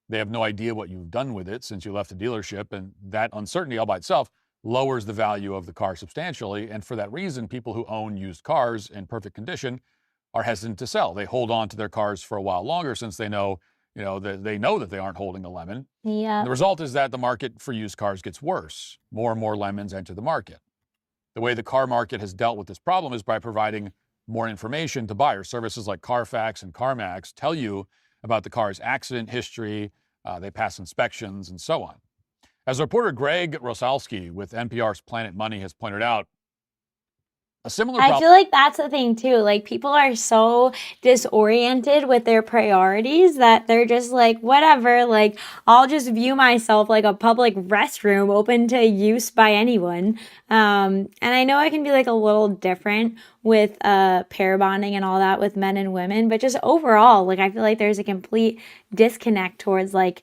They have no idea what you've done with it since you left the dealership, and that uncertainty all by itself lowers the value of the car substantially. And for that reason, people who own used cars in perfect condition are hesitant to sell. They hold on to their cars for a while longer since they know that they aren't holding a lemon. Yeah. The result is that the market for used cars gets worse. More and more lemons enter the market. The way the car market has dealt with this problem is by providing more information to buyers. Services like Carfax and CarMax tell you about the car's accident history, they pass inspections, and so on. As reporter Greg Rosalsky with NPR's Planet Money has pointed out, a similar I problem. feel like that's the thing too. Like people are so disoriented with their priorities that they're just like, whatever, like I'll just view myself like a public restroom open to use by anyone. And I know it can be like a little different with pair bonding and all that with men and women, but just overall, like I feel like there's a complete disconnect towards like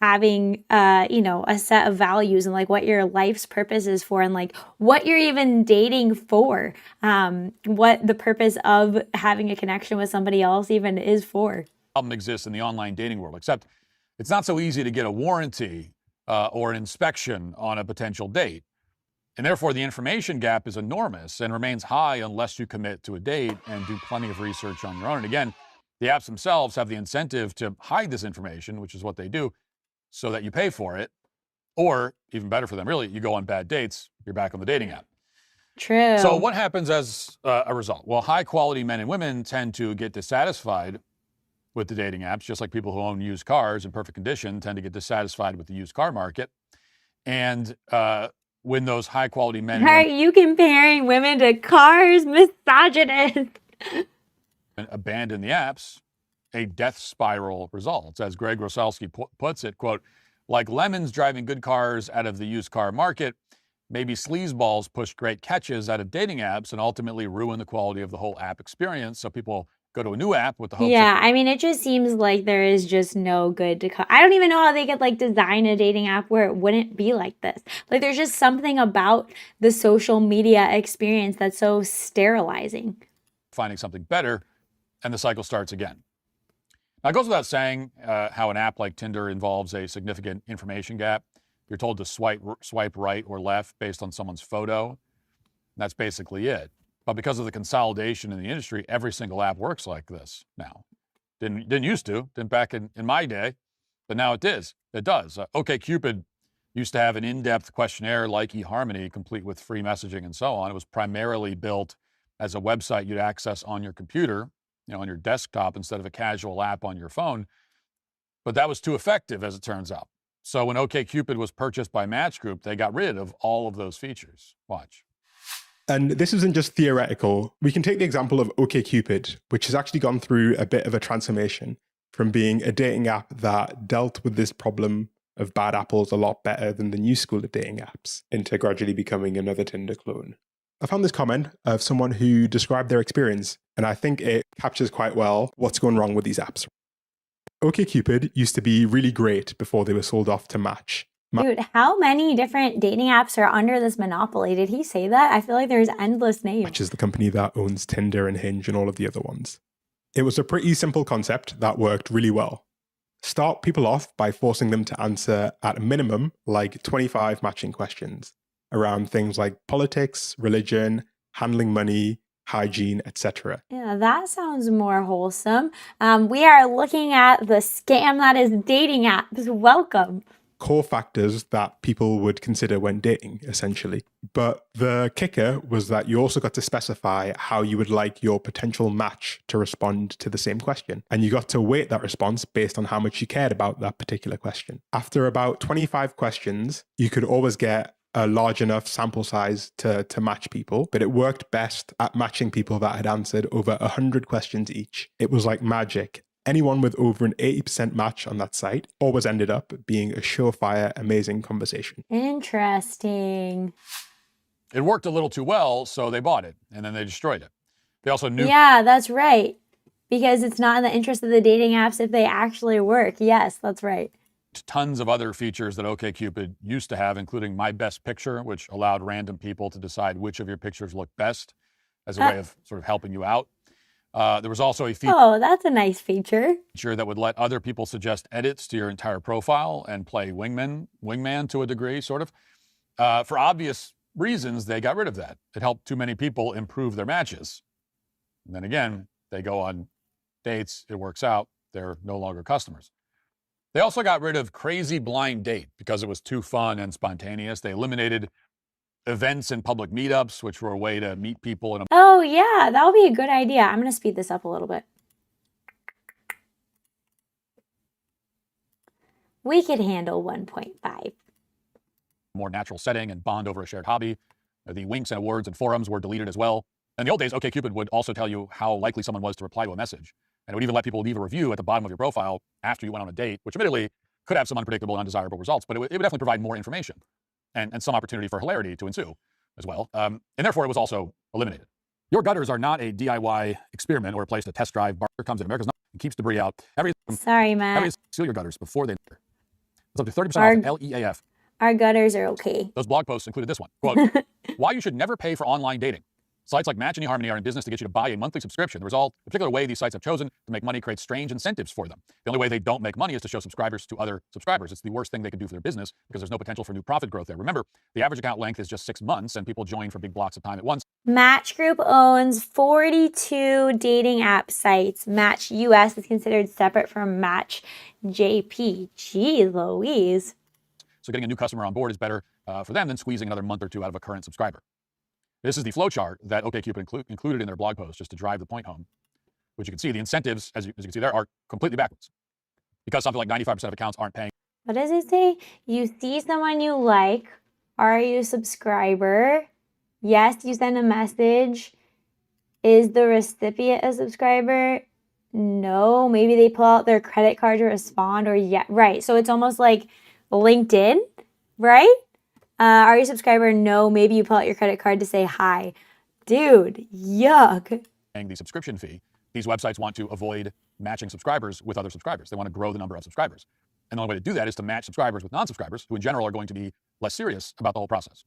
having a set of values and like what your life's purpose is for and like what you're even dating for, what the purpose of having a connection with somebody else even is for. Problem exists in the online dating world, except it's not so easy to get a warranty or an inspection on a potential date. And therefore, the information gap is enormous and remains high unless you commit to a date and do plenty of research on your own. And again, the apps themselves have the incentive to hide this information, which is what they do, so that you pay for it. Or, even better for them, really, you go on bad dates, you're back on the dating app. True. So what happens as a result? Well, high-quality men and women tend to get dissatisfied with the dating apps, just like people who own used cars in perfect condition tend to get dissatisfied with the used car market. And when those high-quality men Are you comparing women to cars, misogynist? abandon the apps, a death spiral results. As Greg Rosalsky puts it, quote, like lemons driving good cars out of the used car market, maybe sleazeballs push great catches out of dating apps and ultimately ruin the quality of the whole app experience. So people go to a new app with the hopes Yeah, I mean, it just seems like there is just no good to come. I don't even know how they could like design a dating app where it wouldn't be like this. Like there's just something about the social media experience that's so sterilizing. finding something better, and the cycle starts again. Now, it goes without saying how an app like Tinder involves a significant information gap. You're told to swipe right or left based on someone's photo. That's basically it. But because of the consolidation in the industry, every single app works like this now. Didn't used to, didn't back in my day, but now it is. It does. OkCupid used to have an in-depth questionnaire like eHarmony, complete with free messaging and so on. It was primarily built as a website you'd access on your computer, on your desktop instead of a casual app on your phone. But that was too effective, as it turns out. So when OkCupid was purchased by Match Group, they got rid of all of those features. Watch. And this isn't just theoretical. We can take the example of OkCupid, which has actually gone through a bit of a transformation from being a dating app that dealt with this problem of bad apples a lot better than the new school of dating apps into gradually becoming another Tinder clone. I found this comment of someone who described their experience, and I think it captures quite well what's going wrong with these apps. OkCupid used to be really great before they were sold off to Match. Dude, how many different dating apps are under this monopoly? Did he say that? I feel like there's endless names. Match is the company that owns Tinder and Hinge and all of the other ones. It was a pretty simple concept that worked really well. Start people off by forcing them to answer at a minimum like 25 matching questions around things like politics, religion, handling money, hygiene, etc. Yeah, that sounds more wholesome. We are looking at the scam that is dating apps. Welcome. Core factors that people would consider when dating, essentially. But the kicker was that you also got to specify how you would like your potential match to respond to the same question. And you got to weight that response based on how much you cared about that particular question. After about 25 questions, you could always get a large enough sample size to match people, but it worked best at matching people that had answered over 100 questions each. It was like magic. Anyone with over an 80% match on that site always ended up being a surefire, amazing conversation. Interesting. It worked a little too well, so they bought it, and then they destroyed it. They also knew... Yeah, that's right. Because it's not in the interest of the dating apps if they actually work. Yes, that's right. Tons of other features that OkCupid used to have, including My Best Picture, which allowed random people to decide which of your pictures looked best as a way of sort of helping you out. There was also a feature. Oh, that's a nice feature. That would let other people suggest edits to your entire profile and play wingman to a degree, sort of. For obvious reasons, they got rid of that. It helped too many people improve their matches. And then again, they go on dates, it works out, they're no longer customers. They also got rid of Crazy Blind Date because it was too fun and spontaneous. They eliminated events and public meetups, which were a way to meet people in a Oh, yeah, that would be a good idea. I'm going to speed this up a little bit. We could handle 1.5. more natural setting and bond over a shared hobby. The winks and awards and forums were deleted as well. In the old days, OkCupid would also tell you how likely someone was to reply to a message. And it would even let people leave a review at the bottom of your profile after you went on a date, which admittedly could have some unpredictable and undesirable results, but it would definitely provide more information and some opportunity for hilarity to ensue as well. And therefore, it was also eliminated. Your gutters are not a DIY experiment or a place to test drive. Barker comes in America's not and keeps debris out. Sorry, Matt. Seal your gutters before they enter. It's up to 30% off LEAF. Our gutters are okay. Those blog posts included this one. Quote, why you should never pay for online dating. Sites like Match and eHarmony are in business to get you to buy a monthly subscription. The result, the particular way these sites have chosen to make money creates strange incentives for them. The only way they don't make money is to show subscribers to other subscribers. It's the worst thing they can do for their business because there's no potential for new profit growth there. Remember, the average account length is just 6 months and people join for big blocks of time at once. Match Group owns 42 dating app sites. Match US is considered separate from Match JP. Gee Louise. So getting a new customer on board is better for them than squeezing another month or two out of a current subscriber. This is the flowchart that OkCupid included in their blog post just to drive the point home, which you can see the incentives, as you can see there, are completely backwards because something like 95% of accounts aren't paying. What does it say? You see someone you like. Are you a subscriber? Yes, you send a message. Is the recipient a subscriber? No. Maybe they pull out their credit card to respond, or yeah, right. So it's almost like LinkedIn, right? Are you a subscriber? No. Maybe you pull out your credit card to say hi. Dude, yuck. Paying the subscription fee, these websites want to avoid matching subscribers with other subscribers. They want to grow the number of subscribers. And the only way to do that is to match subscribers with non-subscribers, who in general are going to be less serious about the whole process.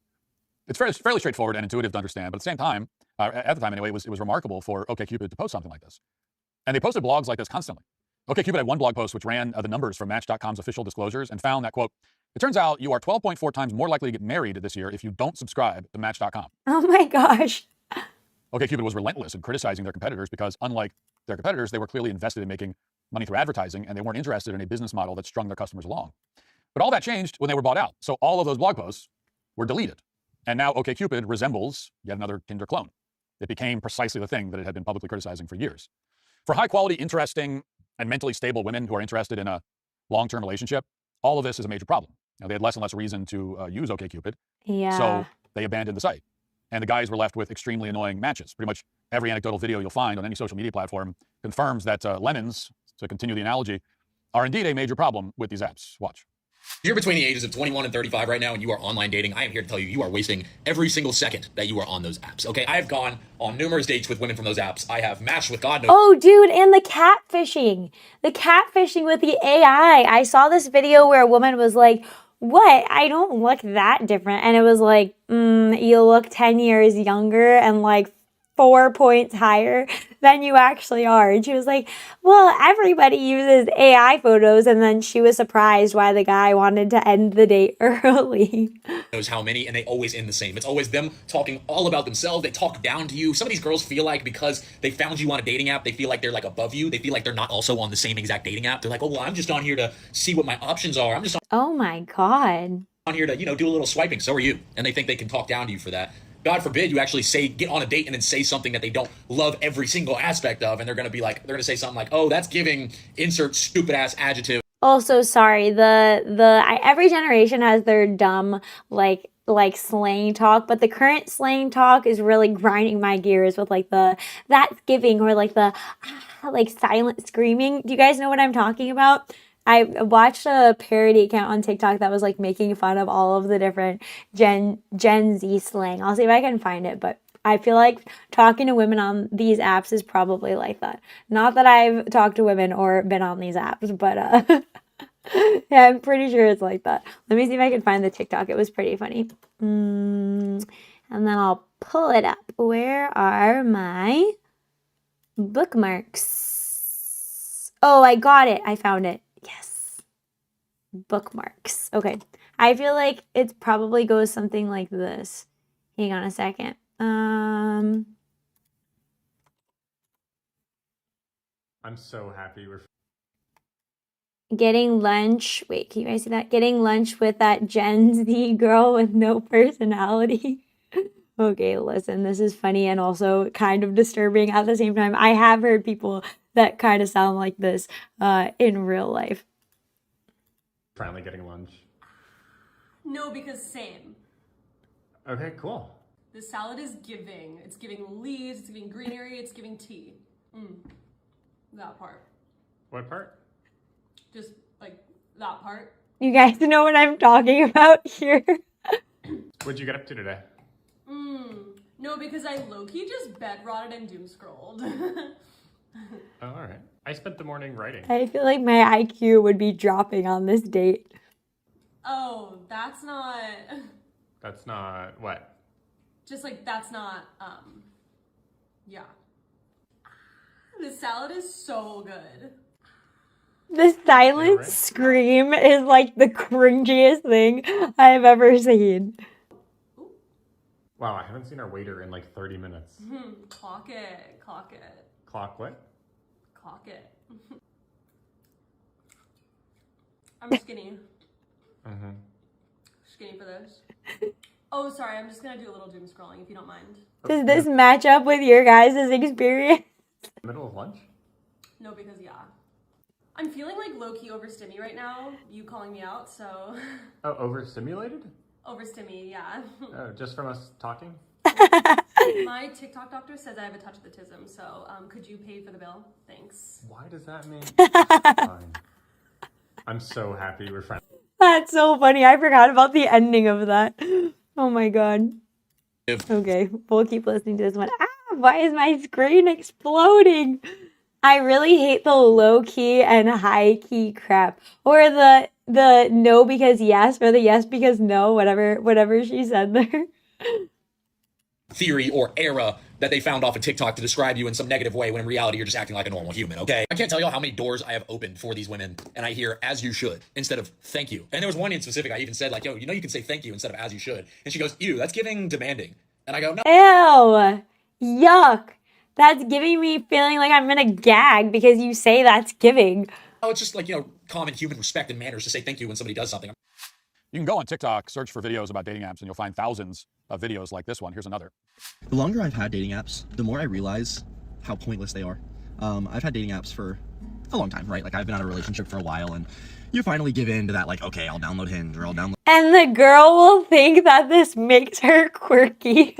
It's fairly straightforward and intuitive to understand, but at the same time, at the time anyway, it was remarkable for OkCupid to post something like this. And they posted blogs like this constantly. OkCupid had one blog post which ran the numbers from Match.com's official disclosures and found that, quote, it turns out you are 12.4 times more likely to get married this year if you don't subscribe to Match.com. Oh my gosh. OkCupid was relentless in criticizing their competitors because, unlike their competitors, they were clearly invested in making money through advertising, and they weren't interested in a business model that strung their customers along. But all that changed when they were bought out. So all of those blog posts were deleted. And now OkCupid resembles yet another Tinder clone. It became precisely the thing that it had been publicly criticizing for years. For high-quality, interesting, and mentally stable women who are interested in a long-term relationship, all of this is a major problem. They had less and less reason to use OkCupid. Yeah. So they abandoned the site. And the guys were left with extremely annoying matches. Pretty much every anecdotal video you'll find on any social media platform confirms that Lenin's, to continue the analogy, are indeed a major problem with these apps. Watch. You're between the ages of 21 and 35 right now, and you are online dating. I am here to tell you, you are wasting every single second that you are on those apps, okay? I have gone on numerous dates with women from those apps. I have matched with God knows. Oh, dude, and the catfishing. The catfishing with the AI. I saw this video where a woman was like, what? I don't look that different. And it was like, you look 10 years younger and like 4 points higher than you actually are. And she was like, well, everybody uses AI photos. And then she was surprised why the guy wanted to end the date early. Knows how many, and they always end the same. It's always them talking all about themselves. They talk down to you. Some of these girls feel like because they found you on a dating app, they feel like they're like above you. They feel like they're not also on the same exact dating app. They're like, oh, well, I'm just on here to see what my options are. I'm just Oh my God. on here to, do a little swiping. So are you. And they think they can talk down to you for that. God forbid you actually get on a date and then say something that they don't love every single aspect of. And they're going to say something like, oh, that's giving insert stupid ass adjective. Also, sorry, every generation has their dumb, like slang talk, but the current slang talk is really grinding my gears with like that's giving, or like the like silent screaming. Do you guys know what I'm talking about? I watched a parody account on TikTok that was like making fun of all of the different Gen Z slang. I'll see if I can find it, but I feel like talking to women on these apps is probably like that. Not that I've talked to women or been on these apps, but yeah, I'm pretty sure it's like that. Let me see if I can find the TikTok. It was pretty funny. And then I'll pull it up. Where are my bookmarks? Oh, I got it. I found it. Yes. Bookmarks. Okay. I feel like it probably goes something like this. Hang on a second. I'm so happy we're getting lunch. Wait, can you guys see that? Getting lunch with that Gen Z girl with no personality. Okay, listen, this is funny and also kind of disturbing at the same time. I have heard people that kind of sound like this in real life. Finally getting lunch. No, because same. Okay, cool. The salad is giving. It's giving leaves, it's giving greenery, it's giving tea. That part. What part? Just like that part. You guys know what I'm talking about here? What'd you get up to today? No, because I low-key just bed rotted and doom scrolled. Oh, all right. I spent the morning writing. I feel like my IQ would be dropping on this date. Oh, that's not... That's not what? Just like, that's not, yeah. The salad is so good. The silent scream is like the cringiest thing I've ever seen. Wow, I haven't seen our waiter in like 30 minutes. Clock it, clock it. Clock what? Clock it. I'm skinny. Skinny for this. Oh, sorry, I'm just gonna do a little doom scrolling if you don't mind. Does this match up with your guys' experience? Middle of lunch? No, because yeah. I'm feeling like low-key overstimmy right now, you calling me out, so... Oh, overstimulated? Overstimmy, yeah. Oh, just from us talking? My TikTok doctor says I have a touch of autism, so could you pay for the bill? Thanks. Why does that mean? Fine. I'm so happy we're friends. That's so funny. I forgot about the ending of that. Oh my god. Okay, we'll keep listening to this one. Why is my screen exploding? I really hate the low key and high key crap, or the no because yes, or the yes because no, whatever she said there. Theory or era that they found off of TikTok to describe you in some negative way when in reality you're just acting like a normal human, okay? I can't tell you how many doors I have opened for these women and I hear as you should instead of thank you. And there was one in specific I even said like, yo, you know you can say thank you instead of as you should. And she goes, ew, that's giving demanding. And I go, no. Ew, yuck. That's giving me feeling like I'm gonna gag because you say that's giving. Oh, it's just like, you know, common human respect and manners to say thank you when somebody does something. You can go on TikTok, search for videos about dating apps, and you'll find thousands of videos like this one. Here's another. The longer I've had dating apps, the more I realize how pointless they are. I've had dating apps for a long time, right? Like I've been out of a relationship for a while and you finally give in to that like, okay, I'll download Hinge or I'll download And the girl will think that this makes her quirky.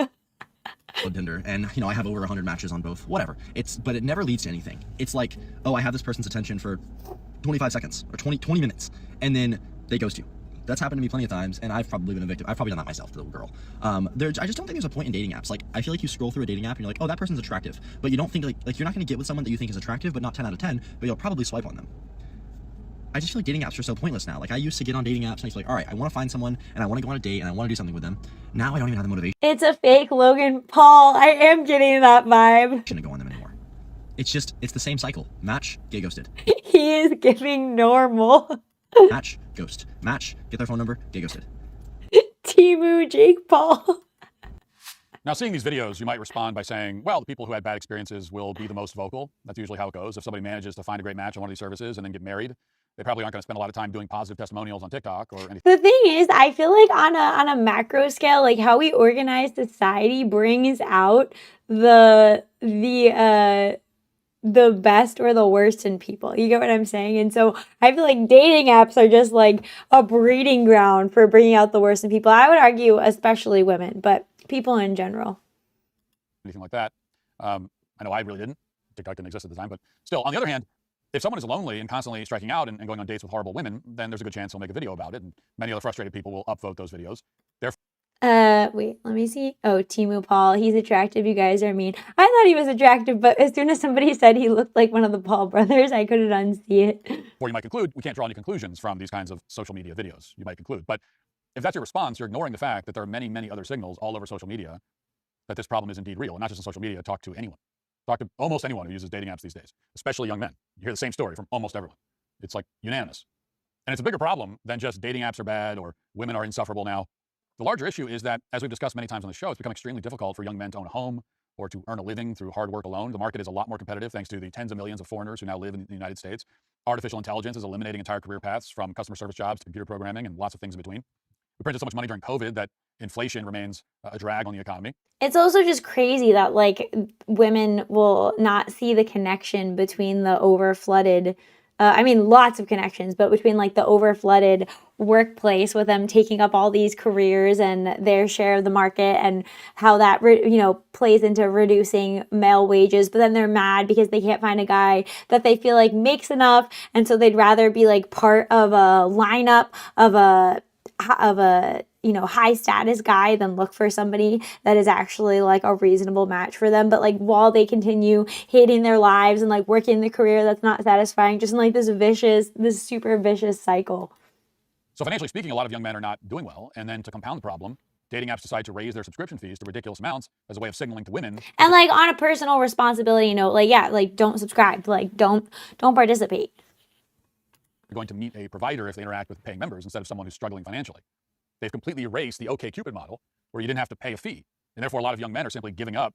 Tinder, and you know I have over 100 matches on both, whatever. But it never leads to anything. It's like, oh, I have this person's attention for 25 seconds or 20 minutes and then they ghost you. That's happened to me plenty of times, and I've probably been a victim. I've probably done that myself to the girl. I just don't think there's a point in dating apps. Like I feel like you scroll through a dating app and you're like, oh, that person's attractive, but you don't think like you're not going to get with someone that you think is attractive, but not 10 out of 10, but you'll probably swipe on them. I just feel like dating apps are so pointless now. Like I used to get on dating apps and I used to be like, all right, I want to find someone and I want to go on a date and I want to do something with them. Now I don't even have the motivation. It's a fake Logan Paul. I am getting that vibe. To go on them anymore. It's the same cycle. Match, get ghosted. He is giving normal. Match, ghost. Match, get their phone number, get ghosted. Timu Jake Paul. Now, seeing these videos, you might respond by saying, well, the people who had bad experiences will be the most vocal. That's usually how it goes. If somebody manages to find a great match on one of these services and then get married, they probably aren't going to spend a lot of time doing positive testimonials on TikTok or anything. The thing is, I feel like on a macro scale, like how we organize society brings out the best or the worst in people. You get what I'm saying? And so I feel like dating apps are just like a breeding ground for bringing out the worst in people. I would argue, especially women, but people in general. Anything like that. I know I really didn't. TikTok didn't exist at the time, but still, on the other hand, if someone is lonely and constantly striking out and going on dates with horrible women, then there's a good chance they'll make a video about it, and many other frustrated people will upvote those videos. Wait, let me see. Oh, Timu Paul, he's attractive. You guys are mean. I thought he was attractive, but as soon as somebody said he looked like one of the Paul brothers, I couldn't unsee it. Or you might conclude, we can't draw any conclusions from these kinds of social media videos, you might conclude. But if that's your response, you're ignoring the fact that there are many, many other signals all over social media that this problem is indeed real. And not just on social media, talk to anyone. Talk to almost anyone who uses dating apps these days, especially young men. You hear the same story from almost everyone. It's like unanimous. And it's a bigger problem than just dating apps are bad or women are insufferable now. The larger issue is that, as we've discussed many times on the show, it's become extremely difficult for young men to own a home or to earn a living through hard work alone. The market is a lot more competitive thanks to the tens of millions of foreigners who now live in the United States. Artificial intelligence is eliminating entire career paths from customer service jobs to computer programming and lots of things in between. We printed so much money during COVID that inflation remains a drag on the economy. It's also just crazy that like women will not see the connection between the overflooded I mean, lots of connections, but between like the overflooded workplace with them taking up all these careers and their share of the market and how that, plays into reducing male wages. But then they're mad because they can't find a guy that they feel like makes enough. And so they'd rather be like part of a lineup of a high status guy than look for somebody that is actually like a reasonable match for them. But like while they continue hating their lives and like working the career that's not satisfying, just in like this super vicious cycle. So financially speaking, a lot of young men are not doing well. And then to compound the problem, dating apps decide to raise their subscription fees to ridiculous amounts as a way of signaling to women. And like on a personal responsibility note, like don't subscribe, like don't participate. You're going to meet a provider if they interact with paying members instead of someone who's struggling financially. They've completely erased the OkCupid model where you didn't have to pay a fee. And therefore, a lot of young men are simply giving up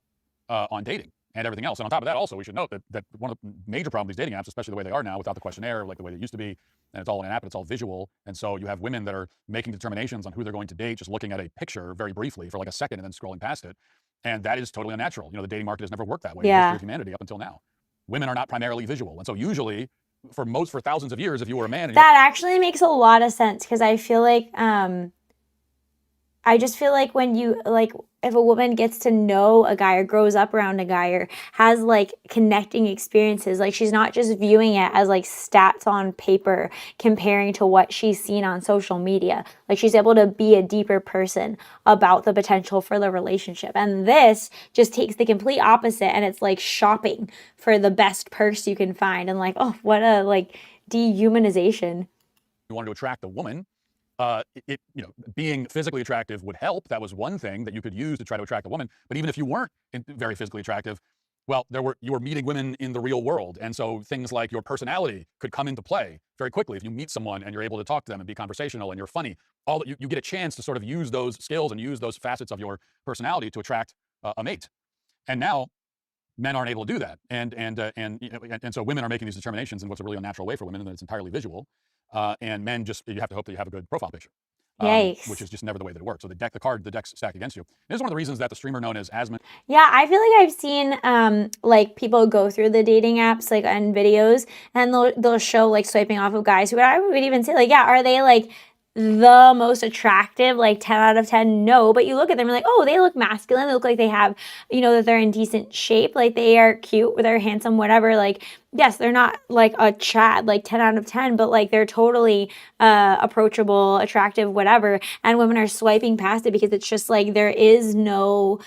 on dating and everything else. And on top of that, also, we should note that one of the major problems with these dating apps, especially the way they are now without the questionnaire, like the way they used to be, and it's all in an app, and it's all visual. And so you have women that are making determinations on who they're going to date, just looking at a picture very briefly for like a second and then scrolling past it. And that is totally unnatural. The dating market has never worked that way in the history of humanity up until now. Women are not primarily visual. And so usually, for thousands of years, if you were a man... That actually makes a lot of sense because I feel like... I just feel like when you, like, if a woman gets to know a guy or grows up around a guy or has, like, connecting experiences, like, she's not just viewing it as, like, stats on paper comparing to what she's seen on social media. Like, she's able to be a deeper person about the potential for the relationship. And this just takes the complete opposite, and it's, like, shopping for the best purse you can find. And, like, oh, what a, like, dehumanization. You wanted to attract a woman. Being physically attractive would help. That was one thing that you could use to try to attract a woman. But even if you weren't very physically attractive, well, you were meeting women in the real world. And so things like your personality could come into play very quickly. If you meet someone and you're able to talk to them and be conversational and you're funny, you get a chance to sort of use those skills and use those facets of your personality to attract a mate. And now men aren't able to do that. And so women are making these determinations in what's a really unnatural way for women, and it's entirely visual. And men you have to hope that you have a good profile picture, which is just never the way that it works. So the deck's stacked against you. And this is one of the reasons that the streamer known as Asmon. Yeah, I feel like I've seen like people go through the dating apps like on videos, and they'll show like swiping off of guys who I would even say like, yeah, are they like the most attractive, like 10 out of 10? No, but you look at them and like, oh, they look masculine. They look like they have, that they're in decent shape. Like they are cute, they're handsome, whatever. Like, yes, they're not like a Chad, like 10 out of 10, but like they're totally approachable, attractive, whatever. And women are swiping past it because it's just like there is no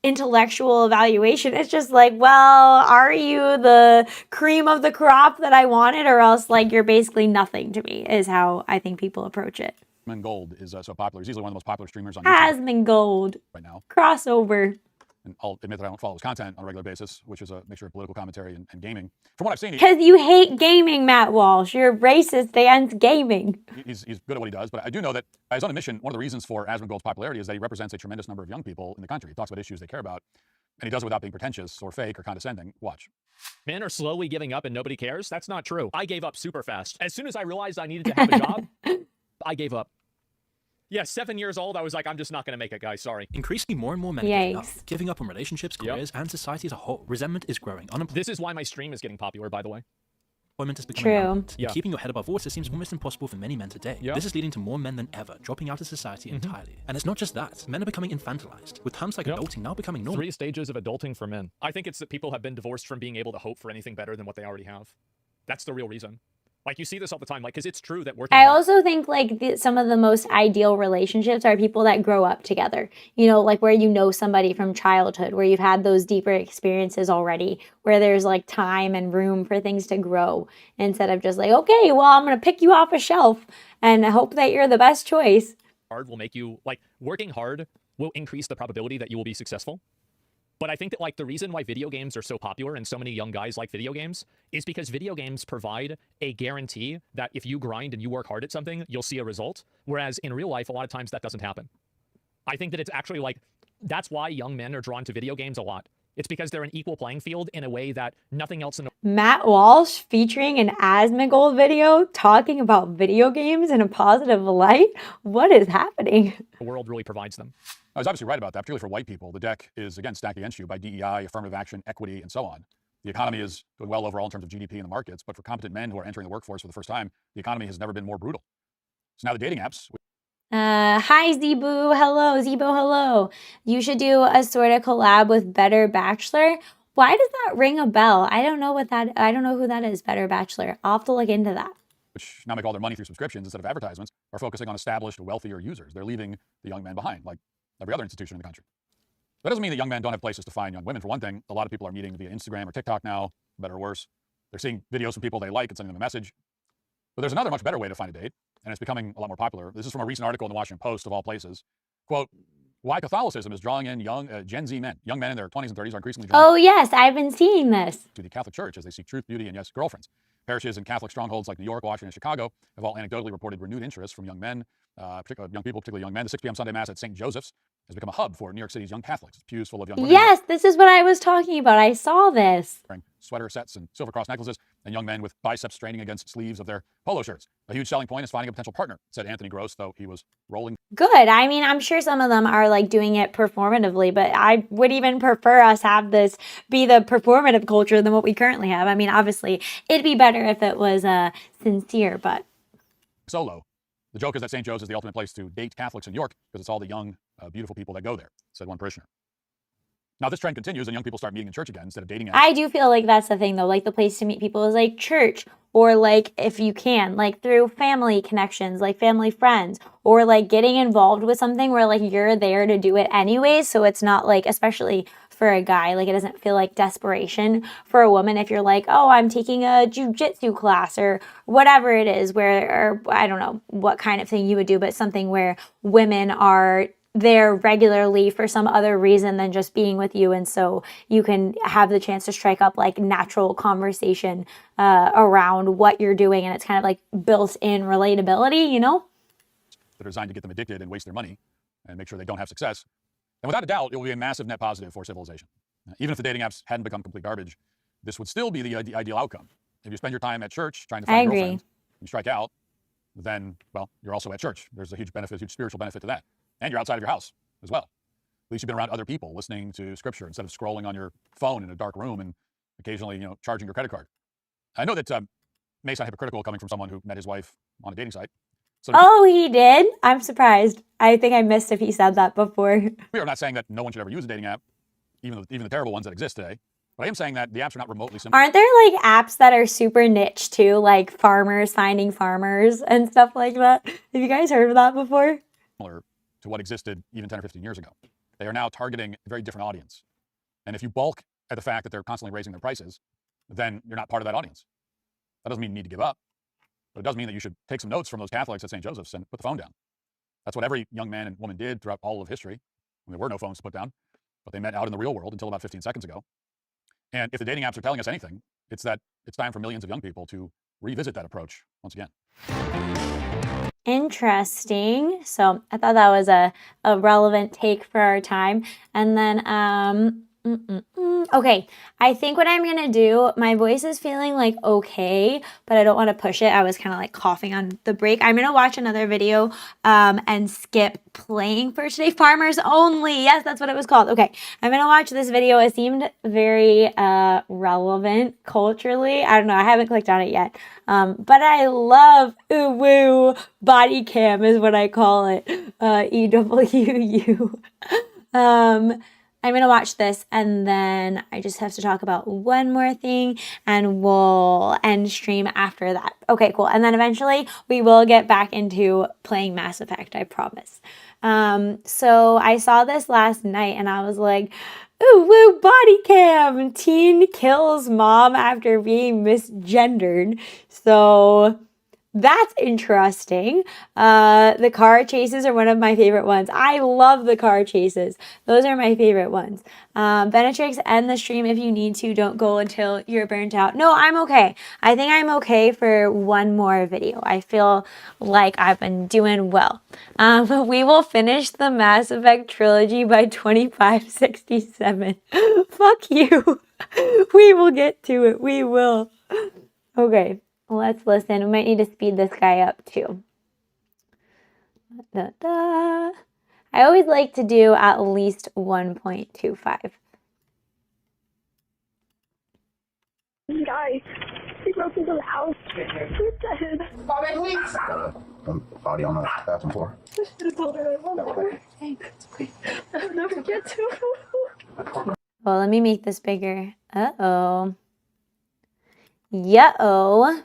intellectual evaluation. It's just like, well, are you the cream of the crop that I wanted, or else like you're basically nothing to me, is how I think people approach it. Gold is so popular. He's easily one of the most popular streamers on YouTube Asmongold right now. Crossover. And I'll admit that I don't follow his content on a regular basis, which is a mixture of political commentary and gaming. From what I've seen, because you hate gaming, Matt Walsh. You're racist against gaming. He's good at what he does, but I do know that by his own admission, one of the reasons for Asmongold's popularity is that he represents a tremendous number of young people in the country. He talks about issues they care about, and he does it without being pretentious or fake or condescending. Watch. Men are slowly giving up and nobody cares. That's not true. I gave up super fast. As soon as I realized I needed to have a job, I gave up. Yeah, 7 years old, I was like, I'm just not going to make it, guys. Sorry. Increasingly, more and more men are giving up on relationships, careers, and society as a whole. Resentment is growing. This is why my stream is getting popular, by the way. Employment is becoming rampant. Yeah. Keeping your head above water seems almost impossible for many men today. This is leading to more men than ever dropping out of society entirely. And it's not just that. Men are becoming infantilized, with terms like adulting now becoming normal. 3 stages of adulting for men. I think it's that people have been divorced from being able to hope for anything better than what they already have. That's the real reason. Like, you see this all the time, like, because it's true that working I also think, like, some of the most ideal relationships are people that grow up together. Like, where you know somebody from childhood, where you've had those deeper experiences already, where there's, like, time and room for things to grow, instead of just like, okay, well, I'm going to pick you off a shelf and hope that you're the best choice. Hard will make you, like, working hard will increase the probability that you will be successful. But I think that, like, the reason why video games are so popular and so many young guys like video games is because video games provide a guarantee that if you grind and you work hard at something, you'll see a result. Whereas in real life, a lot of times that doesn't happen. I think that it's actually like, that's why young men are drawn to video games a lot. It's because they're an equal playing field in a way that nothing else in the Matt Walsh featuring an Asmongold video talking about video games in a positive light? What is happening? world really provides them. I was obviously right about that, particularly for white people. The deck is, again, stacked against you by DEI, affirmative action, equity, and so on. The economy is doing well overall in terms of GDP in the markets, but for competent men who are entering the workforce for the first time, the economy has never been more brutal. So now the dating apps. Hi Zebu, hello, Zebo, hello. You should do a sort of collab with Better Bachelor. Why does that ring a bell? I don't know who that is, Better Bachelor. I'll have to look into that. Which now make all their money through subscriptions instead of advertisements, are focusing on established, wealthier users. They're leaving the young men behind, like every other institution in the country. That doesn't mean that young men don't have places to find young women. For one thing, a lot of people are meeting via Instagram or TikTok now, better or worse. They're seeing videos from people they like and sending them a message. But there's another much better way to find a date, and it's becoming a lot more popular. This is from a recent article in the Washington Post, of all places. Quote, why Catholicism is drawing in young Gen Z men. Young men in their 20s and 30s are increasingly drawn Oh yes, I've been seeing this. to the Catholic Church as they seek truth, beauty, and yes, girlfriends. Parishes and Catholic strongholds like New York, Washington, and Chicago have all anecdotally reported renewed interest from young men, young people, particularly young men. The 6 p.m. Sunday Mass at St. Joseph's has become a hub for New York City's young Catholics. It's pews full of young women Yes, this is what I was talking about. I saw this. wearing sweater sets and silver cross necklaces, and young men with biceps straining against sleeves of their polo shirts. A huge selling point is finding a potential partner, said Anthony Gross, though he was rolling. Good. I mean, I'm sure some of them are like doing it performatively, but I would even prefer us have this be the performative culture than what we currently have. I mean, obviously, it'd be better if it was sincere, but Solo. The joke is that St. Joe's is the ultimate place to date Catholics in New York because it's all the young, beautiful people that go there, said one parishioner. Now, this trend continues and young people start meeting in church again instead of dating. I do feel like that's the thing though. Like the place to meet people is like church, or like if you can, like through family connections, like family friends, or like getting involved with something where like you're there to do it anyways. So it's not like, especially for a guy, like it doesn't feel like desperation. For a woman, if you're like, oh, I'm taking a jujitsu class or whatever it is, where, or I don't know what kind of thing you would do, but something where women are there regularly for some other reason than just being with you, and so you can have the chance to strike up like natural conversation around what you're doing, and it's kind of like built-in relatability, you know, that are designed to get them addicted and waste their money and make sure they don't have success. And without a doubt, it will be a massive net positive for civilization. Even if the dating apps hadn't become complete garbage, this would still be the ideal outcome. If you spend your time at church trying to find a girlfriend and you strike out, then, well, you're also at church. There's a huge benefit, huge spiritual benefit to that. And you're outside of your house as well. At least you've been around other people listening to scripture instead of scrolling on your phone in a dark room and occasionally, charging your credit card. I know that may sound hypocritical coming from someone who met his wife on a dating site. So oh, he did? I'm surprised. I think I missed if he said that before. we are not saying that no one should ever use a dating app, even the terrible ones that exist today. But I am saying that the apps are not remotely similar. Aren't there like apps that are super niche too, like farmers finding farmers and stuff like that? Have you guys heard of that before? To what existed even 10 or 15 years ago. They are now targeting a very different audience. And if you balk at the fact that they're constantly raising their prices, then you're not part of that audience. That doesn't mean you need to give up, but it does mean that you should take some notes from those Catholics at St. Joseph's and put the phone down. That's what every young man and woman did throughout all of history. When there were no phones to put down, but they met out in the real world until about 15 seconds ago. And if the dating apps are telling us anything, it's that it's time for millions of young people to revisit that approach once again. Interesting. So I thought that was a relevant take for our time. And then, okay, I think what I'm going to do, my voice is feeling like okay, but I don't want to push it. I was kind of like coughing on the break. I'm going to watch another video and skip playing for today. Farmers only. Yes, that's what it was called. Okay, I'm going to watch this video. It seemed very relevant culturally. I don't know. I haven't clicked on it yet. But I love woo body cam is what I call it. EWU. I'm going to watch this and then I just have to talk about one more thing and we'll end stream after that. Okay, cool. And then eventually we will get back into playing Mass Effect, I promise. So I saw this last night and I was like, ooh, woo, body cam. Teen kills mom after being misgendered. So That's interesting. The car chases are one of my favorite ones. I love the car chases. Those are my favorite ones. Venatrix, end the stream if you need to. Don't go until you're burnt out. No, I'm okay. I think I'm okay for one more video. I feel like I've been doing well. We will finish the Mass Effect trilogy by 2567. Fuck you. We will get to it. We will. Okay. Let's listen. We might need to speed this guy up too. Da, da. I always like to do at least 1.25. Guy, he broke into the house. He's dead. Got a body on the bathroom floor. I should have told her I love her. I'll never get to her. Well, let me make this bigger. Uh-oh. Yeah-oh.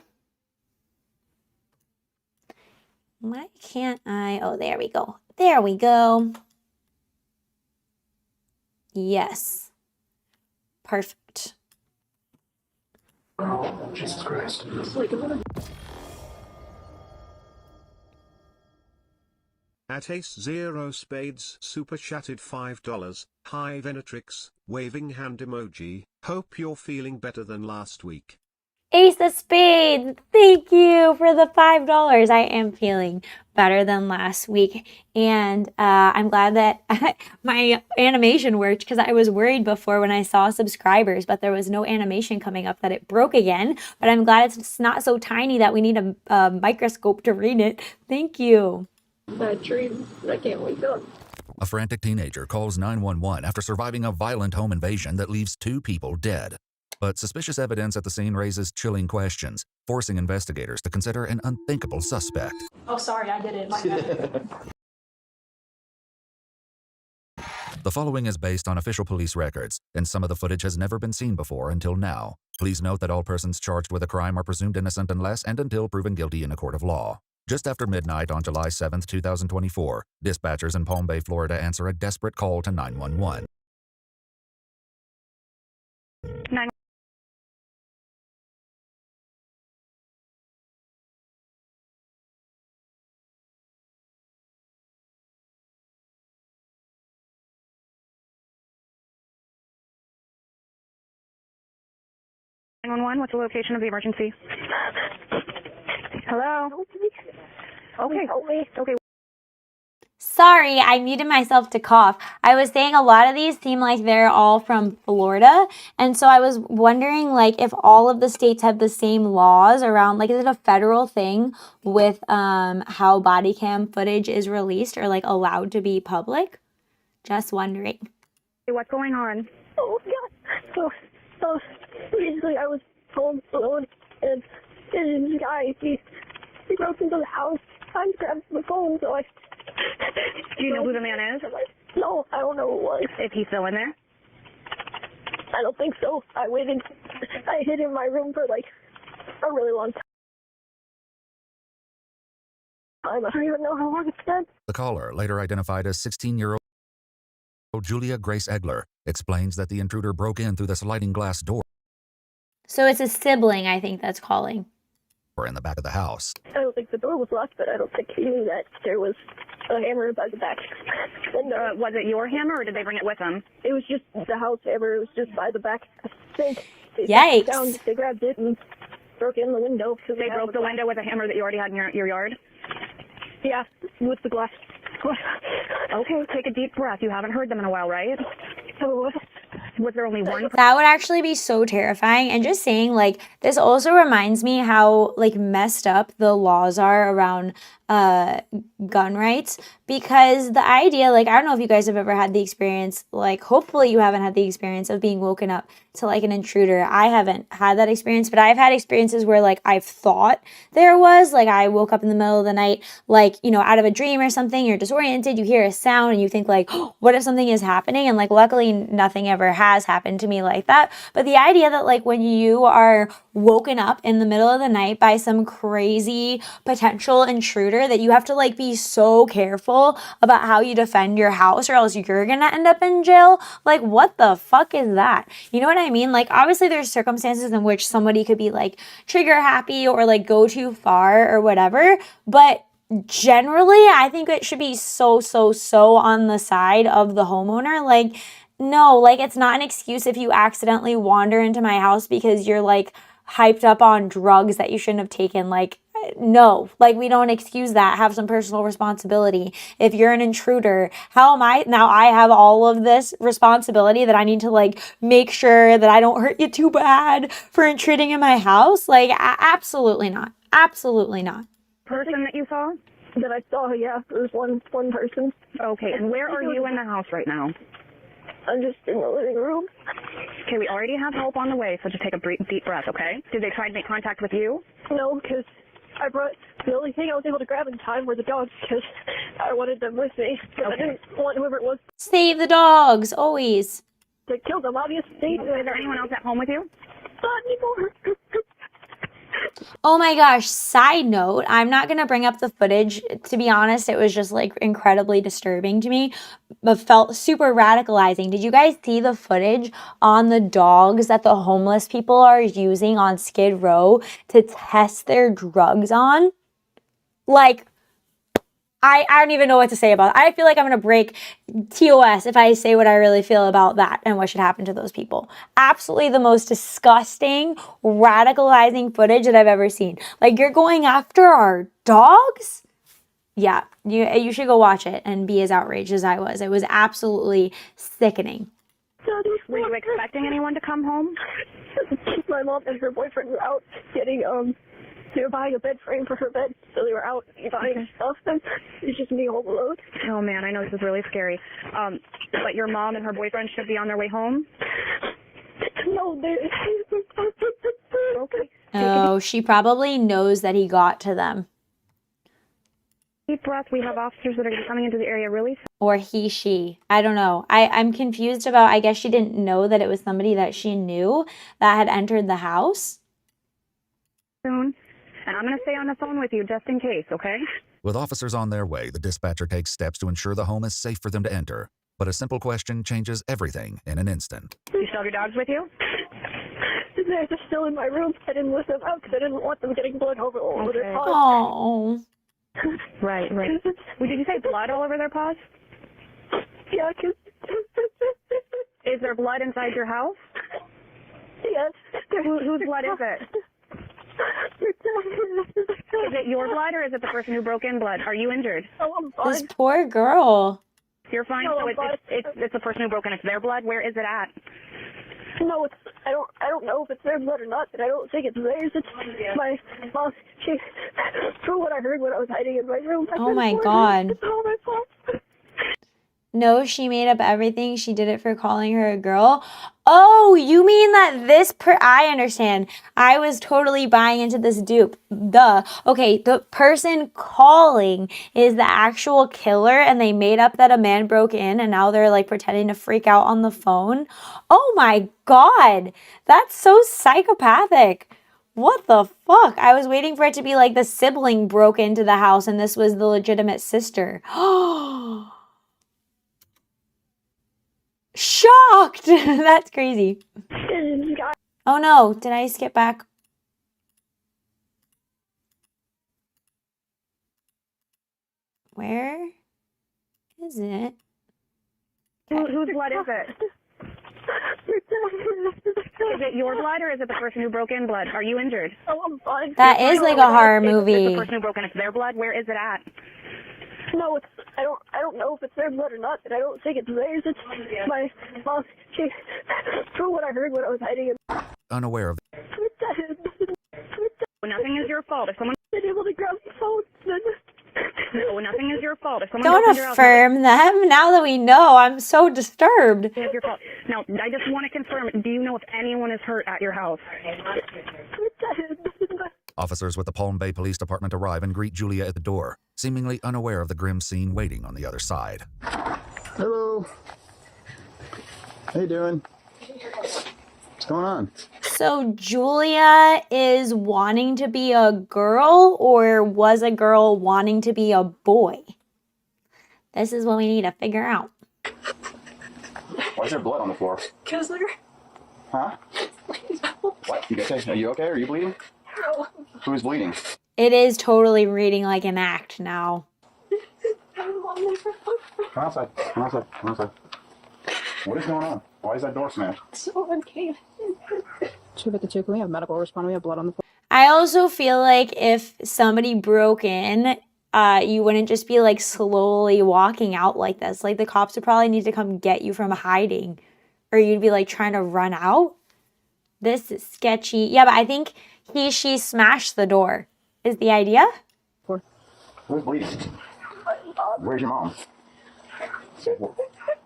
Why can't I? Oh, there we go. There we go. Yes. Perfect. Oh, Jesus Christ. At Ace Zero Spades super chatted $5. Hi Venatrix, waving hand emoji. Hope you're feeling better than last week. Ace of Spades, thank you for the $5. I am feeling better than last week. And I'm glad that my animation worked, because I was worried before when I saw subscribers, but there was no animation coming up that it broke again. But I'm glad it's not so tiny that we need a microscope to read it. Thank you. Bad dream. I can't wake up. A frantic teenager calls 911 after surviving a violent home invasion that leaves 2 people dead. But suspicious evidence at the scene raises chilling questions, forcing investigators to consider an unthinkable suspect. Oh, sorry, I did it. My bad. The following is based on official police records, and some of the footage has never been seen before until now. Please note that all persons charged with a crime are presumed innocent unless and until proven guilty in a court of law. Just after midnight on July 7, 2024, dispatchers in Palm Bay, Florida answer a desperate call to 911. 911, what's the location of the emergency? Hello? Okay, okay. Sorry, I muted myself to cough. I was saying a lot of these seem like they're all from Florida. And so I was wondering, like, if all of the states have the same laws around, like, is it a federal thing with how body cam footage is released or, like, allowed to be public? Just wondering. Hey, what's going on? Oh, God. So basically, I was home alone, and this guy, he broke into the house. I grabbed the phone, so I... Do you know who the man is? No, I don't know who it was. Is he still in there? I don't think so. I waited. I hid in my room for, like, a really long time. I don't even know how long it's been. The caller, later identified as 16-year-old Julia Grace Egler, explains that the intruder broke in through the sliding glass door So it's a sibling, I think, that's calling. in the back of the house. I don't think the door was locked, but I don't think he knew that there was a hammer by the back window. Was it your hammer, or did they bring it with them? It was just the house hammer. It was just by the back sink. Yikes. They grabbed it and broke in the window. They broke the window with a hammer that you already had in your yard? Yeah, with the glass. Okay, take a deep breath. You haven't heard them in a while, right? Was there only one? That would actually be so terrifying. And just saying, like, this also reminds me how, like, messed up the laws are around gun rights, because the idea, like, I don't know if you guys have ever had the experience, like, hopefully you haven't had the experience of being woken up to, like, an intruder. I haven't had that experience, but I've had experiences where, like, I've thought there was, like, I woke up in the middle of the night, like, you know, out of a dream or something. You're disoriented, you hear a sound and you think, like, oh, what if something is happening? And, like, luckily nothing ever has happened to me like that. But the idea that, like, when you are woken up in the middle of the night by some crazy potential intruder, reminder that you have to like be so careful about how you defend your house or else you're gonna end up in jail. Like, what the fuck is that? You know what I mean? Like, obviously there's circumstances in which somebody could be like trigger happy or like go too far or whatever, but generally I think it should be so on the side of the homeowner. Like, no, like it's not an excuse if you accidentally wander into my house because you're like hyped up on drugs that you shouldn't have taken. Like, no, like we don't excuse that. Have some personal responsibility. If you're an intruder, how am I now? I have all of this responsibility that I need to like make sure that I don't hurt you too bad for intruding in my house. Like, absolutely not. Absolutely not. Person that you saw? That I saw, yeah, there's one person. Okay, and where are you in the house right now? I'm just in the living room. Okay, we already have help on the way, so just take a deep breath, okay? Did they try to make contact with you? No, because the only thing I was able to grab in time were the dogs, because I wanted them with me. I didn't want whoever it was Save the dogs, always. to kill them, obviously. Is there anyone else at home with you? Not anymore. Oh my gosh, side note, I'm not going to bring up the footage. To be honest, it was just like incredibly disturbing to me, but felt super radicalizing. Did you guys see the footage on the dogs that the homeless people are using on Skid Row to test their drugs on? Like, I don't even know what to say about it. I feel like I'm going to break TOS if I say what I really feel about that and what should happen to those people. Absolutely the most disgusting, radicalizing footage that I've ever seen. Like, you're going after our dogs? Yeah, you should go watch it and be as outraged as I was. It was absolutely sickening. Were you expecting anyone to come home? My mom and her boyfriend were out getting, they were buying a bed frame for her bed, so they were out buying stuff, and it's just me all alone. Oh man, I know this is really scary. But your mom and her boyfriend should be on their way home? No, they... Okay. Oh, she probably knows that he got to them. Deep breath. We have officers that are coming into the area really soon. Or he, she. I don't know. I'm confused about, I guess she didn't know that it was somebody that she knew that had entered the house. Soon. And I'm going to stay on the phone with you just in case, okay? With officers on their way, the dispatcher takes steps to ensure the home is safe for them to enter. But a simple question changes everything in an instant. You still have your dogs with you? They're just still in my room. I didn't let them out because I didn't want them getting blood all over their paws. Oh. Right. Did you say blood all over their paws? Yeah, because... Is there blood inside your house? Yes. Whose blood is it? Is it your blood or is it the person who broke in blood? Are you injured? Oh, I'm fine. This poor girl. You're fine? No, so I'm fine. it's the person who broke in. It's their blood? Where is it at? No, I don't know if it's their blood or not, but I don't think it's theirs. It's my mom. She, from what I heard when I was hiding in my room. Oh my God. It's all my fault. No, she made up everything. She did it for calling her a girl. Oh, you mean that I understand. I was totally buying into this dupe. Duh. Okay, the person calling is the actual killer and they made up that a man broke in and now they're like pretending to freak out on the phone. Oh my God. That's so psychopathic. What the fuck? I was waiting for it to be like the sibling broke into the house and this was the legitimate sister. Shocked! That's crazy. Oh no, did I skip back? Where is it? Whose blood is it? Is it your blood or is it the person who broke in blood? Are you injured? Oh, I'm fine. That is like a horror It's movie. the person who broke in. It's their blood. Where is it at? No, I don't know if it's their blood or not, but I don't think it's theirs. It's my mom. She, from what I heard when I was hiding in. Unaware of Nothing is your fault. If someone been able to grab the phone, then. No, nothing is your fault. If someone Don't affirm them. Now that we know, I'm so disturbed. It's your fault. Now, I just want to confirm, do you know if anyone is hurt at your house? Officers with the Palm Bay Police Department arrive and greet Julia at the door, seemingly unaware of the grim scene waiting on the other side. Hello. How you doing? What's going on? So Julia is wanting to be a girl, or was a girl wanting to be a boy? This is what we need to figure out. Why is there blood on the floor? Because they're... Huh? What? You guys, are you okay? Are you bleeding? No. Who's bleeding? It is totally reading like an act now. Come outside. Come outside. Come outside. What is going on? Why is that door smashed? Someone came. 252, can we have medical respond? We have blood on the floor. I also feel like if somebody broke in, you wouldn't just be like slowly walking out like this. Like the cops would probably need to come get you from hiding, or you'd be like trying to run out. This is sketchy. Yeah, but I think she smashed the door is the idea. Who's bleeding? Where's your mom?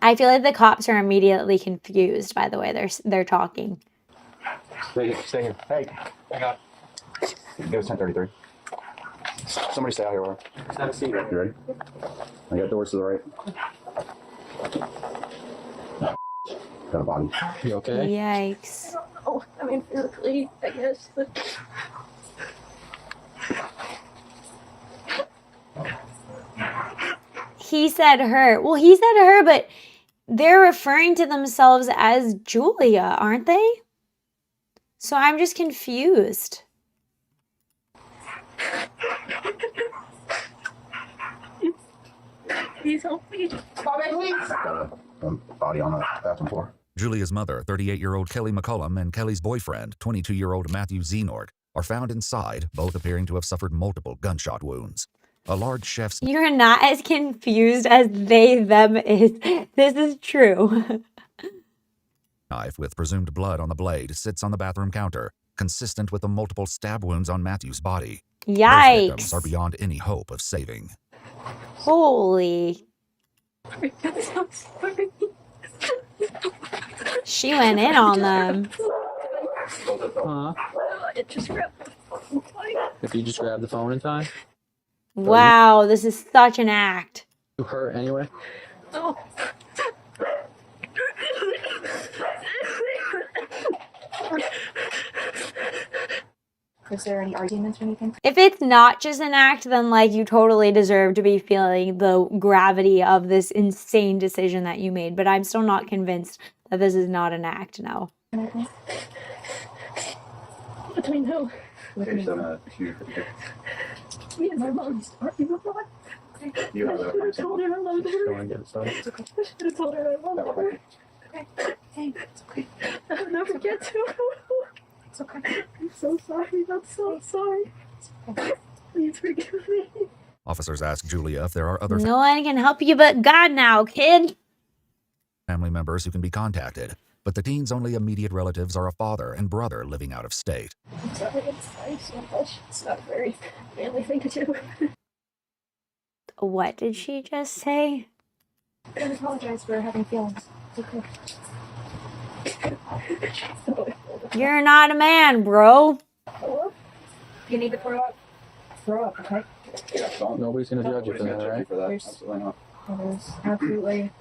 I feel like the cops are immediately confused by the way they're talking. Stay here. Stay here. Hey, hang on. It was 10:33. Somebody stay out here. Laura. Have a seat. You ready? I got doors to the right. Got a body. You okay? Yikes. Oh, I mean, physically, I guess. But... He said her. Well, he said her, but they're referring to themselves as Julia, aren't they? So I'm just confused. Please help me. Bobby, please. Got a body on the bathroom floor. Julia's mother, 38-year-old Kelly McCullum, and Kelly's boyfriend, 22-year-old Matthew Zenort, are found inside, both appearing to have suffered multiple gunshot wounds. A large chef's You're not as confused as they, them is. This is true. knife with presumed blood on the blade sits on the bathroom counter, consistent with the multiple stab wounds on Matthew's body. Both victims are Yikes. beyond any hope of saving. Holy. She went in on them. It just grabbed the phone. If you just grab the phone in time, Wow, this is such an act. you hurt anyway. Oh. Is there any arguments or anything? If it's not just an act, then like you totally deserve to be feeling the gravity of this insane decision that you made. But I'm still not convinced that this is not an act now. Between who? There's a huge. Me and my mom started before. You have I should have told her I loved her. Go and get it started. It's okay. I should have told her I loved her. Okay. Hey, it's okay. I'll never get to her. It's okay. I'm so sorry. I'm so sorry. Please forgive me. Officers ask Julia if there are other No one can help you but God now, kid. family members who can be contacted, but the teen's only immediate relatives are a father and brother living out of state. I'm sorry. I'm sorry so much. It's not a very manly thing to do. What did she just say? I apologize for having feelings. It's okay. You're not a man, bro. You need to throw up. Throw up, okay? Nobody's gonna judge you for that, right? There's absolutely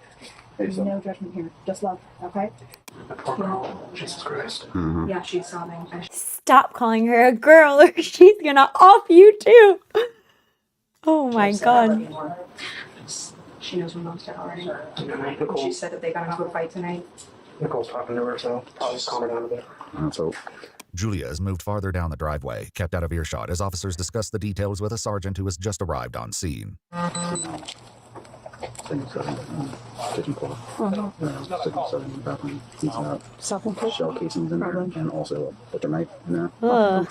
no judgment here. Just love, okay? Jesus Christ. Yeah, she's sobbing. Stop calling her a girl or she's gonna off you too. Oh my God. She knows when mom's dead already. She said that they got into a fight tonight. Nicole's talking to her, so I'll just calm her down a bit. So, Julia is moved farther down the driveway, kept out of earshot as officers discuss the details with a sergeant who has just arrived on scene. kitchen floor. In the bathroom. Shell casings in there, and also a butcher knife in there.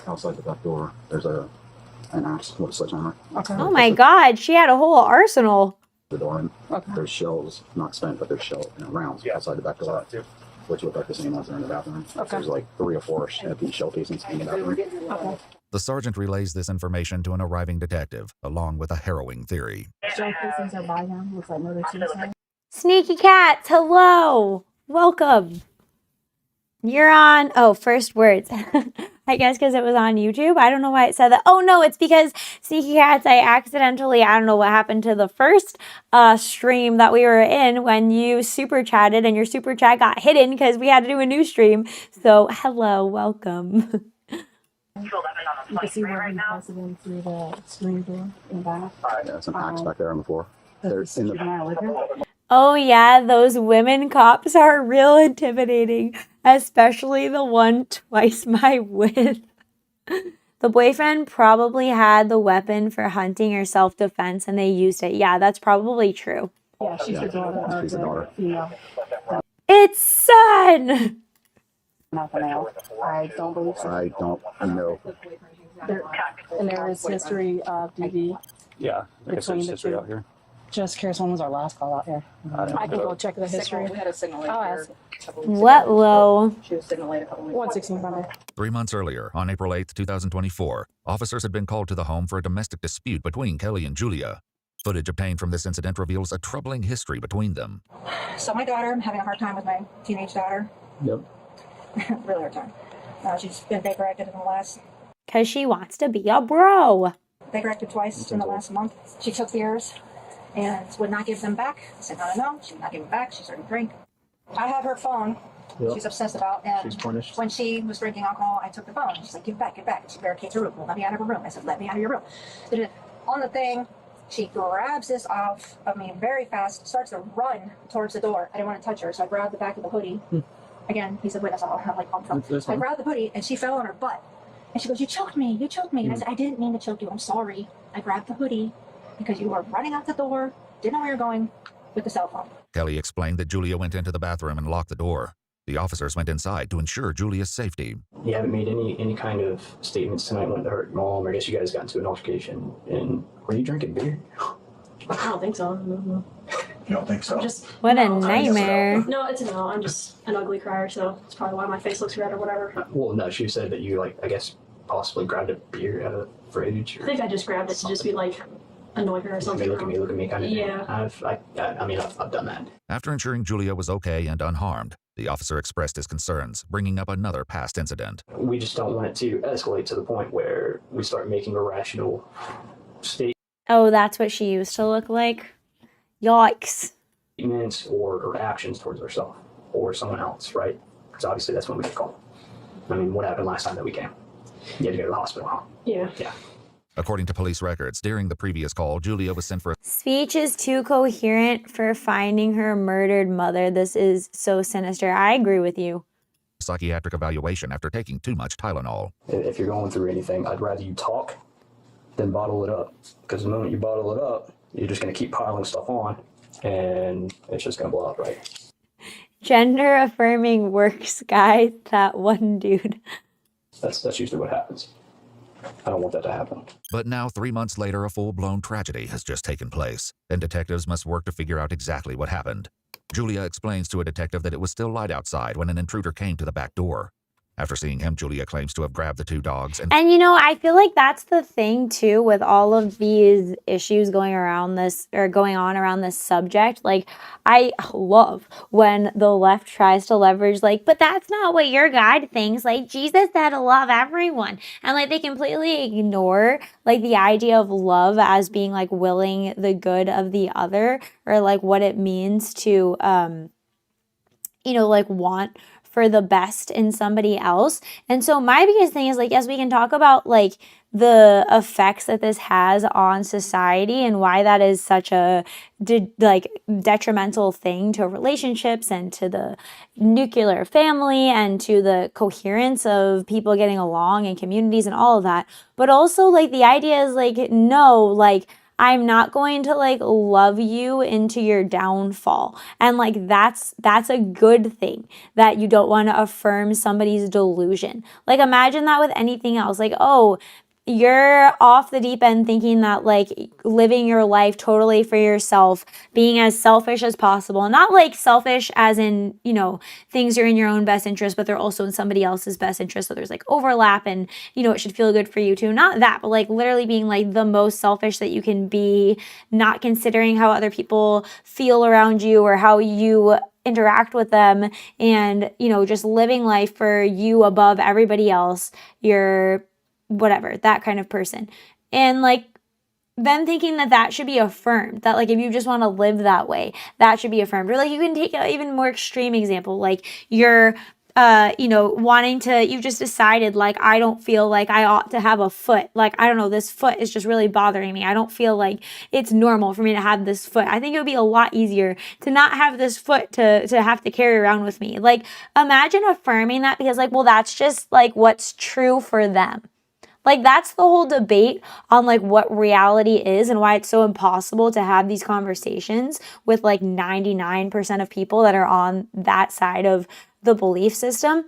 Outside the back door, there's an axe with a sledgehammer. Oh my God, she had a whole arsenal. The door, and there's shells, not spent, but there's rounds outside the back door, which look like the same ones that are in the bathroom. There's like 3 or 4 empty shell casings in the bathroom. The sergeant relays this information to an arriving detective, along with a harrowing theory. Shell casings are by now. Looks like murder suicide. Sneaky cats, hello. Welcome. You're on, first words. I guess because it was on YouTube. I don't know why it said that. Oh no, it's because Sneaky Cats, I accidentally, I don't know what happened to the first stream that we were in when you super chatted and your super chat got hidden because we had to do a new stream. So hello, welcome. You can see where he passes in through the screen door in the back. Yeah, some hacks back there on the floor. They're in the... Oh yeah, those women cops are real intimidating, especially the one twice my width. The boyfriend probably had the weapon for hunting or self-defense and they used it. Yeah, that's probably true. Yeah, she's the daughter. She's the daughter. Female. It's son! Not the male. I don't believe so. I don't know. And there is history of DV. Yeah, I guess there's history out here. Just curious, when was our last call out here? I can go check the history. We had a signal later. I'll ask. What low? She was signal late a couple weeks. 116 from there. 3 months earlier, on April 8, 2024, officers had been called to the home for a domestic dispute between Kelly and Julia. Footage obtained from this incident reveals a troubling history between them. So my daughter, I'm having a hard time with my teenage daughter. Yep. Really hard time. She's been Baker acted in the last... Because she wants to be a bro. Baker acted twice in the last month. She took beers and would not give them back. I said, no. She would not give them back. She started to drink. I have her phone. Yep. She's obsessed about, and she's punished. When she was drinking alcohol, I took the phone. She's like, give it back. And she barricades her room. Won't let me out of her room. I said, let me out of your room. On the thing, she grabs this off of me very fast, starts to run towards the door. I didn't want to touch her, so I grabbed the back of the hoodie. Again, he's a witness. I'll have like on front. I grabbed the hoodie, and she fell on her butt. And she goes, you choked me. And I said, I didn't mean to choke you. I'm sorry. I grabbed the hoodie because you were running out the door, didn't know where you're going with the cell phone. Kelly explained that Julia went into the bathroom and locked the door. The officers went inside to ensure Julia's safety. You haven't made any kind of statements tonight wanting to hurt your mom, or I guess you guys got into an altercation. And were you drinking beer? I don't think so. No. You don't think so? What a nightmare. No, it's a no. I'm just an ugly crier, so it's probably why my face looks red or whatever. Well, no, she said that you, I guess, possibly grabbed a beer out of the fridge. I think I just grabbed it to just be annoy her or something. Look at me, kind of. Yeah. I've done that. After ensuring Julia was okay and unharmed, the officer expressed his concerns, bringing up another past incident. We just don't want it to escalate to the point where we start making irrational statements. Oh, that's what she used to look like? Yikes. Or actions towards ourselves or someone else, right? Because obviously that's when we get called. I mean, what happened last time that we came? You had to go to the hospital, huh? Yeah. According to police records, during the previous call, Julia was sent for a Speech is too coherent for finding her murdered mother. This is so sinister. I agree with you. psychiatric evaluation after taking too much Tylenol. If you're going through anything, I'd rather you talk than bottle it up. Because the moment you bottle it up, you're just going to keep piling stuff on, and it's just going to blow up, right? Gender affirming works, guys. That one dude. That's usually what happens. I don't want that to happen. But now, 3 months later, a full-blown tragedy has just taken place, and detectives must work to figure out exactly what happened. Julia explains to a detective that it was still light outside when an intruder came to the back door. After seeing him, Julia claims to have grabbed the two dogs and you know, I feel like that's the thing too with all of these issues going on around this subject. Like, I love when the left tries to leverage, like, but that's not what your God thinks. Like, Jesus said to love everyone. And like, they completely ignore like the idea of love as being like willing the good of the other, or like what it means to, you know, like want for the best in somebody else. And so my biggest thing is like, yes, we can talk about like the effects that this has on society and why that is such a detrimental thing to relationships and to the nuclear family and to the coherence of people getting along in communities and all of that. But also like the idea is like, no, like, I'm not going to like love you into your downfall. And like that's a good thing, that you don't want to affirm somebody's delusion. Like, imagine that with anything else. Like, oh, you're off the deep end thinking that like living your life totally for yourself, being as selfish as possible, not like selfish as in, you know, things are in your own best interest, but they're also in somebody else's best interest. So there's like overlap and, you know, it should feel good for you too. Not that, but like literally being like the most selfish that you can be, not considering how other people feel around you or how you interact with them and, you know, just living life for you above everybody else. You're whatever, that kind of person. And like, then thinking that that should be affirmed, that like if you just want to live that way, that should be affirmed. Or like you can take an even more extreme example, like you're you know, wanting to, you just decided like, I don't feel like I ought to have a foot. Like, I don't know, this foot is just really bothering me. I don't feel like it's normal for me to have this foot. I think it would be a lot easier to not have this foot to have to carry around with me. Like, imagine affirming that because like, well, that's just like what's true for them. Like, that's the whole debate on like what reality is and why it's so impossible to have these conversations with like 99% of people that are on that side of the belief system,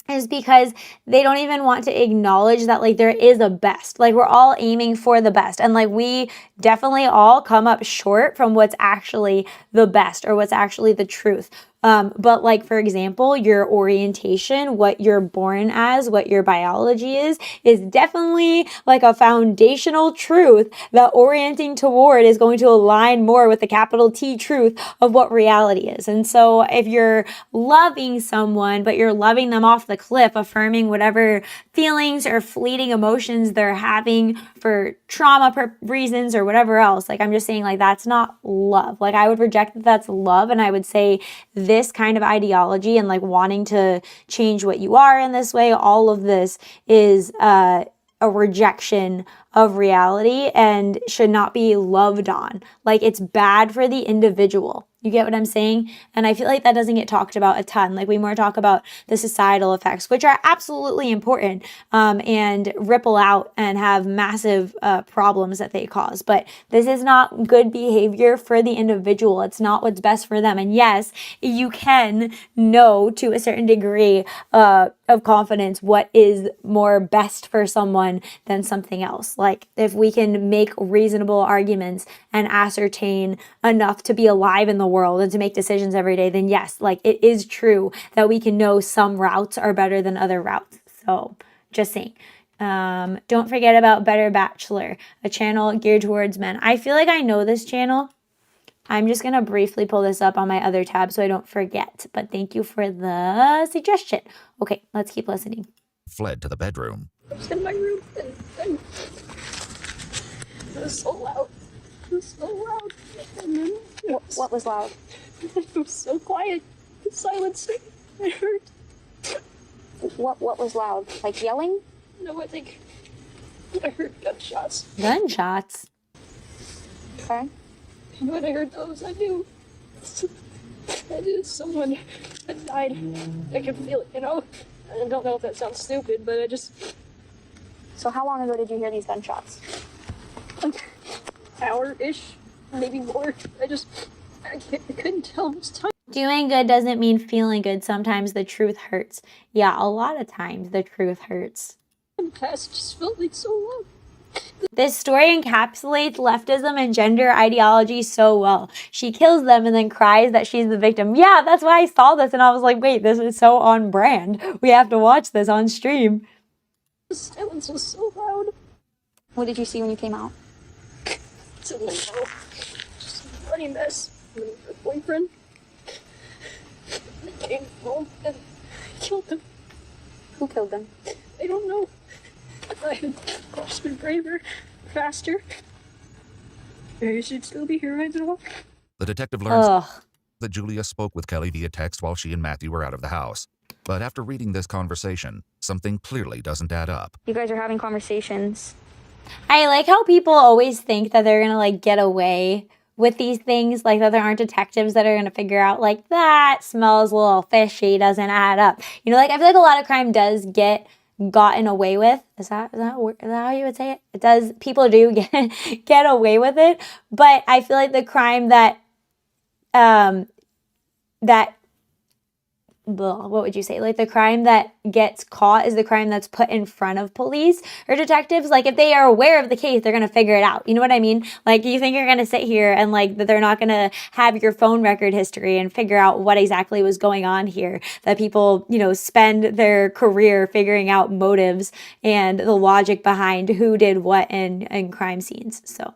is because they don't even want to acknowledge that like there is a best. Like, we're all aiming for the best. And like we definitely all come up short from what's actually the best or what's actually the truth. But like, for example, your orientation, what you're born as, what your biology is definitely like a foundational truth that orienting toward is going to align more with the capital T truth of what reality is. And so if you're loving someone, but you're loving them off the cliff, affirming whatever feelings or fleeting emotions they're having for trauma reasons or whatever else, like I'm just saying like that's not love. Like I would reject that that's love, and I would say this kind of ideology and like wanting to change what you are in this way, all of this is a rejection of reality and should not be loved on. Like, it's bad for the individual. You get what I'm saying? And I feel like that doesn't get talked about a ton. Like, we more talk about the societal effects, which are absolutely important, and ripple out and have massive problems that they cause. But this is not good behavior for the individual. It's not what's best for them. And yes, you can know to a certain degree of confidence what is more best for someone than something else. Like, if we can make reasonable arguments and ascertain enough to be alive in the world and to make decisions every day, then yes, like it is true that we can know some routes are better than other routes. So just saying. Don't forget about Better Bachelor, a channel geared towards men. I feel like I know this channel. I'm just going to briefly pull this up on my other tab so I don't forget. But thank you for the suggestion. Okay, let's keep listening. Fled to the bedroom. I was in my room and it was so loud. It was so loud. And then what was loud? It was so quiet. The silence. I heard. What was loud? Like yelling? No, I think I heard gunshots. Gunshots? Okay. And when I heard those, I knew someone had died. I could feel it, you know? I don't know if that sounds stupid, but I just... So how long ago did you hear these gunshots? Like, hour-ish, maybe more. I couldn't tell this time. Doing good doesn't mean feeling good. Sometimes the truth hurts. Yeah, a lot of times the truth hurts. The past just felt like so long. This story encapsulates leftism and gender ideology so well. She kills them and then cries that she's the victim. Yeah, that's why I saw this and I was like, wait, this is so on brand. We have to watch this on stream. The silence was so loud. What did you see when you came out? Didn't know. Just a bloody mess. And then her boyfriend. They came home and killed him. Who killed them? I don't know. I had just been braver, faster. I should still be here right now. The detective learns that Julia spoke with Kelly via text while she and Matthew were out of the house. But after reading this conversation, something clearly doesn't add up. You guys are having conversations. I like how people always think that they're gonna like get away with these things, like that there aren't detectives that are gonna figure out like that smells a little fishy, doesn't add up. You know, like I feel like a lot of crime does get gotten away with. Is that how you would say it? It does. People do get away with it, but I feel like the crime that what would you say? Like the crime that gets caught is the crime that's put in front of police or detectives. Like if they are aware of the case, they're going to figure it out. You know what I mean? Like you think you're going to sit here and like that they're not going to have your phone record history and figure out what exactly was going on here, that people, you know, spend their career figuring out motives and the logic behind who did what in crime scenes. So.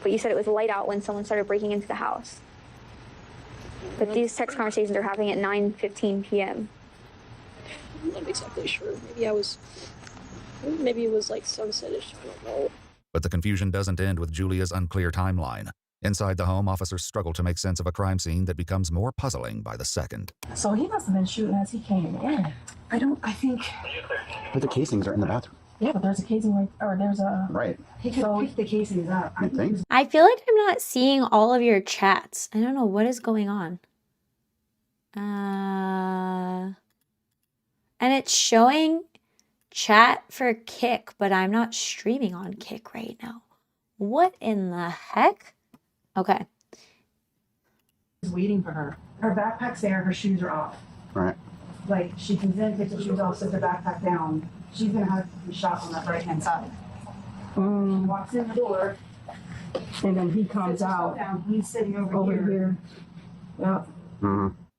But you said it was light out when someone started breaking into the house. But these text conversations are happening at 9:15 p.m. I'm not exactly sure. Maybe it was like sunset-ish. I don't know. But the confusion doesn't end with Julia's unclear timeline. Inside the home, officers struggle to make sense of a crime scene that becomes more puzzling by the second. So he must have been shooting as he came in. I think. But the casings are in the bathroom. Yeah, but there's a casing there's a. Right. He could pick the casings up. I think. I feel like I'm not seeing all of your chats. I don't know what is going on. And it's showing chat for Kick, but I'm not streaming on Kick right now. What in the heck? Okay. He's waiting for her. Her backpack's there, her shoes are off. Right. Like, she can then take the shoes off, set the backpack down. She's gonna have to be shot on that right-hand side. She walks in the door, and then he comes out. He's sitting over here. Yeah.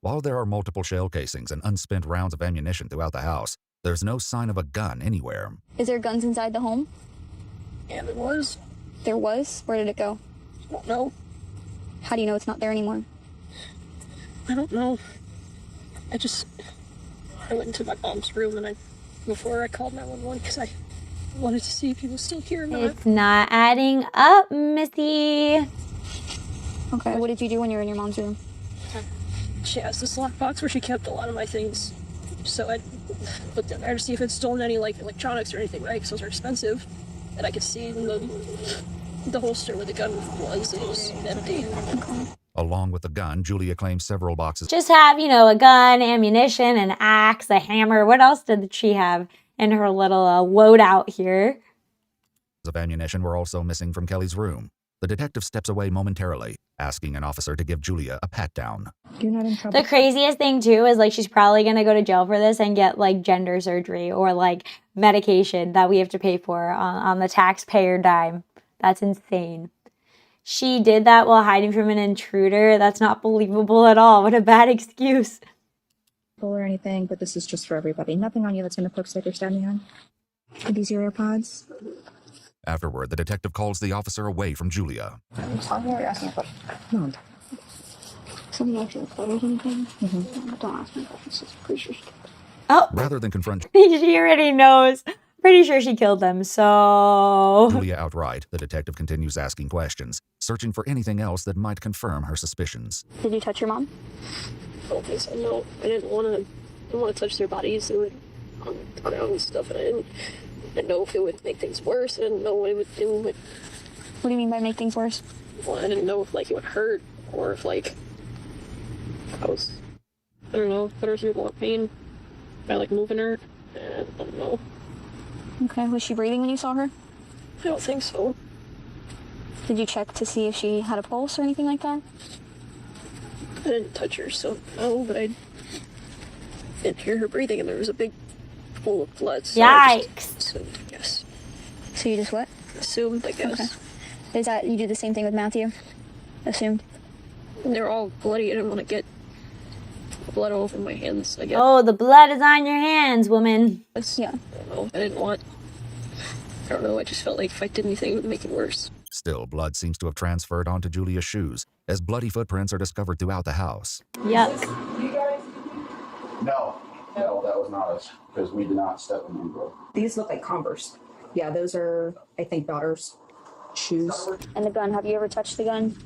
While there are multiple shell casings and unspent rounds of ammunition throughout the house, there's no sign of a gun anywhere. Is there guns inside the home? Yeah, there was. There was? Where did it go? I don't know. How do you know it's not there anymore? I don't know. I went into my mom's room and before I called 911 because I wanted to see if he was still here or not. It's not adding up, Missy. Okay, what did you do when you were in your mom's room? She has this lockbox where she kept a lot of my things. So I looked in there to see if it's stolen any like electronics or anything, right? Because those are expensive. And I could see in the holster where the gun was. It was empty. Along with the gun, Julia claims several boxes Just have, a gun, ammunition, an axe, a hammer. What else did she have in her little loadout here? of ammunition were also missing from Kelly's room. The detective steps away momentarily, asking an officer to give Julia a pat-down. You're not in trouble. The craziest thing, too, is, she's probably going to go to jail for this and get, gender surgery or, medication that we have to pay for on the taxpayer dime. That's insane. She did that while hiding from an intruder. That's not believable at all. What a bad excuse. Or anything, but this is just for everybody. Nothing on you that's going to looks like you're standing on. Are these your AirPods? Afterward, the detective calls the officer away from Julia. I'm sorry, you're asking a question. No. Something like your clothes or anything? Don't ask me questions. It's pretty sure. Oh. Rather than confront She already knows. Pretty sure she killed them, so... Julia outright, the detective continues asking questions, searching for anything else that might confirm her suspicions. Did you touch your mom? I don't think so, no. I didn't want to touch their bodies. They were on the ground and stuff, and I didn't know if it would make things worse. I didn't know what it would do. What do you mean by make things worse? Well, I didn't know if, it would hurt, or if, I don't know, put her through more pain by, moving her. And I don't know. Okay, was she breathing when you saw her? I don't think so. Did you check to see if she had a pulse or anything like that? I didn't touch her, so no, but I didn't hear her breathing, and there was a big pool of blood. So Yikes. I just assumed, I guess. So you just what? Assumed, I guess. Okay. Is that, you do the same thing with Matthew? Assumed? And they're all bloody. I didn't want to get blood all over my hands, I guess. Oh, the blood is on your hands, woman. Yeah. I don't know, I just felt like if I did anything, it would make it worse. Still, blood seems to have transferred onto Julia's shoes, as bloody footprints are discovered throughout the house. Yuck. No, that was not us, because we did not step in them, bro. These look like Converse. Yeah, those are, I think, daughter's shoes. And the gun, have you ever touched the gun?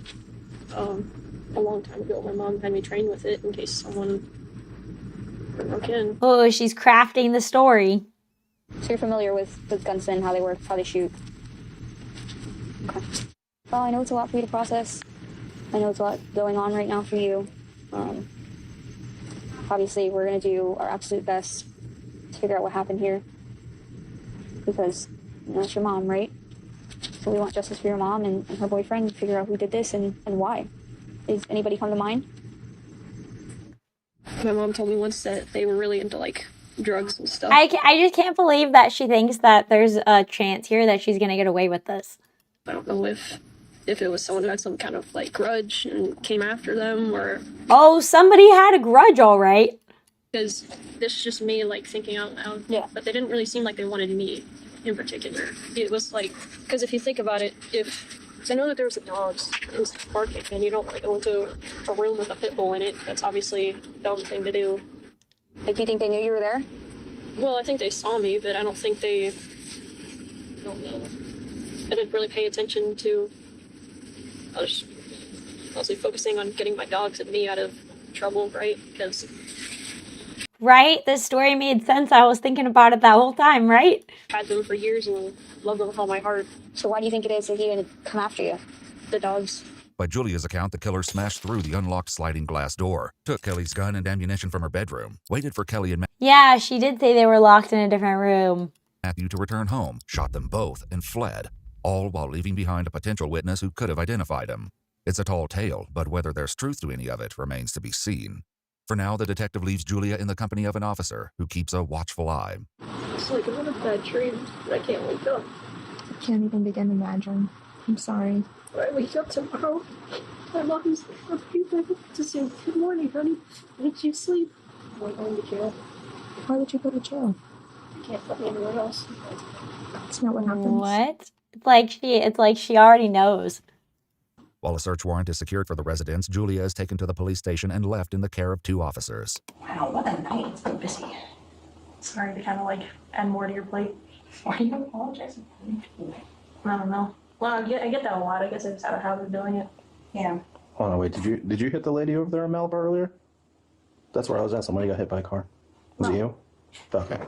A long time ago, my mom had me train with it in case someone broke in. Oh, she's crafting the story. So you're familiar with gunsmen, how they work, how they shoot? Okay. Well, I know it's a lot for you to process. I know it's a lot going on right now for you. Obviously, we're going to do our absolute best to figure out what happened here. Because that's your mom, right? So we want justice for your mom and her boyfriend to figure out who did this and why. Does anybody come to mind? My mom told me once that they were really into, drugs and stuff. I just can't believe that she thinks that there's a chance here that she's going to get away with this. I don't know if it was someone who had some kind of, grudge and came after them, or... Oh, somebody had a grudge, all right. Because this is just me, thinking out loud. Yeah. But they didn't really seem like they wanted me in particular. It was, because if you think about it, if Because I know that there was dogs barking, and you don't want to go into a room with a pit bull in it. That's obviously a dumb thing to do. Like, do you think they knew you were there? Well, I think they saw me, but I don't think they... I don't know. I didn't really pay attention to... I was mostly focusing on getting my dogs and me out of trouble, right? Because... Right? The story made sense. I was thinking about it that whole time, right? I had them for years and loved them with all my heart. So why do you think it is that he didn't come after you? The dogs. By Julia's account, the killer smashed through the unlocked sliding glass door, took Kelly's gun and ammunition from her bedroom, waited for Kelly and Yeah, she did say they were locked in a different room. Matthew to return home, shot them both, and fled, all while leaving behind a potential witness who could have identified him. It's a tall tale, but whether there's truth to any of it remains to be seen. For now, the detective leaves Julia in the company of an officer who keeps a watchful eye. It's like I'm in a bad dream that I can't wake up. I can't even begin to imagine. I'm sorry. When I wake up tomorrow, my mom's to say, "Good morning, honey. Did you sleep?" I'm going to jail. Why would you go to jail? I can't find anywhere else. That's not what happens. What? It's like she already knows. While a search warrant is secured for the residence, Julia is taken to the police station and left in the care of 2 officers. Wow, what a night. It's been busy. Sorry to kind of like add more to your plate. Why are you apologizing? I don't know. Well, I get that a lot. I guess I just had a habit of doing it. Yeah. Hold on, wait. Did you hit the lady over there in Malibu earlier? That's where I was at. Somebody got hit by a car. Was it you? Okay.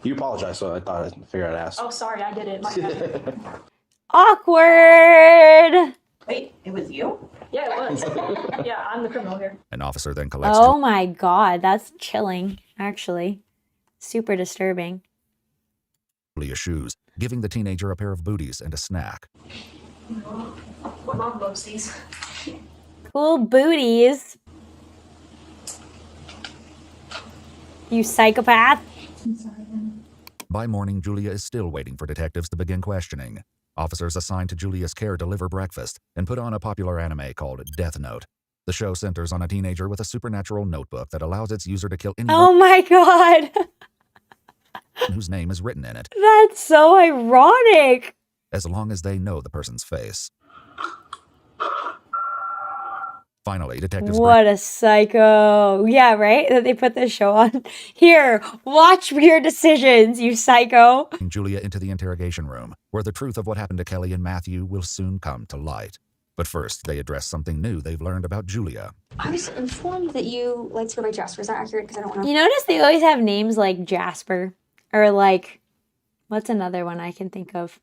You apologized, so I thought I'd figure I'd ask. Oh, sorry, I did it. My bad. Awkward! Wait, it was you? Yeah, it was. Yeah, I'm the criminal here. An officer then collects Oh my god, that's chilling, actually. Super disturbing. Julia's shoes, giving the teenager a pair of booties and a snack. What mom loves these. Cool booties. You psychopath. I'm sorry, By morning, Julia is still waiting for detectives to begin questioning. Officers assigned to Julia's care deliver breakfast and put on a popular anime called Death Note. The show centers on a teenager with a supernatural notebook that allows its user to kill anyone Oh my god. whose name is written in it, That's so ironic. as long as they know the person's face. Finally, detectives What a psycho. Yeah, right? That they put this show on. Here, watch your decisions, you psycho. bring Julia into the interrogation room, where the truth of what happened to Kelly and Matthew will soon come to light. But first, they address something new they've learned about Julia. I was informed that you like to go by Jasper. Is that accurate? Because I don't want to... You notice they always have names like Jasper. Or like, what's another one I can think of?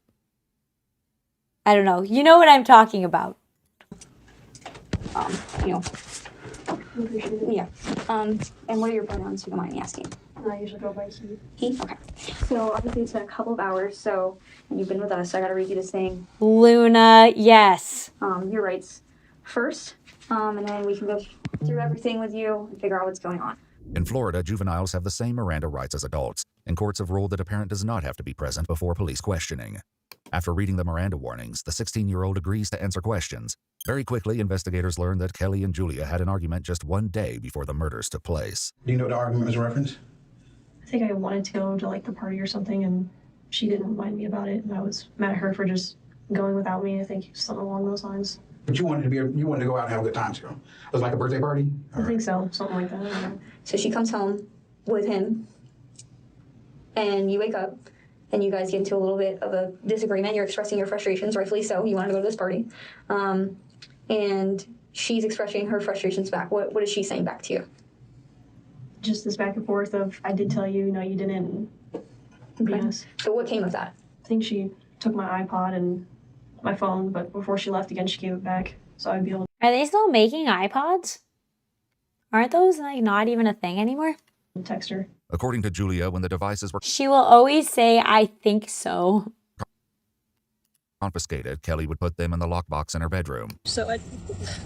I don't know. You know what I'm talking about. You know. Yeah. And what are your pronouns, if you don't mind me asking? I usually go by he. He? Okay. So obviously it's been a couple of hours, so you've been with us, so I gotta read you this thing. Luna, yes. Your rights first, and then we can go through everything with you and figure out what's going on. In Florida, juveniles have the same Miranda rights as adults, and courts have ruled that a parent does not have to be present before police questioning. After reading the Miranda warnings, the 16-year-old agrees to answer questions. Very quickly, investigators learn that Kelly and Julia had an argument just one day before the murders took place. Do you know what the argument was a reference? I think I wanted to go to like the party or something, and she didn't remind me about it, and I was mad at her for just going without me. I think something along those lines. But you wanted to go out and have a good time too. It was like a birthday party? I think so, something like that. Yeah. So she comes home with him, and you wake up, and you guys get into a little bit of a disagreement. You're expressing your frustrations, rightfully so. You wanted to go to this party. And she's expressing her frustrations back. What is she saying back to you? Just this back and forth of, I did tell you, no, you didn't. Okay. Yes. So what came of that? I think she took my iPod and my phone, but before she left again, she gave it back, so I'd be able to... Are they still making iPods? Aren't those like not even a thing anymore? Text her. According to Julia, when the devices were She will always say, I think so. confiscated, Kelly would put them in the lockbox in her bedroom. So I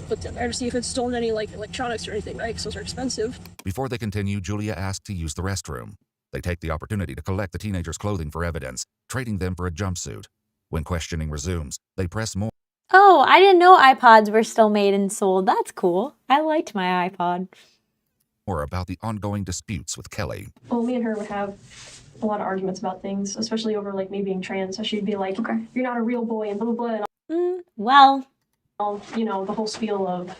looked in there to see if it's stolen any like electronics or anything, right? Because those are expensive. Before they continue, Julia asked to use the restroom. They take the opportunity to collect the teenager's clothing for evidence, trading them for a jumpsuit. When questioning resumes, they press more Oh, I didn't know iPods were still made and sold. That's cool. I liked my iPod. about the ongoing disputes with Kelly. Well, me and her would have a lot of arguments about things, especially over like me being trans. So she'd be like, okay, you're not a real boy and blah, blah, blah. Well, you know, the whole spiel of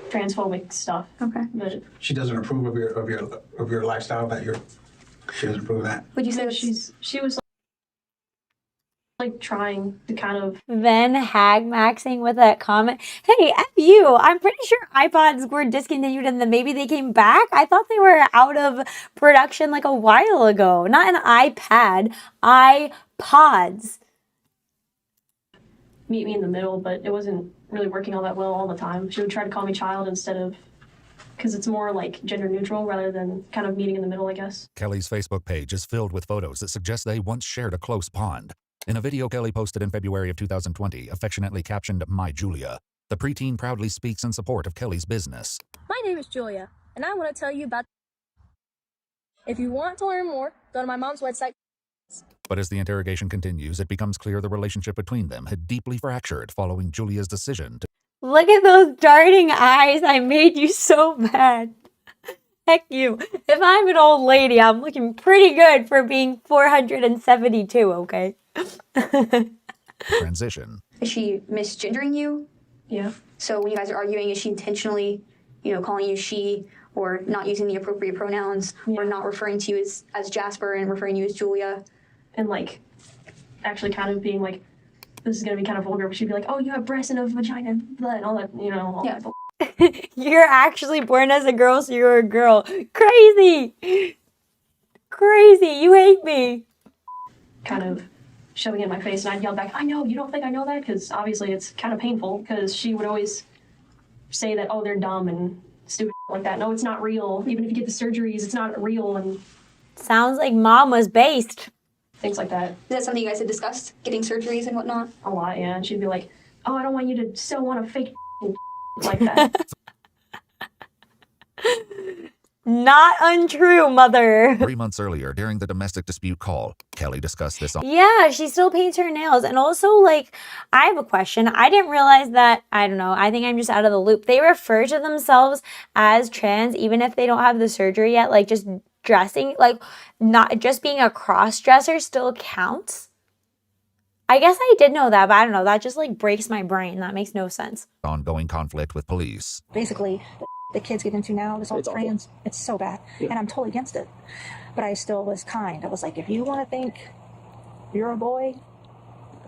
transphobic stuff. Okay. But She doesn't approve of your lifestyle. She doesn't approve of that. would you say she was like trying to kind of Ven hag-maxing with that comment. Hey, F you. I'm pretty sure iPods were discontinued and then maybe they came back. I thought they were out of production like a while ago. Not an iPad, iPods. meet me in the middle, but it wasn't really working all that well all the time. She would try to call me child instead of, because it's more like gender neutral rather than kind of meeting in the middle, I guess. Kelly's Facebook page is filled with photos that suggest they once shared a close bond. In a video Kelly posted in February of 2020, affectionately captioned My Julia, the preteen proudly speaks in support of Kelly's business. My name is Julia, and I want to tell you about... If you want to learn more, go to my mom's website. But as the interrogation continues, it becomes clear the relationship between them had deeply fractured following Julia's decision to... Look at those darting eyes. I made you so mad. Heck you. If I'm an old lady, I'm looking pretty good for being 472, okay? transition. Is she misgendering you? Yeah. So when you guys are arguing, is she intentionally, calling you she, or not using the appropriate pronouns, or not referring to you as Jasper and referring you as Julia? And like, actually kind of being like, this is going to be kind of vulgar, but she'd be like, oh, you have breasts and a vagina and blood and all that, all that bull- You're actually born as a girl, so you're a girl. Crazy! Crazy, you hate me. kind of shoving it in my face, and I'd yell back, I know, you don't think I know that? Because obviously it's kind of painful, because she would always say that, oh, they're dumb and stupid like that. No, it's not real. Even if you get the surgeries, it's not real, and sounds like mom was based. Things like that. Is that something you guys had discussed, getting surgeries and whatnot? A lot, yeah. And she'd be like, oh, I don't want you to sew on a fake like that. Not untrue, mother. 3 months earlier, during the domestic dispute call, Kelly discussed this on... Yeah, she still paints her nails. And also, like, I have a question. I didn't realize that, I don't know, I think I'm just out of the loop. They refer to themselves as trans, even if they don't have the surgery yet. Like, just dressing, like, not just being a cross-dresser still counts. I guess I did know that, but I don't know. That just, like, breaks my brain. That makes no sense. Ongoing conflict with police. Basically, the kids get into now, this whole trans, it's so bad. Yeah. And I'm totally against it. But I still was kind. I was like, if you want to think you're a boy,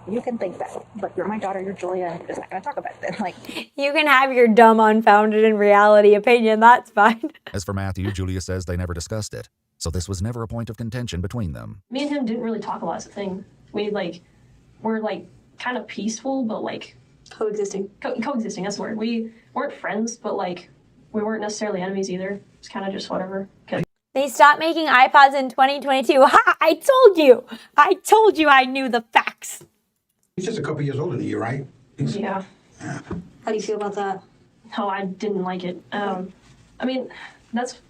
you can think that. But you're my daughter, you're Julia, and we're just not going to talk about it. Like, you can have your dumb, unfounded in reality opinion. That's fine. As for Matthew, Julia says they never discussed it. So this was never a point of contention between them. Me and him didn't really talk a lot. It's a thing. We're like kind of peaceful, but like coexisting. Coexisting, that's the word. We weren't friends, but like we weren't necessarily enemies either. It's kind of just whatever. They stopped making iPods in 2022. Ha! I told you! I told you I knew the facts. He's just a couple years older than you, right? Yeah. How do you feel about that? No, I didn't like it. I mean,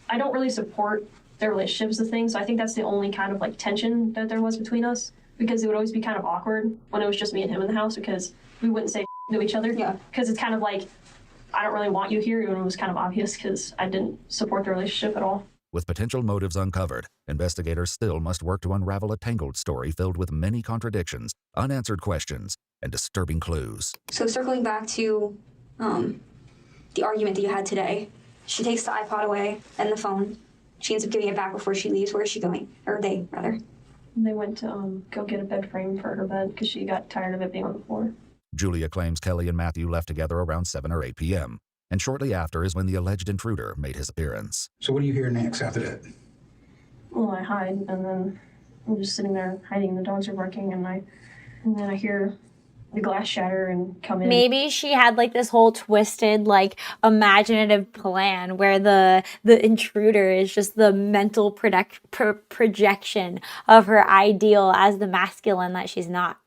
I don't really support their relationship as a thing, so I think that's the only kind of like tension that there was between us, because it would always be kind of awkward when it was just me and him in the house, because we wouldn't say to each other. Yeah. Because it's kind of like, I don't really want you here, and it was kind of obvious because I didn't support the relationship at all. With potential motives uncovered, investigators still must work to unravel a tangled story filled with many contradictions, unanswered questions, and disturbing clues. So circling back to the argument that you had today, she takes the iPod away and the phone. She ends up giving it back before she leaves. Where is she going? Or they, rather. They went to go get a bed frame for her bed because she got tired of it being on the floor. Julia claims Kelly and Matthew left together around 7 or 8 p.m. And shortly after is when the alleged intruder made his appearance. So what do you hear next after that? Well, I hide, and then I'm just sitting there hiding. The dogs are barking, and then I hear the glass shatter and come in. Maybe she had like this whole twisted, like imaginative plan where the intruder is just the mental projection of her ideal as the masculine that she's not.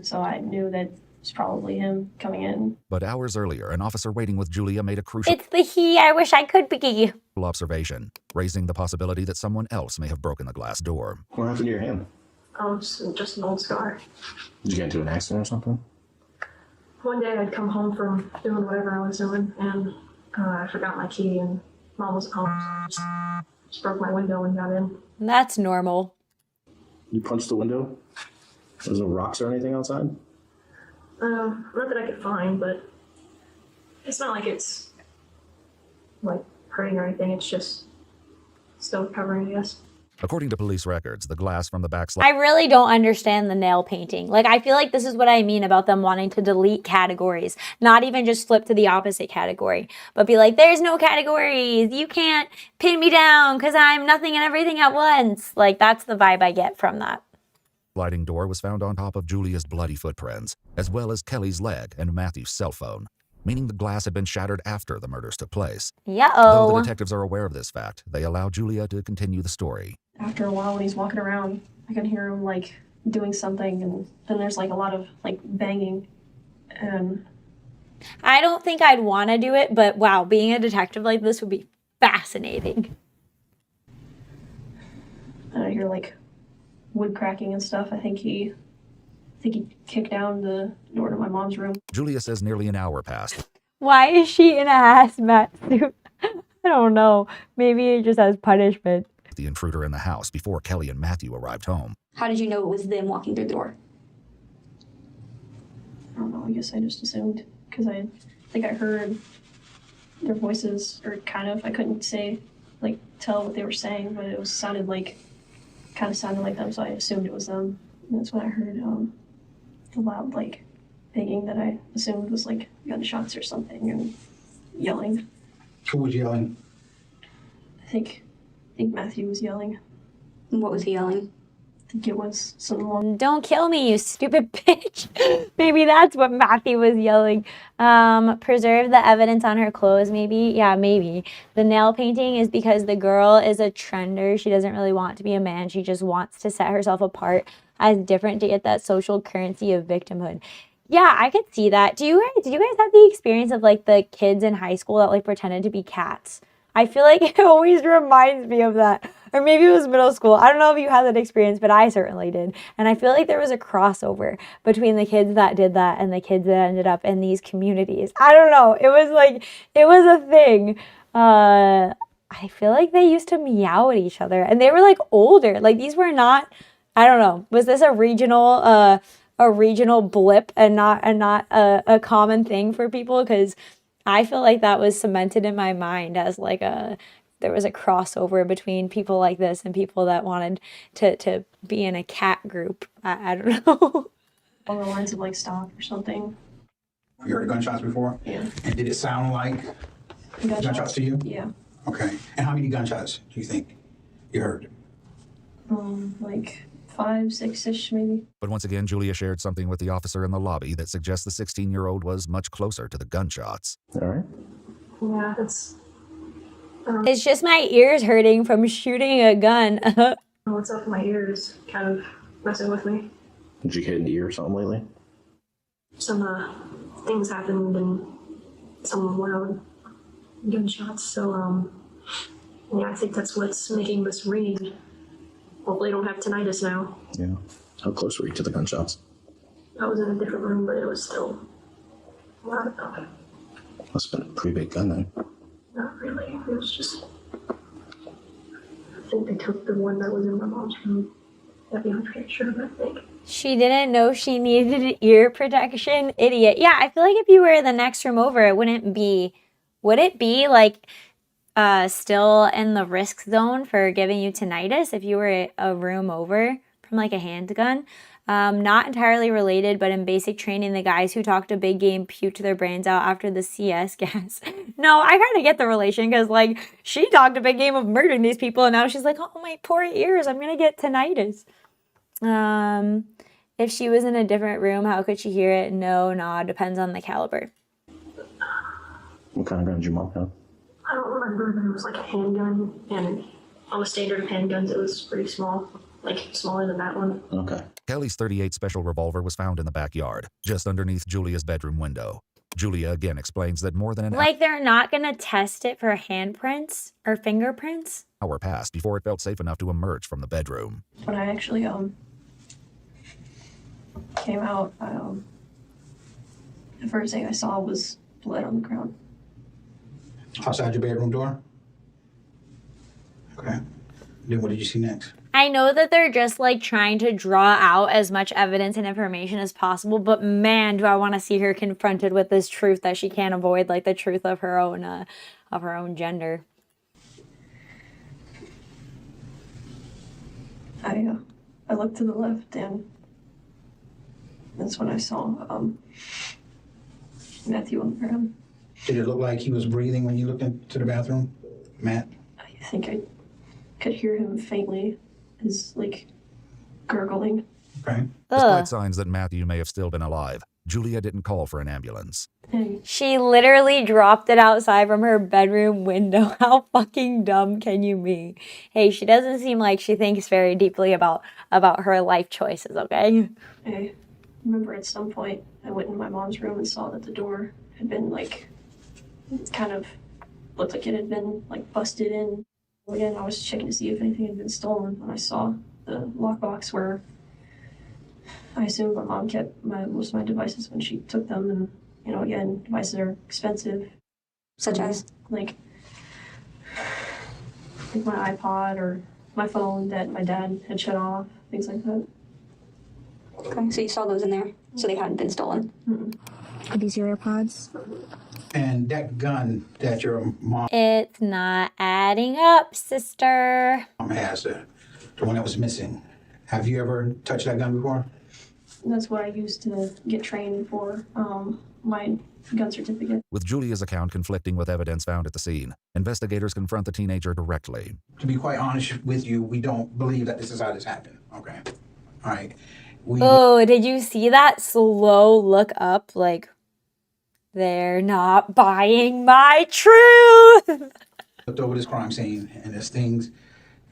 So I knew that it's probably him coming in. But hours earlier, an officer waiting with Julia made a crucial... It's the he I wish I could be. ...observation, raising the possibility that someone else may have broken the glass door. What happened to your hand? Oh, just an old scar. Did you get into an accident or something? One day I'd come home from doing whatever I was doing, and I forgot my key, and Mom wasn't home. Just broke my window and got in. That's normal. You punched the window? There's no rocks or anything outside? Not that I could find, but it's not like it's like hurting or anything. It's just still recovering, I guess. According to police records, the glass from the back I really don't understand the nail painting. Like, I feel like this is what I mean about them wanting to delete categories. Not even just flip to the opposite category, but be like, there's no categories. You can't pin me down because I'm nothing and everything at once. Like, that's the vibe I get from that. sliding door was found on top of Julia's bloody footprints, as well as Kelly's leg and Matthew's cell phone, meaning the glass had been shattered after the murders took place. Though the detectives are aware of this fact, they allow Julia to continue the story. After a while, when he's walking around, I can hear him like doing something, and then there's like a lot of like banging. And I don't think I'd want to do it, but wow, being a detective like this would be fascinating. I hear like wood cracking and stuff. I think he kicked down the door to my mom's room. Julia says nearly an hour passed. Why is she in a hazmat suit? I don't know. Maybe it just has punishment. The intruder in the house before Kelly and Matthew arrived home. How did you know it was them walking through the door? I don't know. I guess I just assumed because I think I heard their voices, or kind of. I couldn't tell what they were saying, but it sounded like them, so I assumed it was them. And that's when I heard the loud like banging that I assumed was like gunshots or something, and yelling. Who was yelling? I think Matthew was yelling. What was he yelling? I think it was something along. Don't kill me, you stupid bitch. Maybe that's what Matthew was yelling. Preserve the evidence on her clothes, maybe. Yeah, maybe. The nail painting is because the girl is a trender. She doesn't really want to be a man. She just wants to set herself apart as different to get that social currency of victimhood. Yeah, I could see that. Did you guys have the experience of like the kids in high school that like pretended to be cats? I feel like it always reminds me of that. Or maybe it was middle school. I don't know if you had that experience, but I certainly did. And I feel like there was a crossover between the kids that did that and the kids that ended up in these communities. I don't know. It was a thing. I feel like they used to meow at each other, and they were like older. Like these were not, I don't know. Was this a regional blip and not a common thing for people? Because I feel like that was cemented in my mind as like there was a crossover between people like this and people that wanted to be in a cat group. I don't know. On the lines of like stop or something. You heard gunshots before? Yeah. And did it sound like gunshots to you? Yeah. Okay. And how many gunshots do you think you heard? Like 5, 6-ish maybe. But once again, Julia shared something with the officer in the lobby that suggests the 16-year-old was much closer to the gunshots. All right. Yeah, that's. It's just my ears hurting from shooting a gun. What's up with my ears? Kind of messing with me. Did you hit an ear or something lately? Some things happened and some loud gunshots. So yeah, I think that's what's making this ringing. Hopefully, I don't have tinnitus now. Yeah. How close were you to the gunshots? I was in a different room, but it was still loud enough. Must have been a pretty big gun then. Not really. It was just. I think they took the one that was in my mom's room. I'd be 100% sure, but I think. She didn't know she needed ear protection. Idiot. Yeah, I feel like if you were the next room over, it wouldn't be. Would it be like still in the risk zone for giving you tinnitus if you were a room over from like a handgun? Not entirely related, but in basic training, the guys who talked a big game puked their brains out after the CS gas. No, I kind of get the relation because like she talked a big game of murdering these people and now she's like, oh my poor ears, I'm gonna get tinnitus. If she was in a different room, how could she hear it? No, depends on the caliber. What kind of gun did your mom have? I don't remember, but it was like a handgun, and on the standard of handguns, it was pretty small, like smaller than that one. Okay. Kelly's .38 special revolver was found in the backyard, just underneath Julia's bedroom window. Julia again explains that more than an Like they're not gonna test it for handprints or fingerprints? hour passed before it felt safe enough to emerge from the bedroom. When I actually came out, the first thing I saw was blood on the ground. Outside your bedroom door? Okay. Then what did you see next? I know that they're just like trying to draw out as much evidence and information as possible, but man, do I want to see her confronted with this truth that she can't avoid, like the truth of her own gender. I looked to the left, and that's when I saw Matthew on the ground. Did it look like he was breathing when you looked into the bathroom, Matt? I think I could hear him faintly, his like gurgling. Okay. Despite signs that Matthew may have still been alive, Julia didn't call for an ambulance. She literally dropped it outside from her bedroom window. How fucking dumb can you be? Hey, she doesn't seem like she thinks very deeply about her life choices, okay? I remember at some point I went in my mom's room and saw that the door had been like, kind of looked like it had been like busted in. Again, I was checking to see if anything had been stolen when I saw the lockbox where I assumed my mom kept most of my devices when she took them, and you know, again, devices are expensive. Such as? Like my iPod or my phone that my dad had shut off, things like that. Okay, so you saw those in there, so they hadn't been stolen. Are these your AirPods? And that gun that your mom It's not adding up, sister. has, the one that was missing, have you ever touched that gun before? That's what I used to get trained for my gun certificate. With Julia's account conflicting with evidence found at the scene, investigators confront the teenager directly. To be quite honest with you, we don't believe that this is how this happened, okay? All right. Oh, did you see that slow look up? Like, they're not buying my truth. Looked over this crime scene, and there's things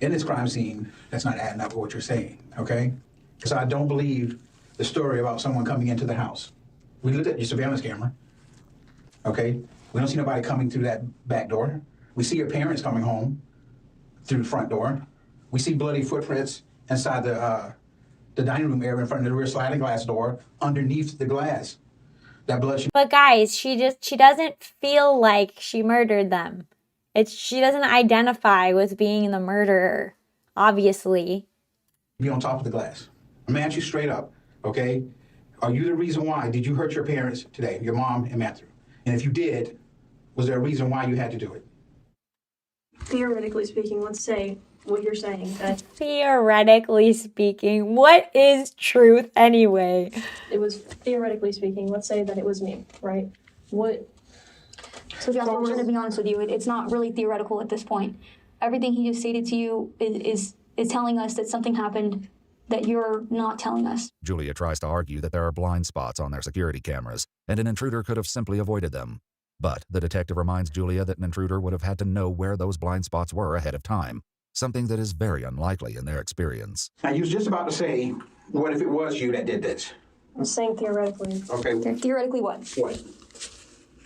in this crime scene that's not adding up with what you're saying, okay? Because I don't believe the story about someone coming into the house. We looked at your surveillance camera, okay? We don't see nobody coming through that back door. We see your parents coming home through the front door. We see bloody footprints inside the dining room area in front of the rear sliding glass door underneath the glass. That blood. But guys, she doesn't feel like she murdered them. She doesn't identify with being the murderer, obviously. Be on top of the glass. I'm gonna ask you straight up, okay? Are you the reason why? Did you hurt your parents today, your mom and Matthew? And if you did, was there a reason why you had to do it? Theoretically speaking, let's say what you're saying, that Theoretically speaking, what is truth anyway? it was theoretically speaking, let's say that it was me, right? What? So Josh, I'm going to be honest with you. It's not really theoretical at this point. Everything he just stated to you is telling us that something happened that you're not telling us. Julia tries to argue that there are blind spots on their security cameras, and an intruder could have simply avoided them. But the detective reminds Julia that an intruder would have had to know where those blind spots were ahead of time, something that is very unlikely in their experience. Now, you was just about to say, what if it was you that did this? I'm saying theoretically. Okay. Theoretically what? What?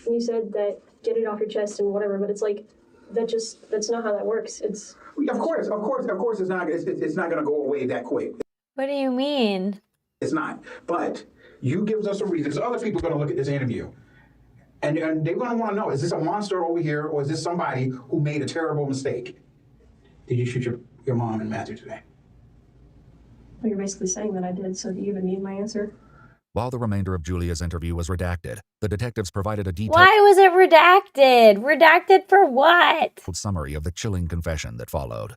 You said that get it off your chest and whatever, but it's like, that's not how that works. It's... Of course, it's not going to go away that quick. What do you mean? It's not. But you give us a reason, because other people are going to look at this interview. And they're going to want to know, is this a monster over here, or is this somebody who made a terrible mistake? Did you shoot your mom and Matthew today? Well, you're basically saying that I did, so do you even need my answer? While the remainder of Julia's interview was redacted, the detectives provided a detailed Why was it redacted? Redacted for what? summary of the chilling confession that followed.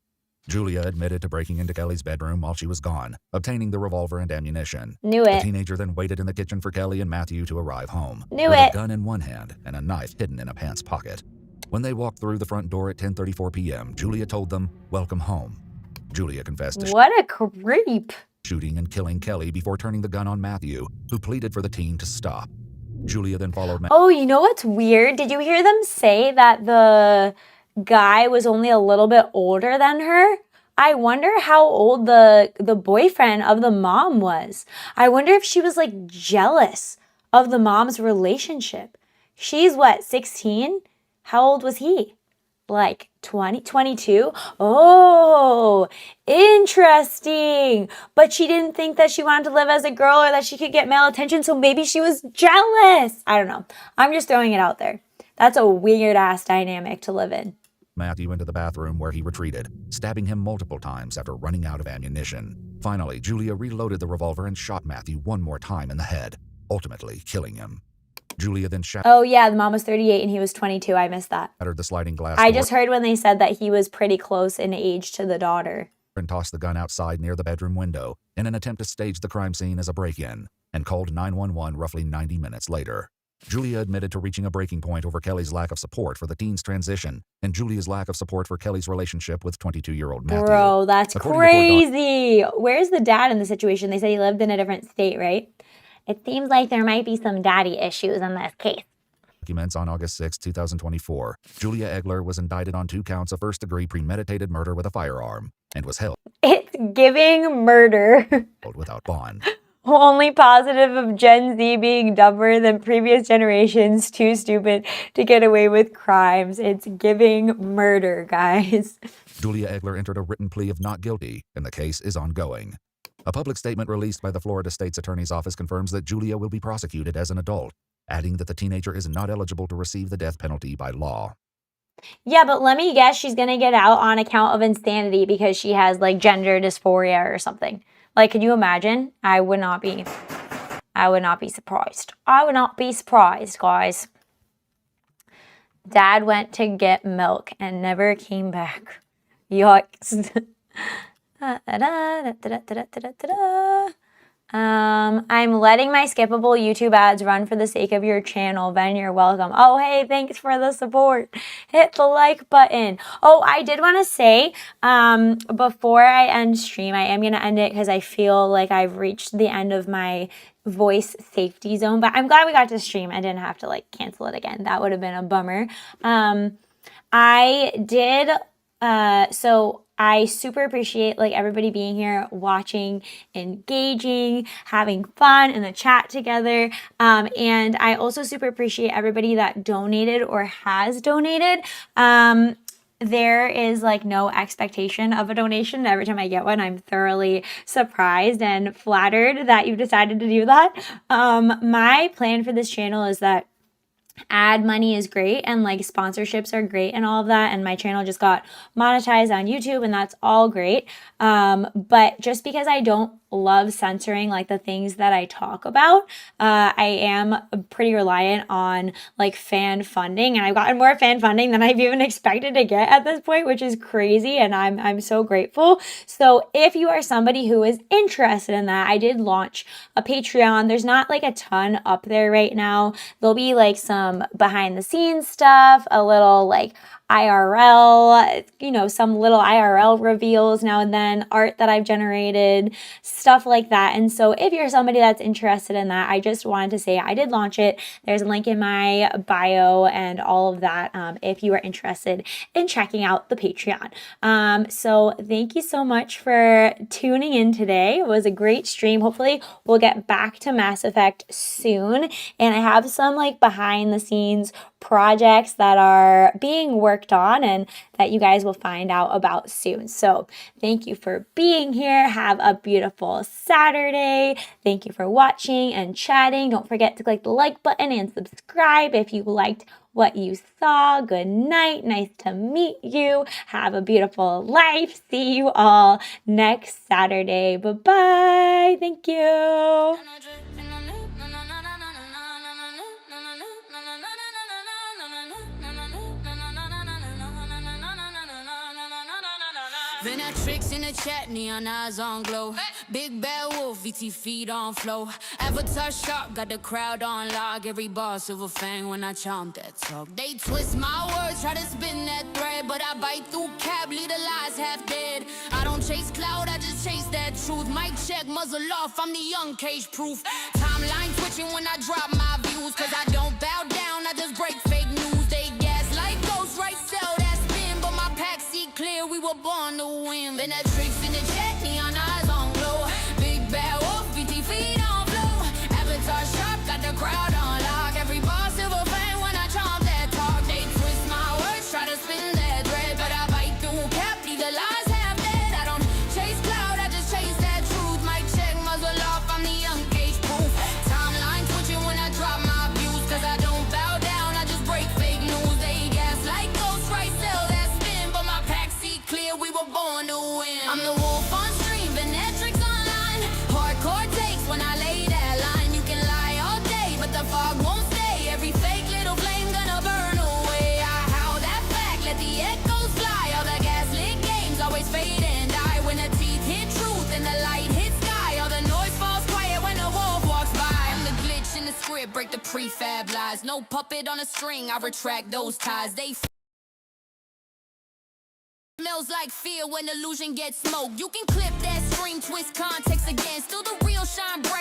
Julia admitted to breaking into Kelly's bedroom while she was gone, obtaining the revolver and ammunition. Knew The it. teenager then waited in the kitchen for Kelly and Matthew to arrive home. Knew with it. a gun in one hand and a knife hidden in a pants pocket. When they walked through the front door at 10:34 p.m., Julia told them, "Welcome home." Julia confessed to What a creep. shooting and killing Kelly before turning the gun on Matthew, who pleaded for the teen to stop. Julia then followed Oh, you know what's weird? Did you hear them say that the guy was only a little bit older than her? I wonder how old the boyfriend of the mom was. I wonder if she was like jealous of the mom's relationship. She's what, 16? How old was he? Like 20, 22? Oh, interesting. But she didn't think that she wanted to live as a girl or that she could get male attention, so maybe she was jealous. I don't know. I'm just throwing it out there. That's a weird ass dynamic to live in. Matthew into the bathroom where he retreated, stabbing him multiple times after running out of ammunition. Finally, Julia reloaded the revolver and shot Matthew one more time in the head, ultimately killing him. Julia then Oh yeah, the mom was 38 and he was 22. I missed that. shattered the sliding glass I door just heard when they said that he was pretty close in age to the daughter. and tossed the gun outside near the bedroom window in an attempt to stage the crime scene as a break-in, and called 911 roughly 90 minutes later. Julia admitted to reaching a breaking point over Kelly's lack of support for the teen's transition and Julia's lack of support for Kelly's relationship with 22-year-old Matthew. Bro, that's According to court crazy. Where's the dad in the situation? They said he lived in a different state, right? It seems like there might be some daddy issues in this case. documents on August 6, 2024, Julia Egler was indicted on 2 counts of first-degree premeditated murder with a firearm and was held It's giving murder. without bond. Only positive of Gen Z being dumber than previous generations, too stupid to get away with crimes. It's giving murder, guys. Julia Egler entered a written plea of not guilty, and the case is ongoing. A public statement released by the Florida State's Attorney's Office confirms that Julia will be prosecuted as an adult, adding that the teenager is not eligible to receive the death penalty by law. Yeah, but let me guess she's going to get out on account of insanity because she has like gender dysphoria or something. Like, could you imagine? I would not be surprised. I would not be surprised, guys. Dad went to get milk and never came back. Yikes. I'm letting my skippable YouTube ads run for the sake of your channel. Ven, you're welcome. Oh, hey, thanks for the support. Hit the like button. Oh, I did want to say, before I end stream, I am going to end it because I feel like I've reached the end of my voice safety zone, but I'm glad we got to stream. I didn't have to like cancel it again. That would have been a bummer. So I super appreciate like everybody being here, watching, engaging, having fun in the chat together. And I also super appreciate everybody that donated or has donated. There is like no expectation of a donation. Every time I get one, I'm thoroughly surprised and flattered that you've decided to do that. My plan for this channel is that ad money is great and like sponsorships are great and all of that, and my channel just got monetized on YouTube and that's all great, but just because I don't love censoring like the things that I talk about, I am pretty reliant on like fan funding, and I've gotten more fan funding than I've even expected to get at this point, which is crazy, and I'm so grateful. So if you are somebody who is interested in that, I did launch a Patreon. There's not like a ton up there right now. There'll be like some behind the scenes stuff, a little like IRL, you know, some little IRL reveals now and then, art that I've generated, stuff like that. And so if you're somebody that's interested in that, I just wanted to say I did launch it. There's a link in my bio and all of that if you are interested in checking out the Patreon. So thank you so much for tuning in today. It was a great stream. Hopefully we'll get back to Mass Effect soon. And I have some like behind the scenes projects that are being worked on and that you guys will find out about soon. So thank you for being here. Have a beautiful Saturday. Thank you for watching and chatting. Don't forget to click the like button and subscribe if you liked what you saw. Good night. Nice to meet you. Have a beautiful life. See you all next Saturday. Bye-bye. Thank you. Venatrix in the chat, neon eyes on glow. Big bad wolf, VT feet on flow. Avatar sharp, got the crowd on log. Every bar silver fang when I chomp that talk. They twist my words, try to spin that thread, but I bite through cab, lead the lies half dead. I don't chase cloud, I just chase that truth. Mic check, muzzle off, I'm the young cage proof. Timeline twitching when I drop my views, cause I don't bow down, I just break fake news. They gaslight ghost right sell that spin, but my pack see clear, we were born to win. Venatrix in the chat, neon eyes on glow. Big bad wolf, VT feet on flow. Avatar sharp, got the crowd on lock. Every bar silver fang when I chomp that talk. They twist my words, try to spin that thread, but I bite through cap, leave the lies half dead. I don't chase cloud, I just chase that truth. Mic check, muzzle off, I'm the young cage proof. Timeline twitching when I drop my views, cause I don't bow down, I just break fake news. They gas like ghost right sell that spin, prefab lies. No puppet on a string, I retract those ties. They smells like fear when illusion gets smoked. You can clip that string, twist context again. Still the real shine bright.